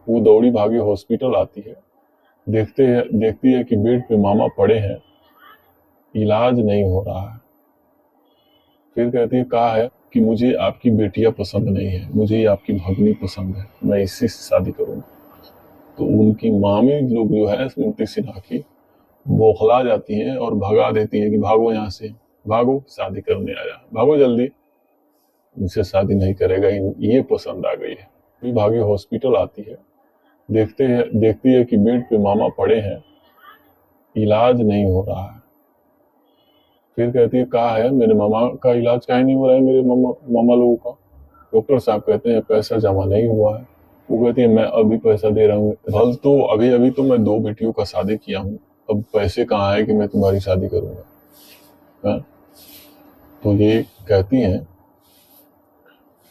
E: वो दौड़ी भागी हॉस्पिटल आती है, देखती है कि बेड पे मामा पड़े हैं, इलाज नहीं हो रहा है। फिर कहती है, कहा है कि मुझे आपकी बेटियां पसंद नहीं है, मुझे आपकी भगनी पसंद है, मैं इसी से शादी करूंगा। तो उनकी मामी लोग जो है स्मृति सिन्हा की, बौखला जाती हैं और भगा देती हैं कि भागो यहाँ से, भागो, शादी करने आया, भागो जल्दी, इनसे शादी नहीं करेगा, ये पसंद आ गई है। फिर भागी हॉस्पिटल आती है, देखती है कि बेड पे मामा पड़े हैं, इलाज नहीं हो रहा है। फिर कहती है, कहा है मेरे मामा का इलाज काहे नहीं हो रहा है, मेरे मामा लोगों का? डॉक्टर साहब कहते हैं पैसा जमा नहीं हुआ है। वो कहती है, मैं अभी पैसा दे रहा हूँ। भल तो अभी अभी तो मैं 2 बेटियों का शादी किया हूँ, अब पैसे कहाँ है कि मैं तुम्हारी शादी करूंगा? तो ये कहती हैं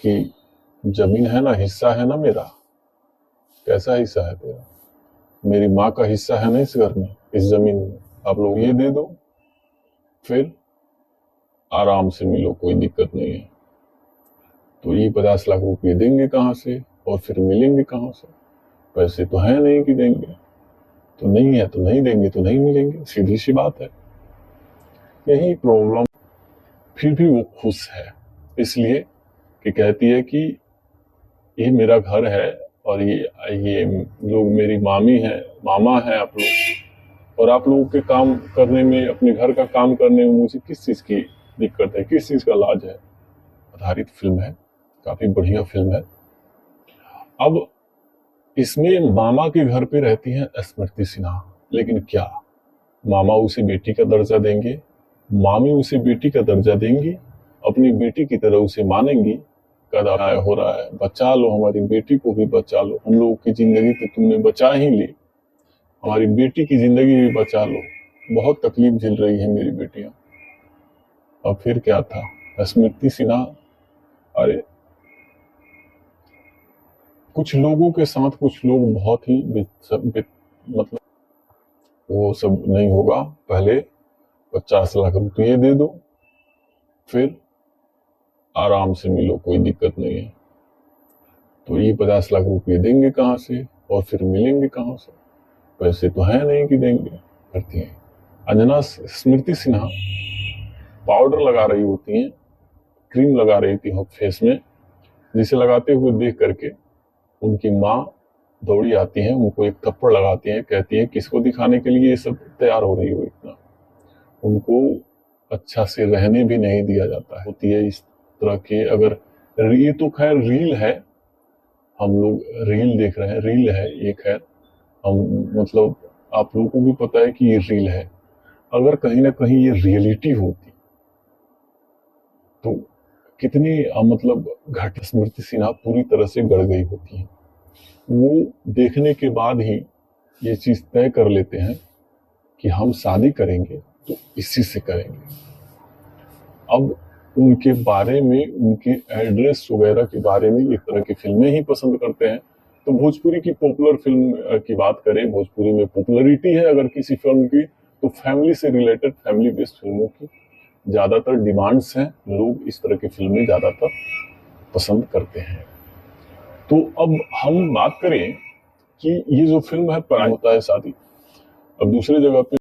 E: कि जमीन है ना, हिस्सा है ना मेरा। कैसा हिस्सा है तेरा? मेरी माँ का हिस्सा है ना इस घर में, इस जमीन में। आप लोग ये दे दो, फिर आराम से मिलो, कोई दिक्कत नहीं है। तो ये 50 लाख रुपए देंगे कहाँ से और फिर मिलेंगे कहाँ से? पैसे तो है नहीं कि देंगे, तो नहीं है तो नहीं देंगे, तो नहीं मिलेंगे, सीधी सी बात है। यही प्रॉब्लम। फिर भी वो खुश है इसलिए कि कहती है कि ये मेरा घर है और ये लोग मेरी मामी है, मामा है आप लोग, और आप लोगों के काम करने में, अपने घर का काम करने में मुझे किस चीज की दिक्कत है, किस चीज का लाज है। आधारित फिल्म है, काफी बढ़िया फिल्म है। अब इसमें मामा के घर पे रहती हैं स्मृति सिन्हा, लेकिन क्या मामा उसे बेटी का दर्जा देंगे? मामी उसे बेटी का दर्जा देंगी? अपनी बेटी की तरह उसे मानेंगी? कदा हो रहा है, बचा लो हमारी बेटी को भी, बचा लो, हम लोगों की जिंदगी तो तुमने बचा ही ली, हमारी बेटी की जिंदगी भी बचा लो, बहुत तकलीफ झेल रही है मेरी बेटियां। और फिर क्या था, स्मृति सिन्हा, अरे कुछ लोगों के साथ कुछ लोग बहुत ही मतलब वो सब नहीं होगा। पहले 50 लाख रुपये दे दो, फिर आराम से मिलो, कोई दिक्कत नहीं है। तो ये 50 लाख रुपये देंगे कहाँ से और फिर मिलेंगे कहाँ से? पैसे तो है नहीं कि देंगे। करती हैं अंजना स्मृति सिन्हा पाउडर लगा रही होती हैं, क्रीम लगा रही थी फेस में, जिसे लगाते हुए देख करके उनकी माँ दौड़ी आती है, उनको एक थप्पड़ लगाती है, कहती है किसको दिखाने के लिए ये सब तैयार हो रही हो इतना? उनको अच्छा से रहने भी नहीं दिया जाता है। होती है इस तरह के, अगर ये तो खैर रील है, हम लोग रील देख रहे हैं, रील है ये, खैर हम मतलब आप लोगों को भी पता है कि ये रील है। अगर कहीं ना कहीं ये रियलिटी होती तो कितनी मतलब घट। स्मृति सिन्हा पूरी तरह से गड़ गई होती है। वो देखने के बाद ही ये चीज तय कर लेते हैं कि हम शादी करेंगे तो इसी से करेंगे। अब उनके बारे में, उनके एड्रेस वगैरह के बारे में इस तरह की फिल्में ही पसंद करते हैं। तो भोजपुरी की पॉपुलर फिल्म की बात करें, भोजपुरी में पॉपुलरिटी है अगर किसी फिल्म की, तो फैमिली से रिलेटेड, फैमिली बेस्ड फिल्मों की ज्यादातर डिमांड्स हैं। लोग इस तरह की फिल्में ज्यादातर पसंद करते हैं। तो अब हम बात करें कि ये जो फिल्म है, पर होता है शादी। अब दूसरी जगह पे